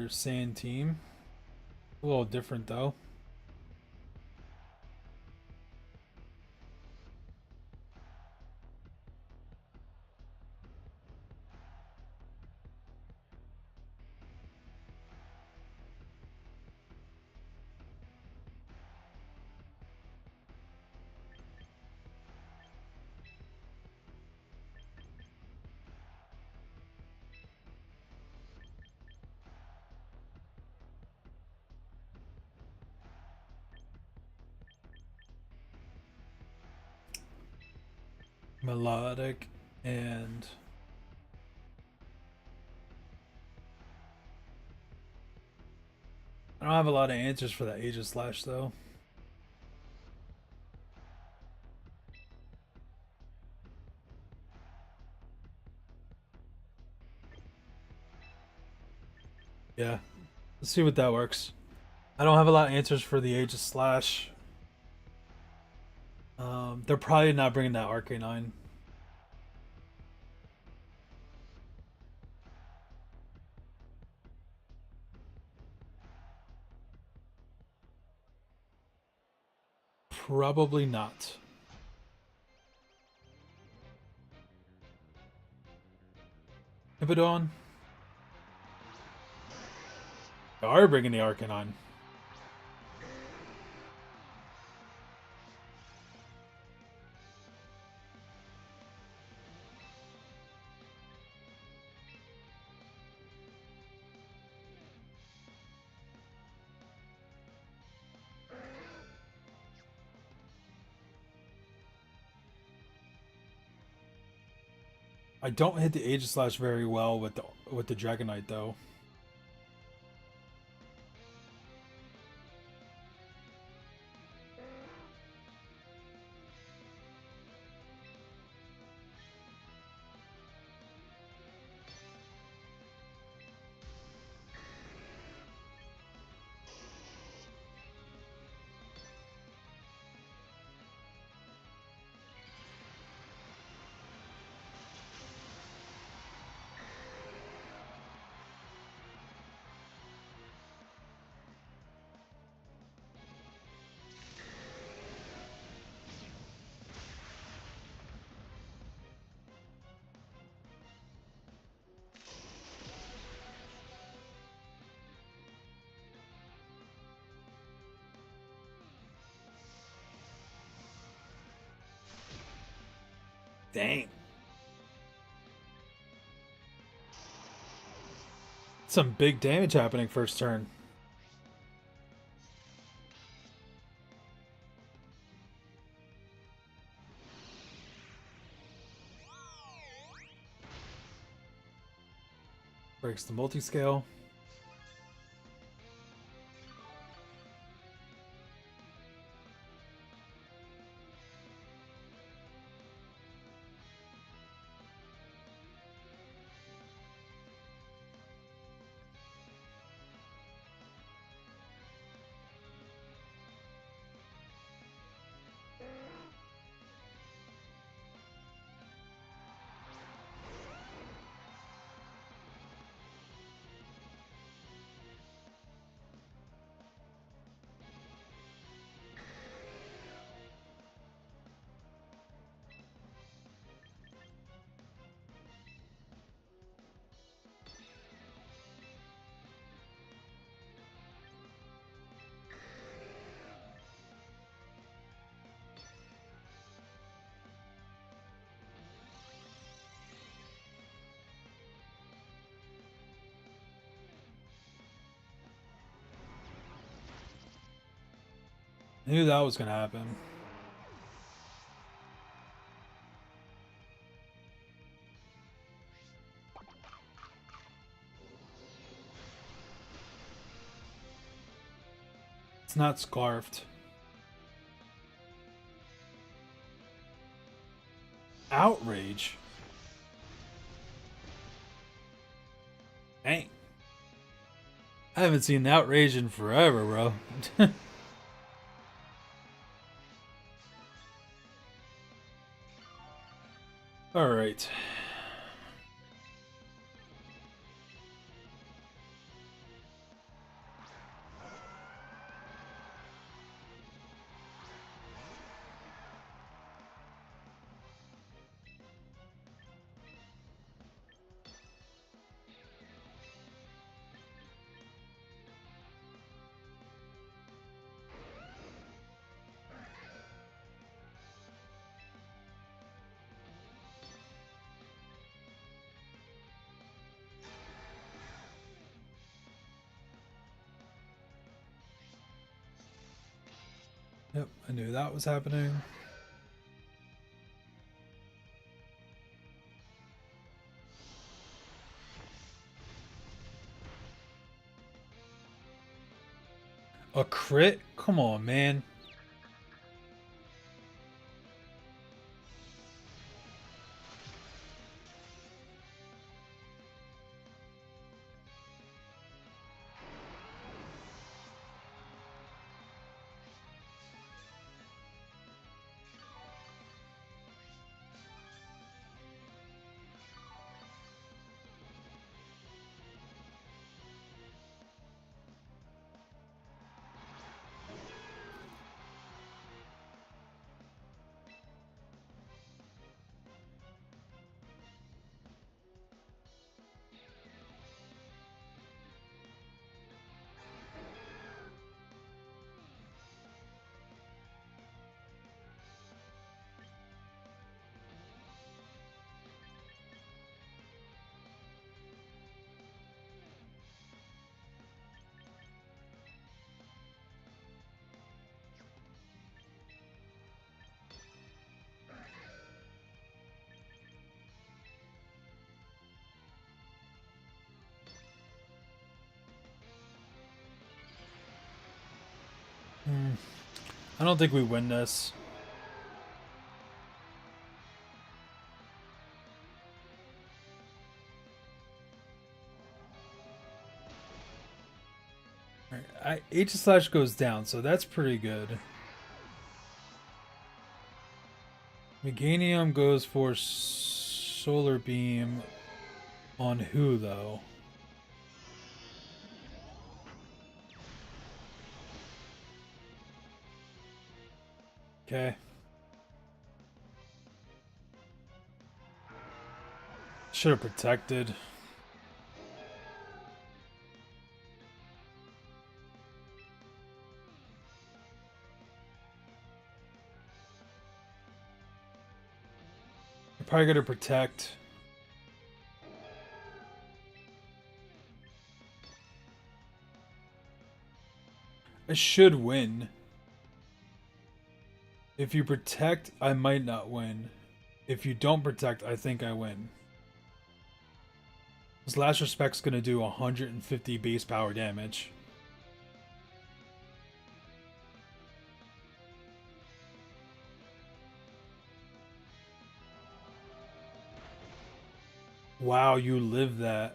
sand team. A little different though. Melodic and I don't have a lot of answers for that Aegislash though. Yeah. Let's see what that works. I don't have a lot of answers for the Aegislash. They're probably not bringing that Arcanine. Probably not. Hippowdon. They are bringing the Arcanine. I don't hit the Aegislash very well with the Dragonite though. Dang. Some big damage happening first turn. Breaks the multi-scale. I knew that was gonna happen. It's not scarfed. Outrage. Dang. I haven't seen outrage in forever, bro. All right. Yep, I knew that was happening. A crit? Come on, man. I don't think we win this. Alright, H/slash goes down, so that's pretty good. Meganium goes for solar beam on who, though? Okay. Should have protected. You're probably gonna protect. I should win. If you protect, I might not win. If you don't protect, I think I win. This last respect's gonna do 150 base power damage. Wow, you live that.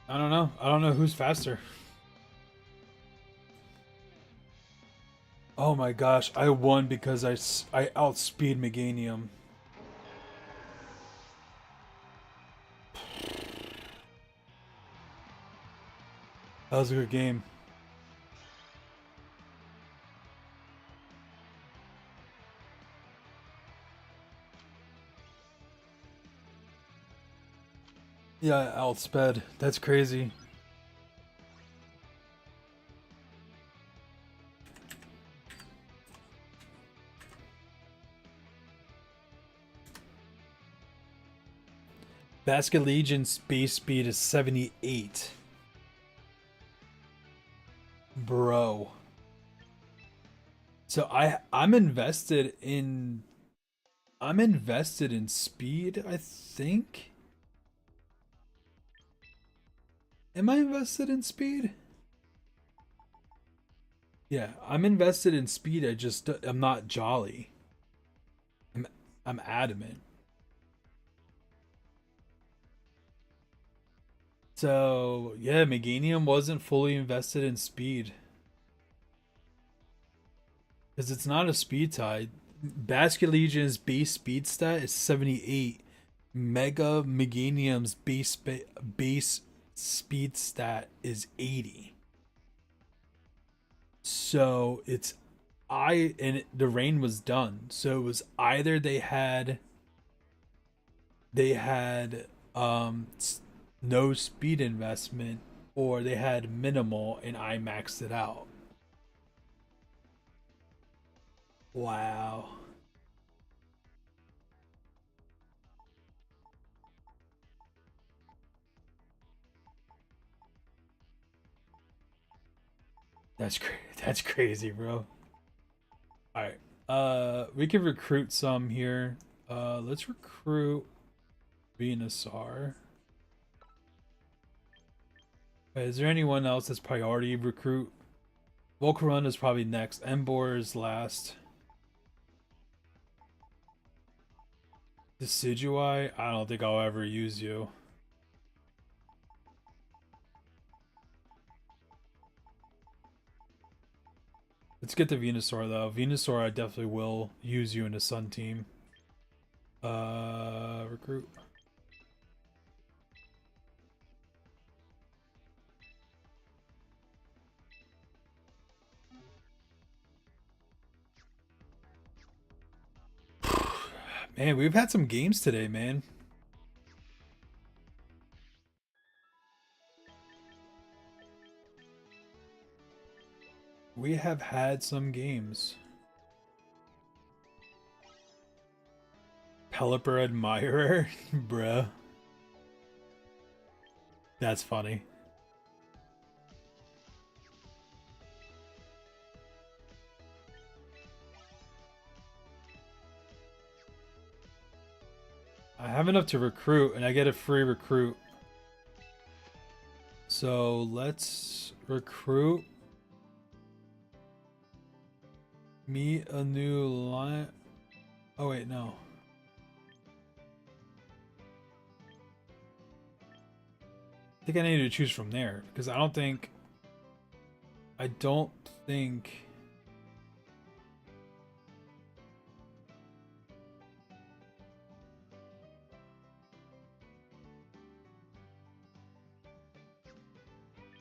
I don't know. I don't know who's faster. Oh my gosh, I won because I outspeed Meganium. That was a good game. Yeah, outsped. That's crazy. Basket Legion's base speed is 78. Bro. So I'm invested in speed, I think. Am I invested in speed? Yeah, I'm invested in speed. I'm not jolly. I'm adamant. So, yeah, Meganium wasn't fully invested in speed. Because it's not a speed tie. Basket Legion's base speed stat is 78. Mega Meganium's base speed stat is 80. So it's the rain was done. So it was either they had no speed investment or they had minimal and I maxed it out. Wow. That's crazy. That's crazy, bro. All right. We can recruit some here. Let's recruit Venusaur. Is there anyone else that's priority recruit? Volcarona is probably next. Embor is last. Decidueye? I don't think I'll ever use you. Let's get the Venusaur though. Venusaur, I definitely will use you in the Sun team. Recruit. Hey, we've had some games today, man. We have had some games. Pelipper Admirer? Bruh. That's funny. I have enough to recruit, and I get a free recruit. So let's recruit. Meet a new line. Oh, wait, no. I think I need to choose from there because I don't think.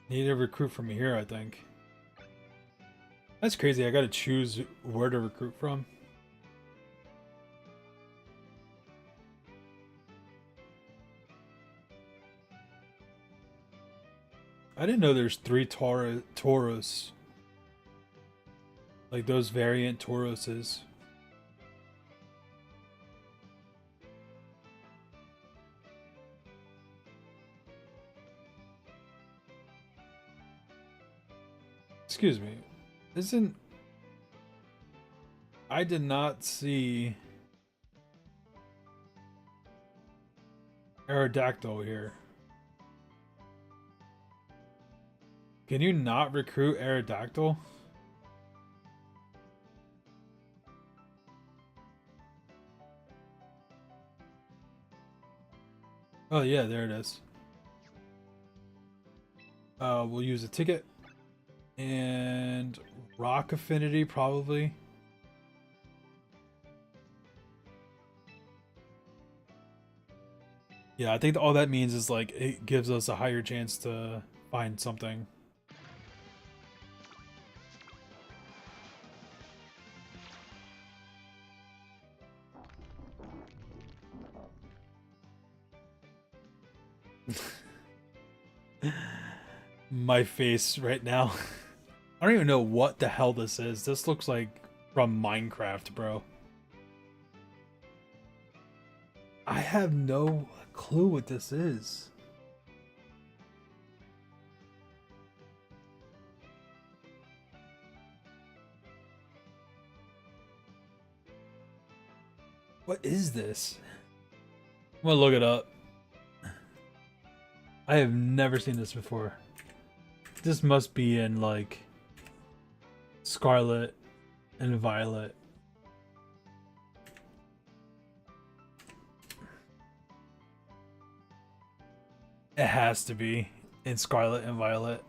Need to recruit from here, I think. That's crazy. I gotta choose where to recruit from. I didn't know there's 3 Tauros. Like those variant Tauroses. Excuse me. Isn't... I did not see Aerodactyl here. Can you not recruit Aerodactyl? Oh yeah, there it is. We'll use a ticket. And rock affinity probably. Yeah, I think all that means is like it gives us a higher chance to find something. My face right now. I don't even know what the hell this is. This looks like from Minecraft, bro. I have no clue what this is. What is this? I'm gonna look it up. I have never seen this before. This must be in like Scarlet and Violet. It has to be in Scarlet and Violet.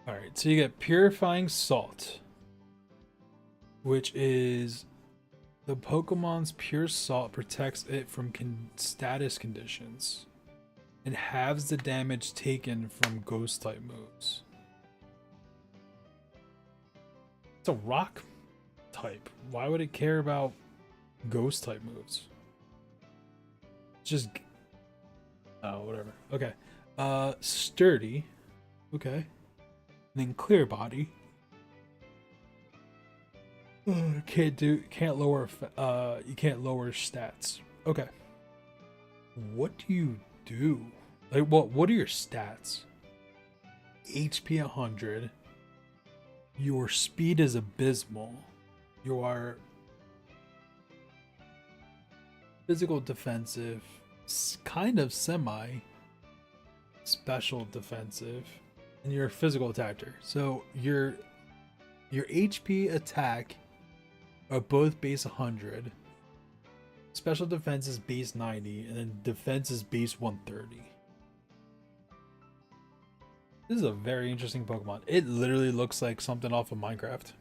Alright, so you get Purifying Salt, which is the Pokemon's pure salt protects it from status conditions and halves the damage taken from ghost type moves. It's a rock type. Why would it care about ghost type moves? Just oh, whatever. Okay. Sturdy. Okay. And then Clear Body. Can't lower you can't lower stats. Okay. What do you do? Like what are your stats? HP 100. Your speed is abysmal. Your physical defensive, kind of semi special defensive, and you're a physical attacker. So your HP attack are both base 100. Special defense is base 90, and then defense is base 130. This is a very interesting Pokemon. It literally looks like something off of Minecraft.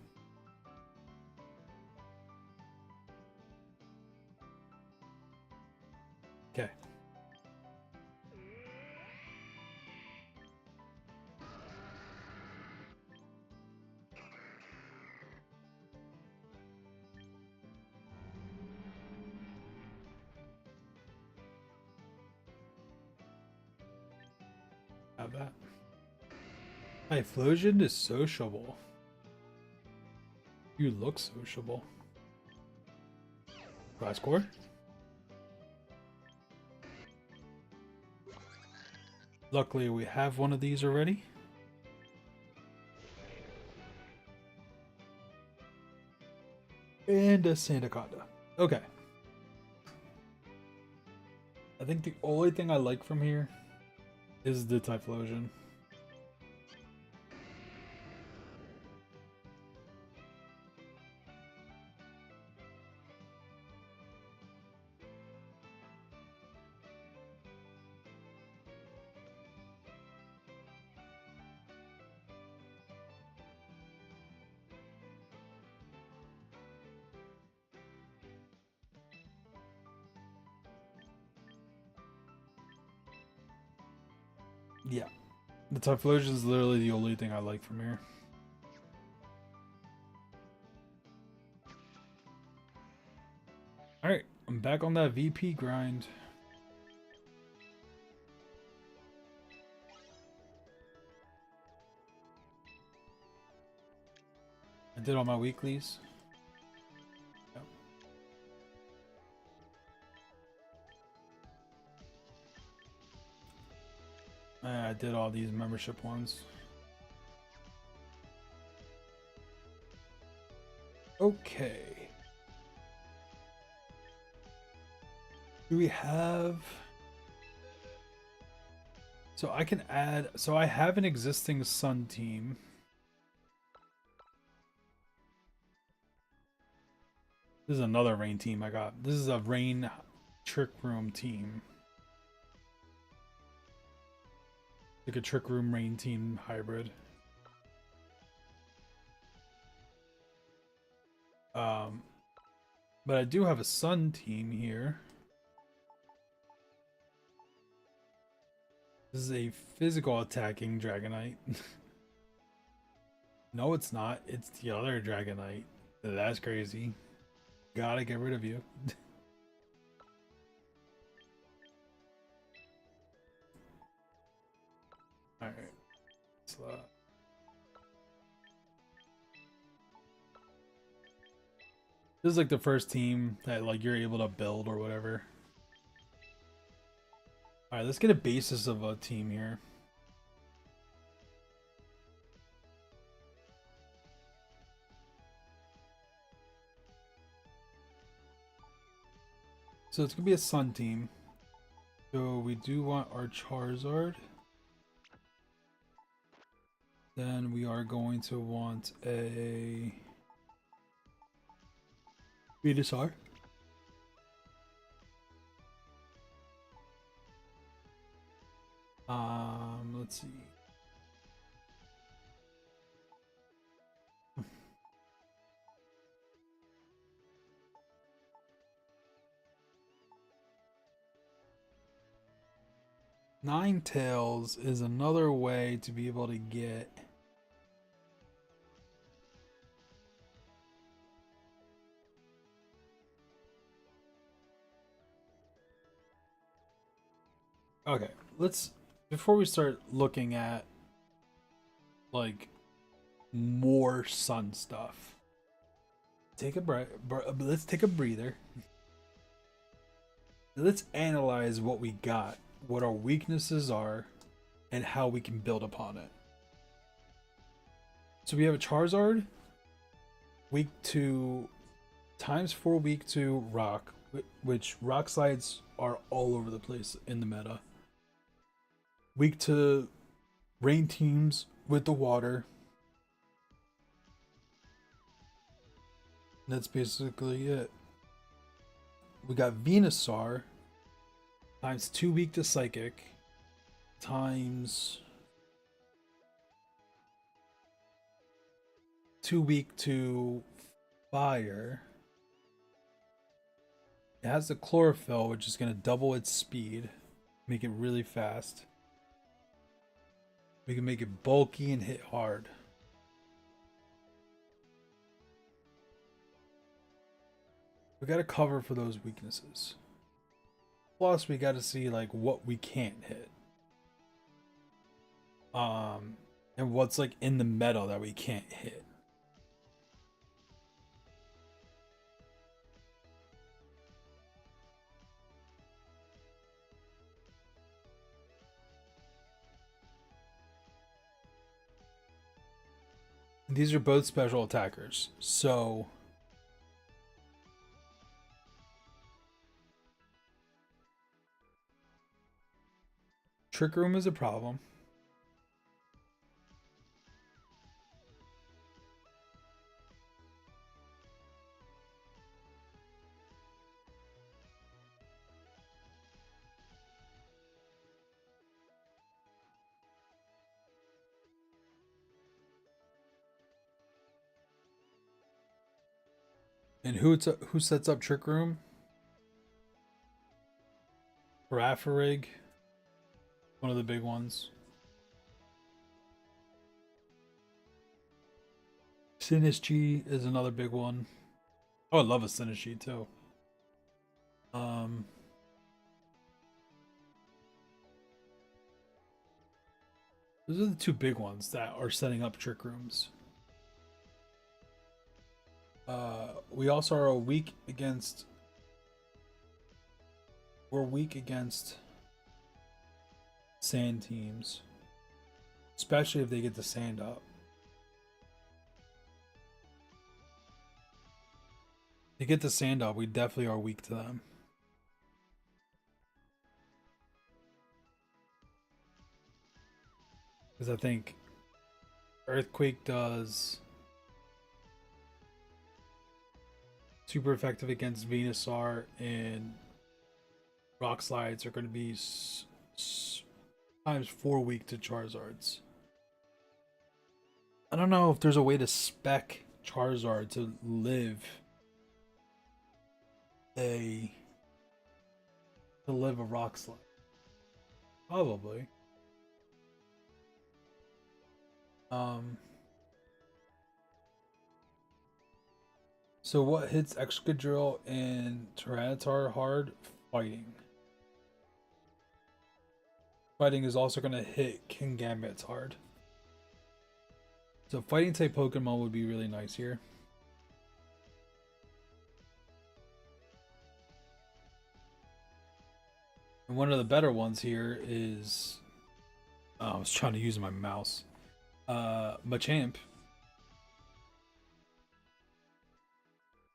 Okay. have that. Typhlosion is sociable. You look sociable. Glass core. Luckily, we have one of these already. And a Sandaconda. Okay. I think the only thing I like from here is the Typhlosion. Yeah. The Typhlosion is literally the only thing I like from here. Alright, I'm back on that VP grind. I did all my weeklies. Yep. I did all these membership ones. Okay. Do we have... So I can add... So I have an existing Sun team. This is another Rain team I got. This is a Rain Trick Room team. Like a Trick Room Rain team hybrid. But I do have a Sun team here. This is a physical attacking Dragonite. No, it's not. It's the other Dragonite. That's crazy. Gotta get rid of you. Alright. This is like the first team that like you're able to build or whatever. Alright, let's get a basis of a team here. So it's gonna be a Sun team. So we do want our Charizard. Then we are going to want a Venusaur. Let's see. Ninetales is another way to be able to get okay, let's before we start looking at like more Sun stuff. Take a breath. Let's take a breather. Let's analyze what we got, what our weaknesses are, and how we can build upon it. So we have a Charizard, weak to ×4 weak to rock, which rock slides are all over the place in the meta. Weak to rain teams with the water. That's basically it. We got Venusaur ×2 weak to psychic ×2 weak to fire. It has the chlorophyll, which is going to double its speed, make it really fast. We can make it bulky and hit hard. We got to cover for those weaknesses. Plus, we got to see like what we can't hit. and what's like in the metal that we can't hit. These are both special attackers, so Trick Room is a problem. And who sets up Trick Room? Raffarig, one of the big ones. Sinistry is another big one. Oh, I love a Sinistry too. Um, those are the two big ones that are setting up Trick Rooms. We also are weak against. We're weak against sand teams, especially if they get the sand up. They get the sand up, we definitely are weak to them. Because I think Earthquake does super effective against Venusaur, and Rock Slides are going to be times 4 weak to Charizards. I don't know if there's a way to spec Charizard to live a Rock Slide. Probably. So what hits Excadrill and Tyranitar hard? Fighting. Fighting is also going to hit Kingambits hard. So fighting type Pokemon would be really nice here. And one of the better ones here is... Oh, I was trying to use my mouse. Machamp.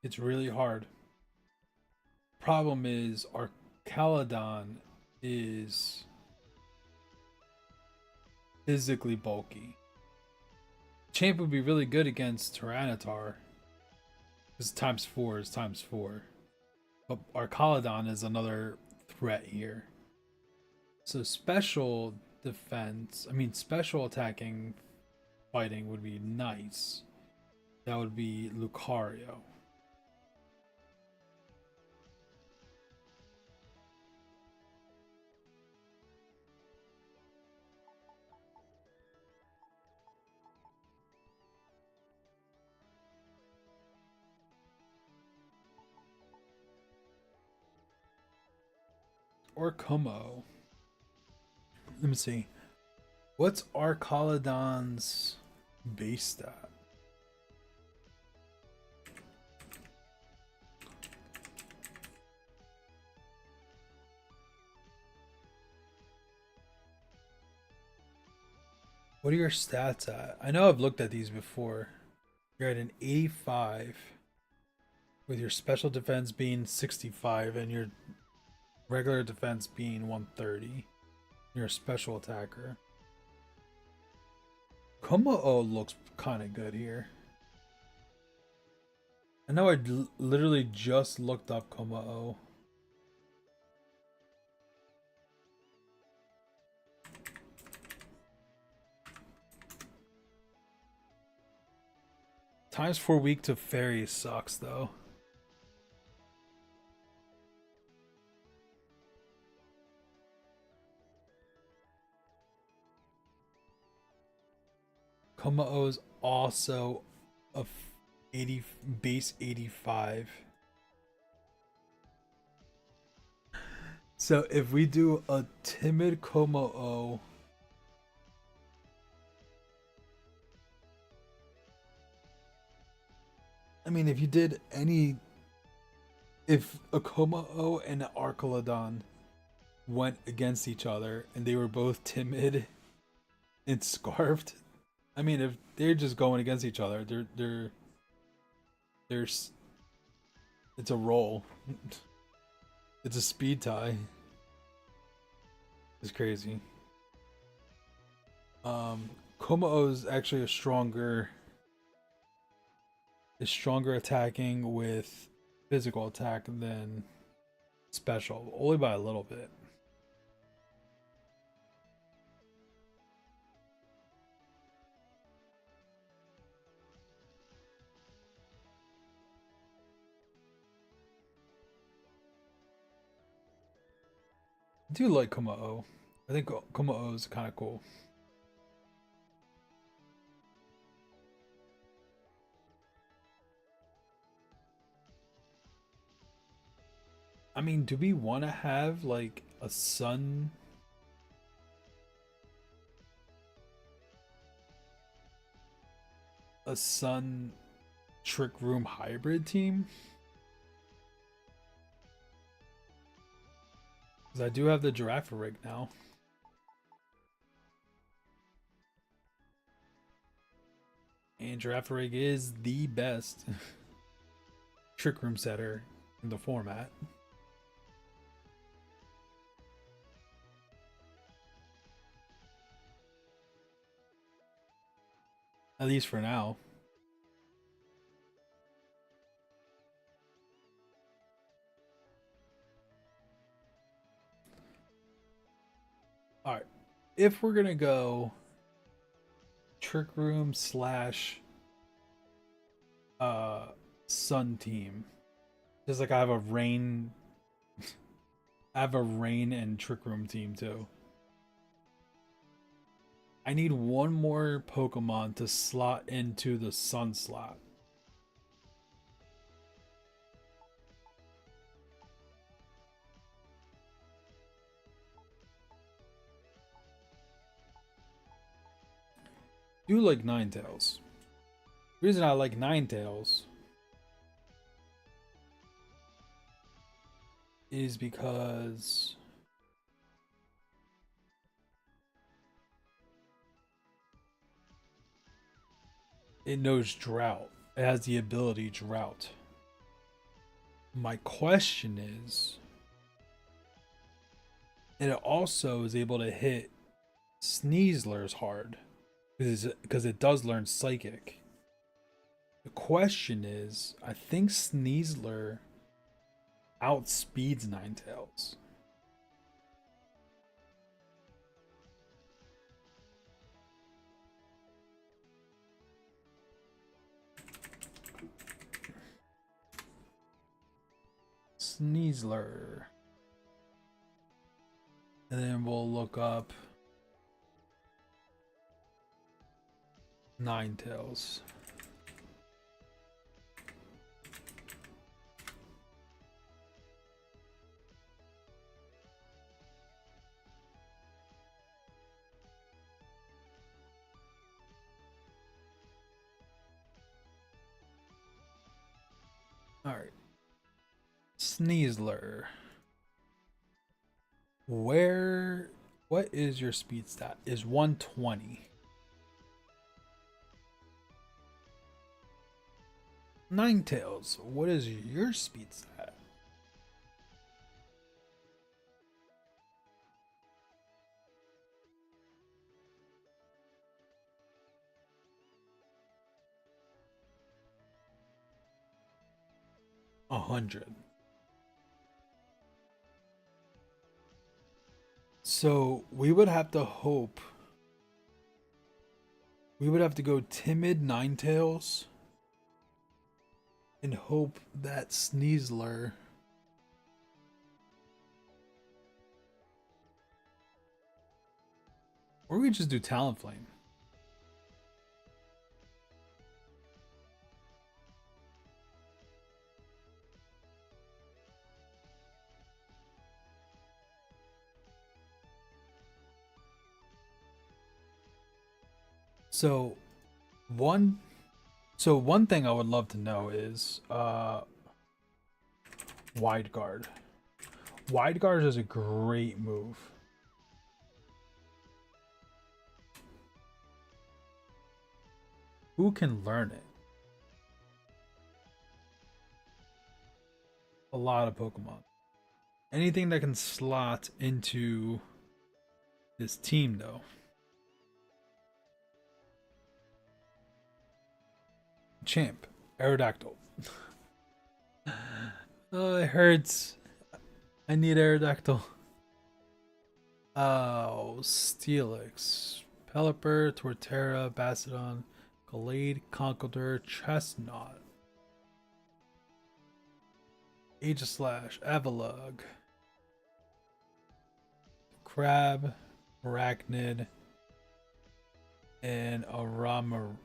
It's really hard. Problem is, our Caladon is physically bulky. Champ would be really good against Tyranitar, because times 4 is times 4. But our Caladon is another threat here. So special defense, special attacking fighting would be nice. That would be Lucario. Or Como. Let me see. What's Arcaladon's base stat? What are your stats at? I know I've looked at these before. You're at an 85 with your special defense being 65 and your regular defense being 130. You're a special attacker. Como looks kind of good here. I know I literally just looked up Como. Times 4 weak to Fairy sucks though. Como is also a 80 base 85. So if we do a timid Como mean, if you did any, if a Komao and an Archelodon went against each other and they were both timid and scarfed, I mean, if they're just going against each other, there's it's a roll. It's a speed tie. It's crazy. Komao is actually is stronger attacking with physical attack than special, only by a little bit. I do like Komao. I think Komao is kind of cool. I mean, do we want to have like a sun trick room hybrid team? Because I do have the giraffe rig now. And giraffe rig is the best trick room setter in the format. At least for now. Alright. If we're gonna go trick room slash sun team. Just like I have a rain and trick room team too. I need one more Pokemon to slot into the sun slot. Do like Ninetales. The reason I like Ninetales is because it knows drought. It has the ability drought. My question is, and it also is able to hit Sneaslers hard because it does learn Psychic. The question is, I think Sneasler outspeeds Ninetales. Sneasler. And then we'll look up Ninetales. Alright. Sneasler. What is your speed stat? Is 120. Ninetales, what is your speed stat? A 100. So we would have to hope. We would have to go timid Ninetales and hope that Sneasler or we just do Talonflame. So one So one thing I would love to know is wide guard. Wide guard is a great move. Who can learn it? A lot of Pokemon. Anything that can slot into this team, though. Champ, Aerodactyl. Oh, it hurts. I need Aerodactyl. Oh, Steelix, Pelipper, Torterra, Bastiodon, Gallade, Conkeldurr, Chestnut, Aegislash, Avalugg, Crab, Arachnid, and Armarogue.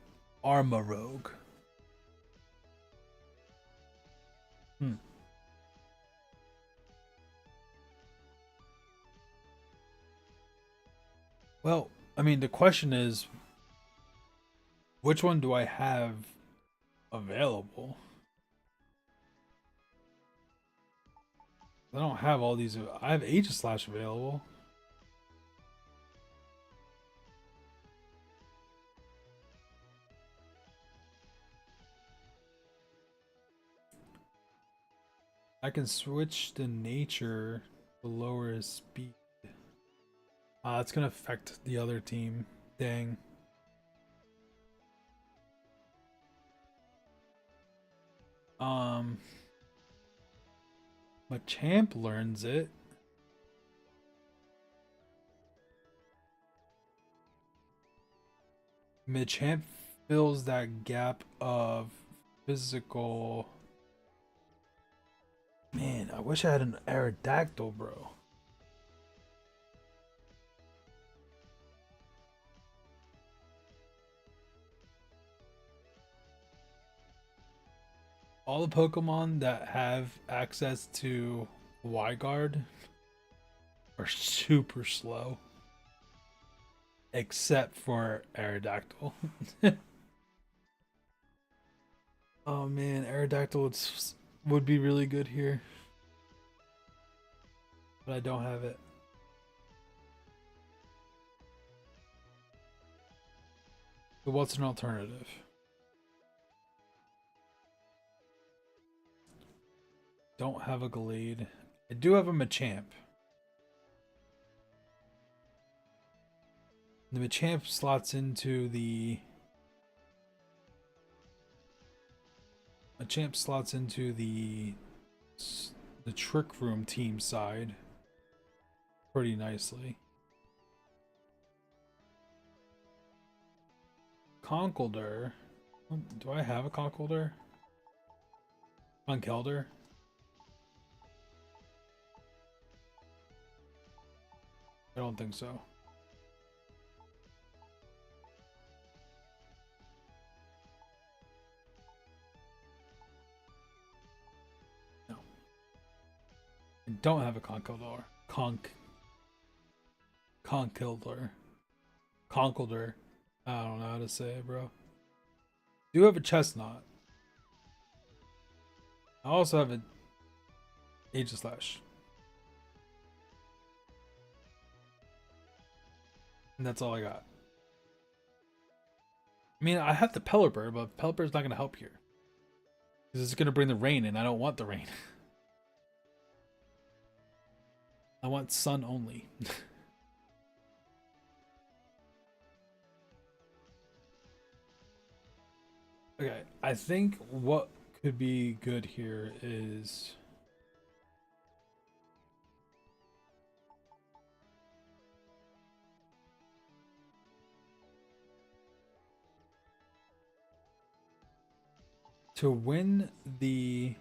Well, I mean, the question is, which one do I have available? I don't have all these. I have Aegislash available. I can switch to nature to lower his speed. It's gonna affect the other team. Dang. Machamp learns it. Machamp fills that gap of physical. Man, I wish I had an Aerodactyl, bro. All the Pokemon that have access to Y-Guard are super slow. Except for Aerodactyl. Oh man, Aerodactyl would be really good here. But I don't have it. So what's an alternative? Don't have a Gallade. I do have a Machamp. The Machamp slots into the Trick Room team side pretty nicely. Conkeldurr. Do I have a Conkeldurr? Conkeldurr? I don't think so. No. I don't have a Conkeldurr. Conkeldurr. Conkeldurr. I don't know how to say it, bro. Do have a Chestnut. I also have an Aegislash. And that's all I got. I mean, I have the Pelipper, but Pelipper's not going to help here. Because it's going to bring the rain, and I don't want the rain. I want sun only. Okay, I think what could be good here is to win the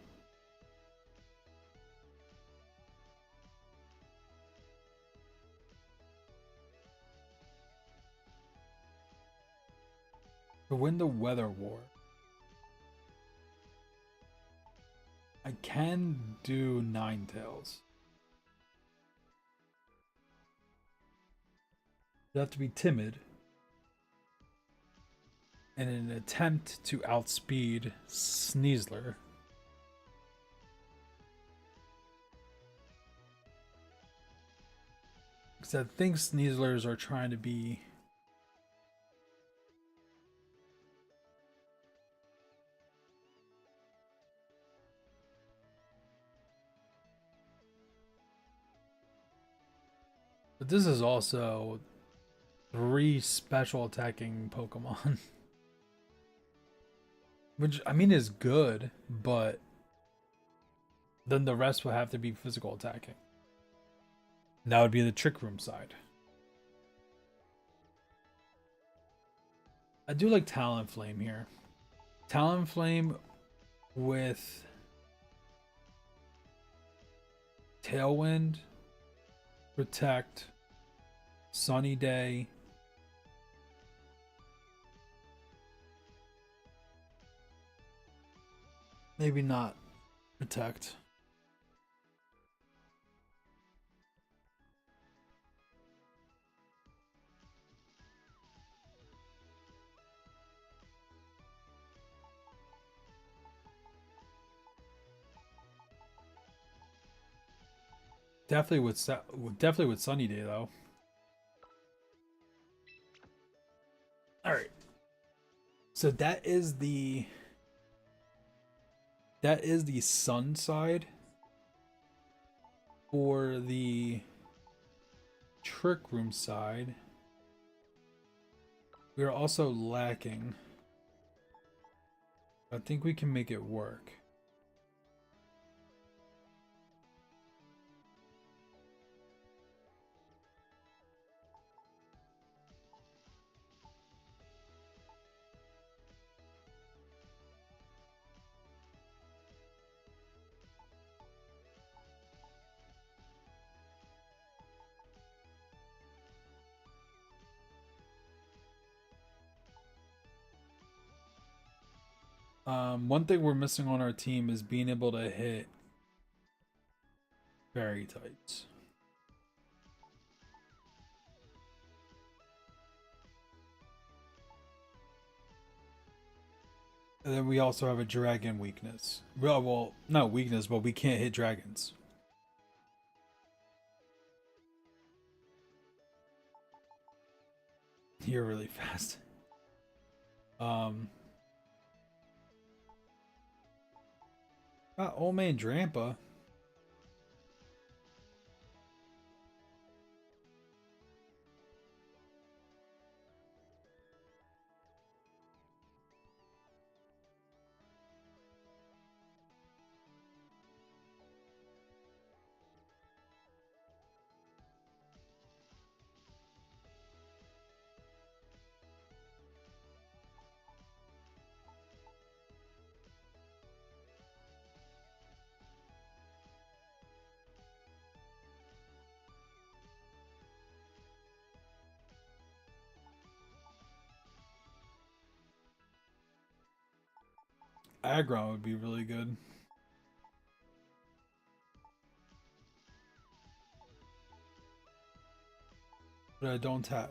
weather war. I can do Ninetales. You have to be timid. in an attempt to outspeed Sneasler. Because I think Sneaslers are trying to be... But this is also 3 special attacking Pokemon. Which, I mean, is good, but then the rest will have to be physical attacking. And that would be the Trick Room side. I do like Talonflame here. Talonflame with Tailwind, Protect, Sunny Day. Maybe not Protect. Definitely with Sunny Day though. All right. So that is the sun side. For the Trick Room side, we are also lacking. I think we can make it work. One thing we're missing on our team is being able to hit fairy types. And then we also have a dragon weakness. Well, not weakness, but we can't hit dragons. You're really fast. Old man Drampa. Aggron would be really good. But I don't have.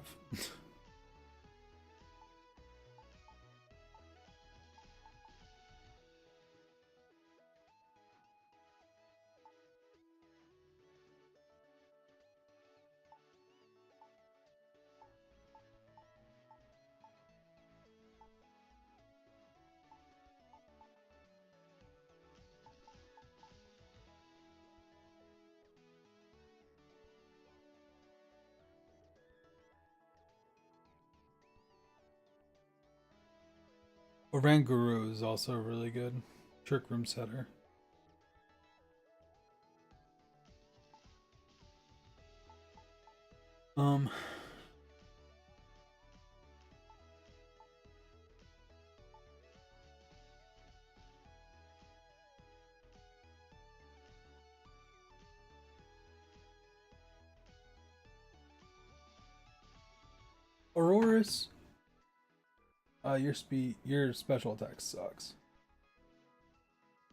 Oranguru is also really good. Trick Room setter. Um, Aurorus. Your special attack sucks.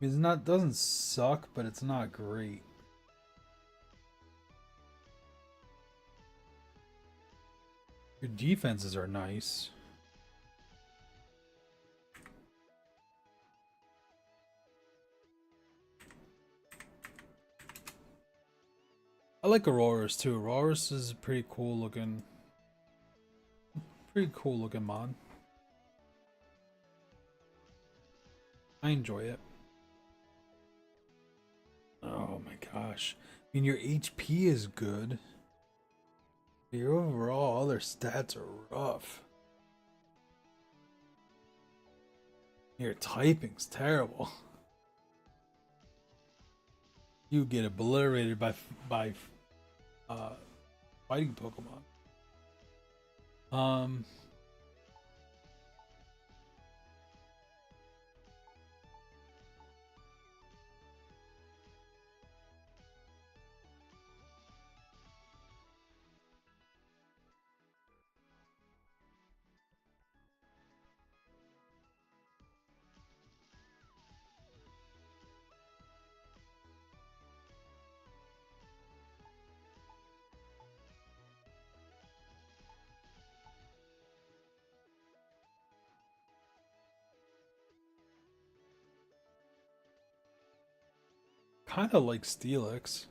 It's not doesn't suck, but it's not great. Your defenses are nice. I like Auroras too. Auroras is a pretty cool looking mod. I enjoy it. Oh my gosh. I mean, your HP is good. Your overall other stats are rough. Your typing's terrible. You get obliterated by uh, fighting Pokemon. Um, kind of like Steelix.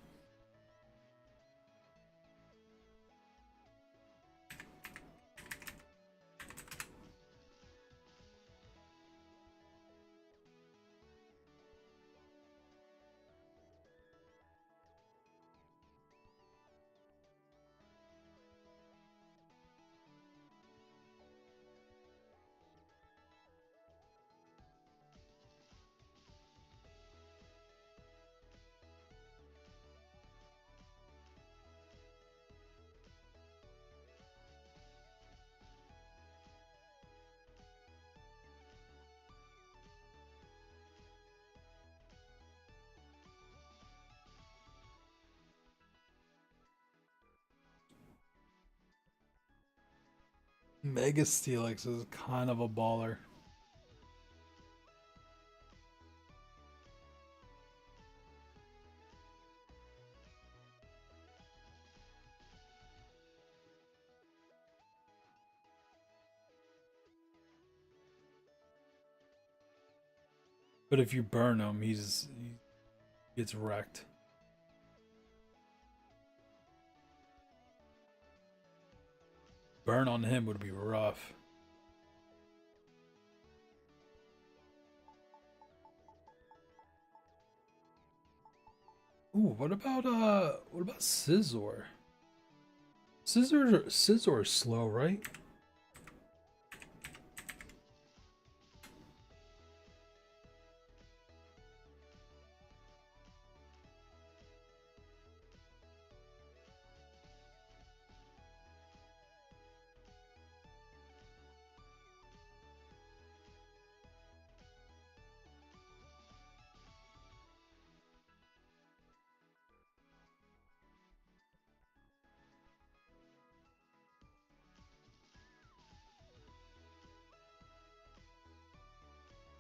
Mega Steelix is kind of a baller. But if you burn him, he gets wrecked. Burn on him would be rough. Ooh, what about Scizor? Scizor is slow, right?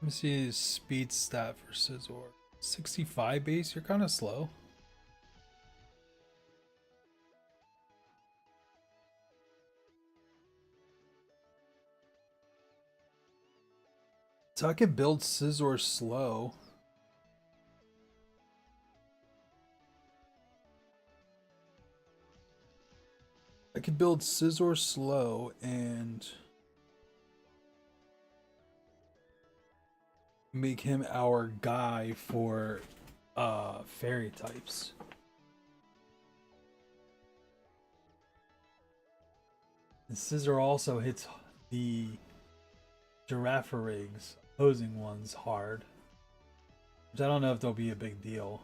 Let me see his speed stat for Scizor. 65 base, you're kind of slow. So I can build Scizor slow. I could build Scizor slow and make him our guy for fairy types. And Scizor also hits the Giraffarigs, opposing ones, hard. Which I don't know if they'll be a big deal.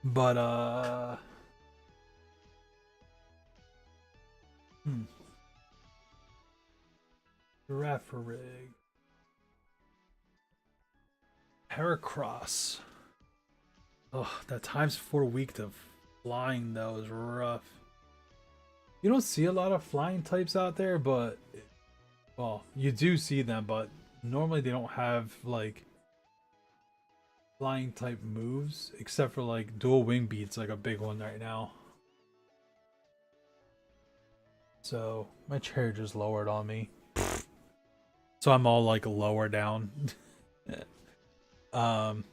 But Giraffarig. Heracross. Oh, that times 4 weak to flying though is rough. You don't see a lot of flying types out there, but well, you do see them, but normally they don't have like flying type moves, except for like dual wing beats, like a big one right now. So my chair just lowered on me. So I'm all like lower down. um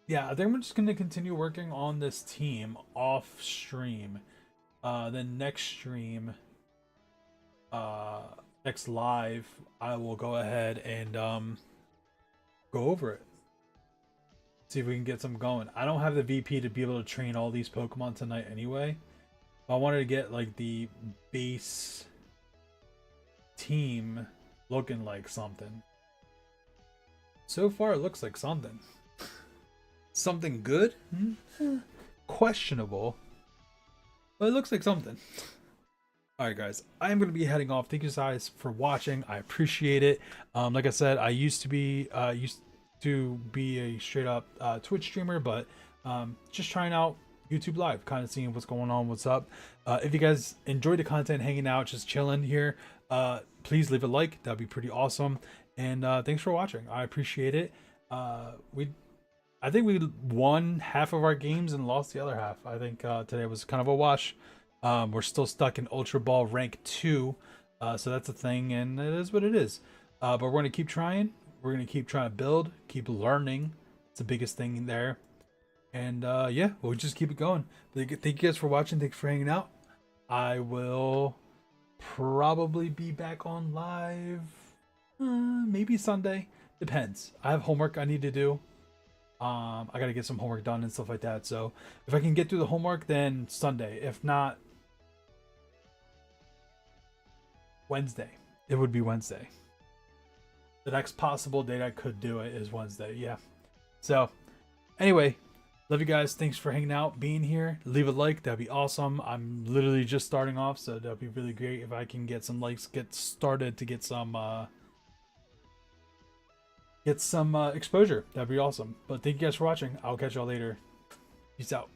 yeah, I think I'm just gonna continue working on this team off stream. Then next stream, uh, next live, I will go ahead and go over it. See if we can get some going. I don't have the VP to be able to train all these Pokemon tonight anyway. I wanted to get like the base team looking like something. So far, it looks like something. Something good? Questionable. But it looks like something. Alright guys, I am going to be heading off. Thank you guys for watching. I appreciate it. Like I said, I used to be a straight up Twitch streamer, but just trying out YouTube Live, kind of seeing what's going on, what's up. If you guys enjoyed the content, hanging out, just chilling here, please leave a like. That'd be pretty awesome. And thanks for watching. I appreciate it. I think we won half of our games and lost the other half. I think today was kind of a wash. We're still stuck in Ultra Ball rank 2, so that's a thing, and it is what it is. But we're going to keep trying. We're going to keep trying to build, keep learning. It's the biggest thing in there. And yeah, we'll just keep it going. Thank you guys for watching. Thanks for hanging out. I will probably be back on live maybe Sunday. Depends. I have homework I need to do. I gotta get some homework done and stuff like that. So if I can get through the homework, then Sunday. If not, Wednesday. It would be Wednesday. The next possible date I could do it is Wednesday. Yeah. So anyway, love you guys. Thanks for hanging out, being here. Leave a like. That'd be awesome. I'm literally just starting off, so that'd be really great if I can get some likes, get started to get some exposure. That'd be awesome. But thank you guys for watching. I'll catch y'all later. Peace out.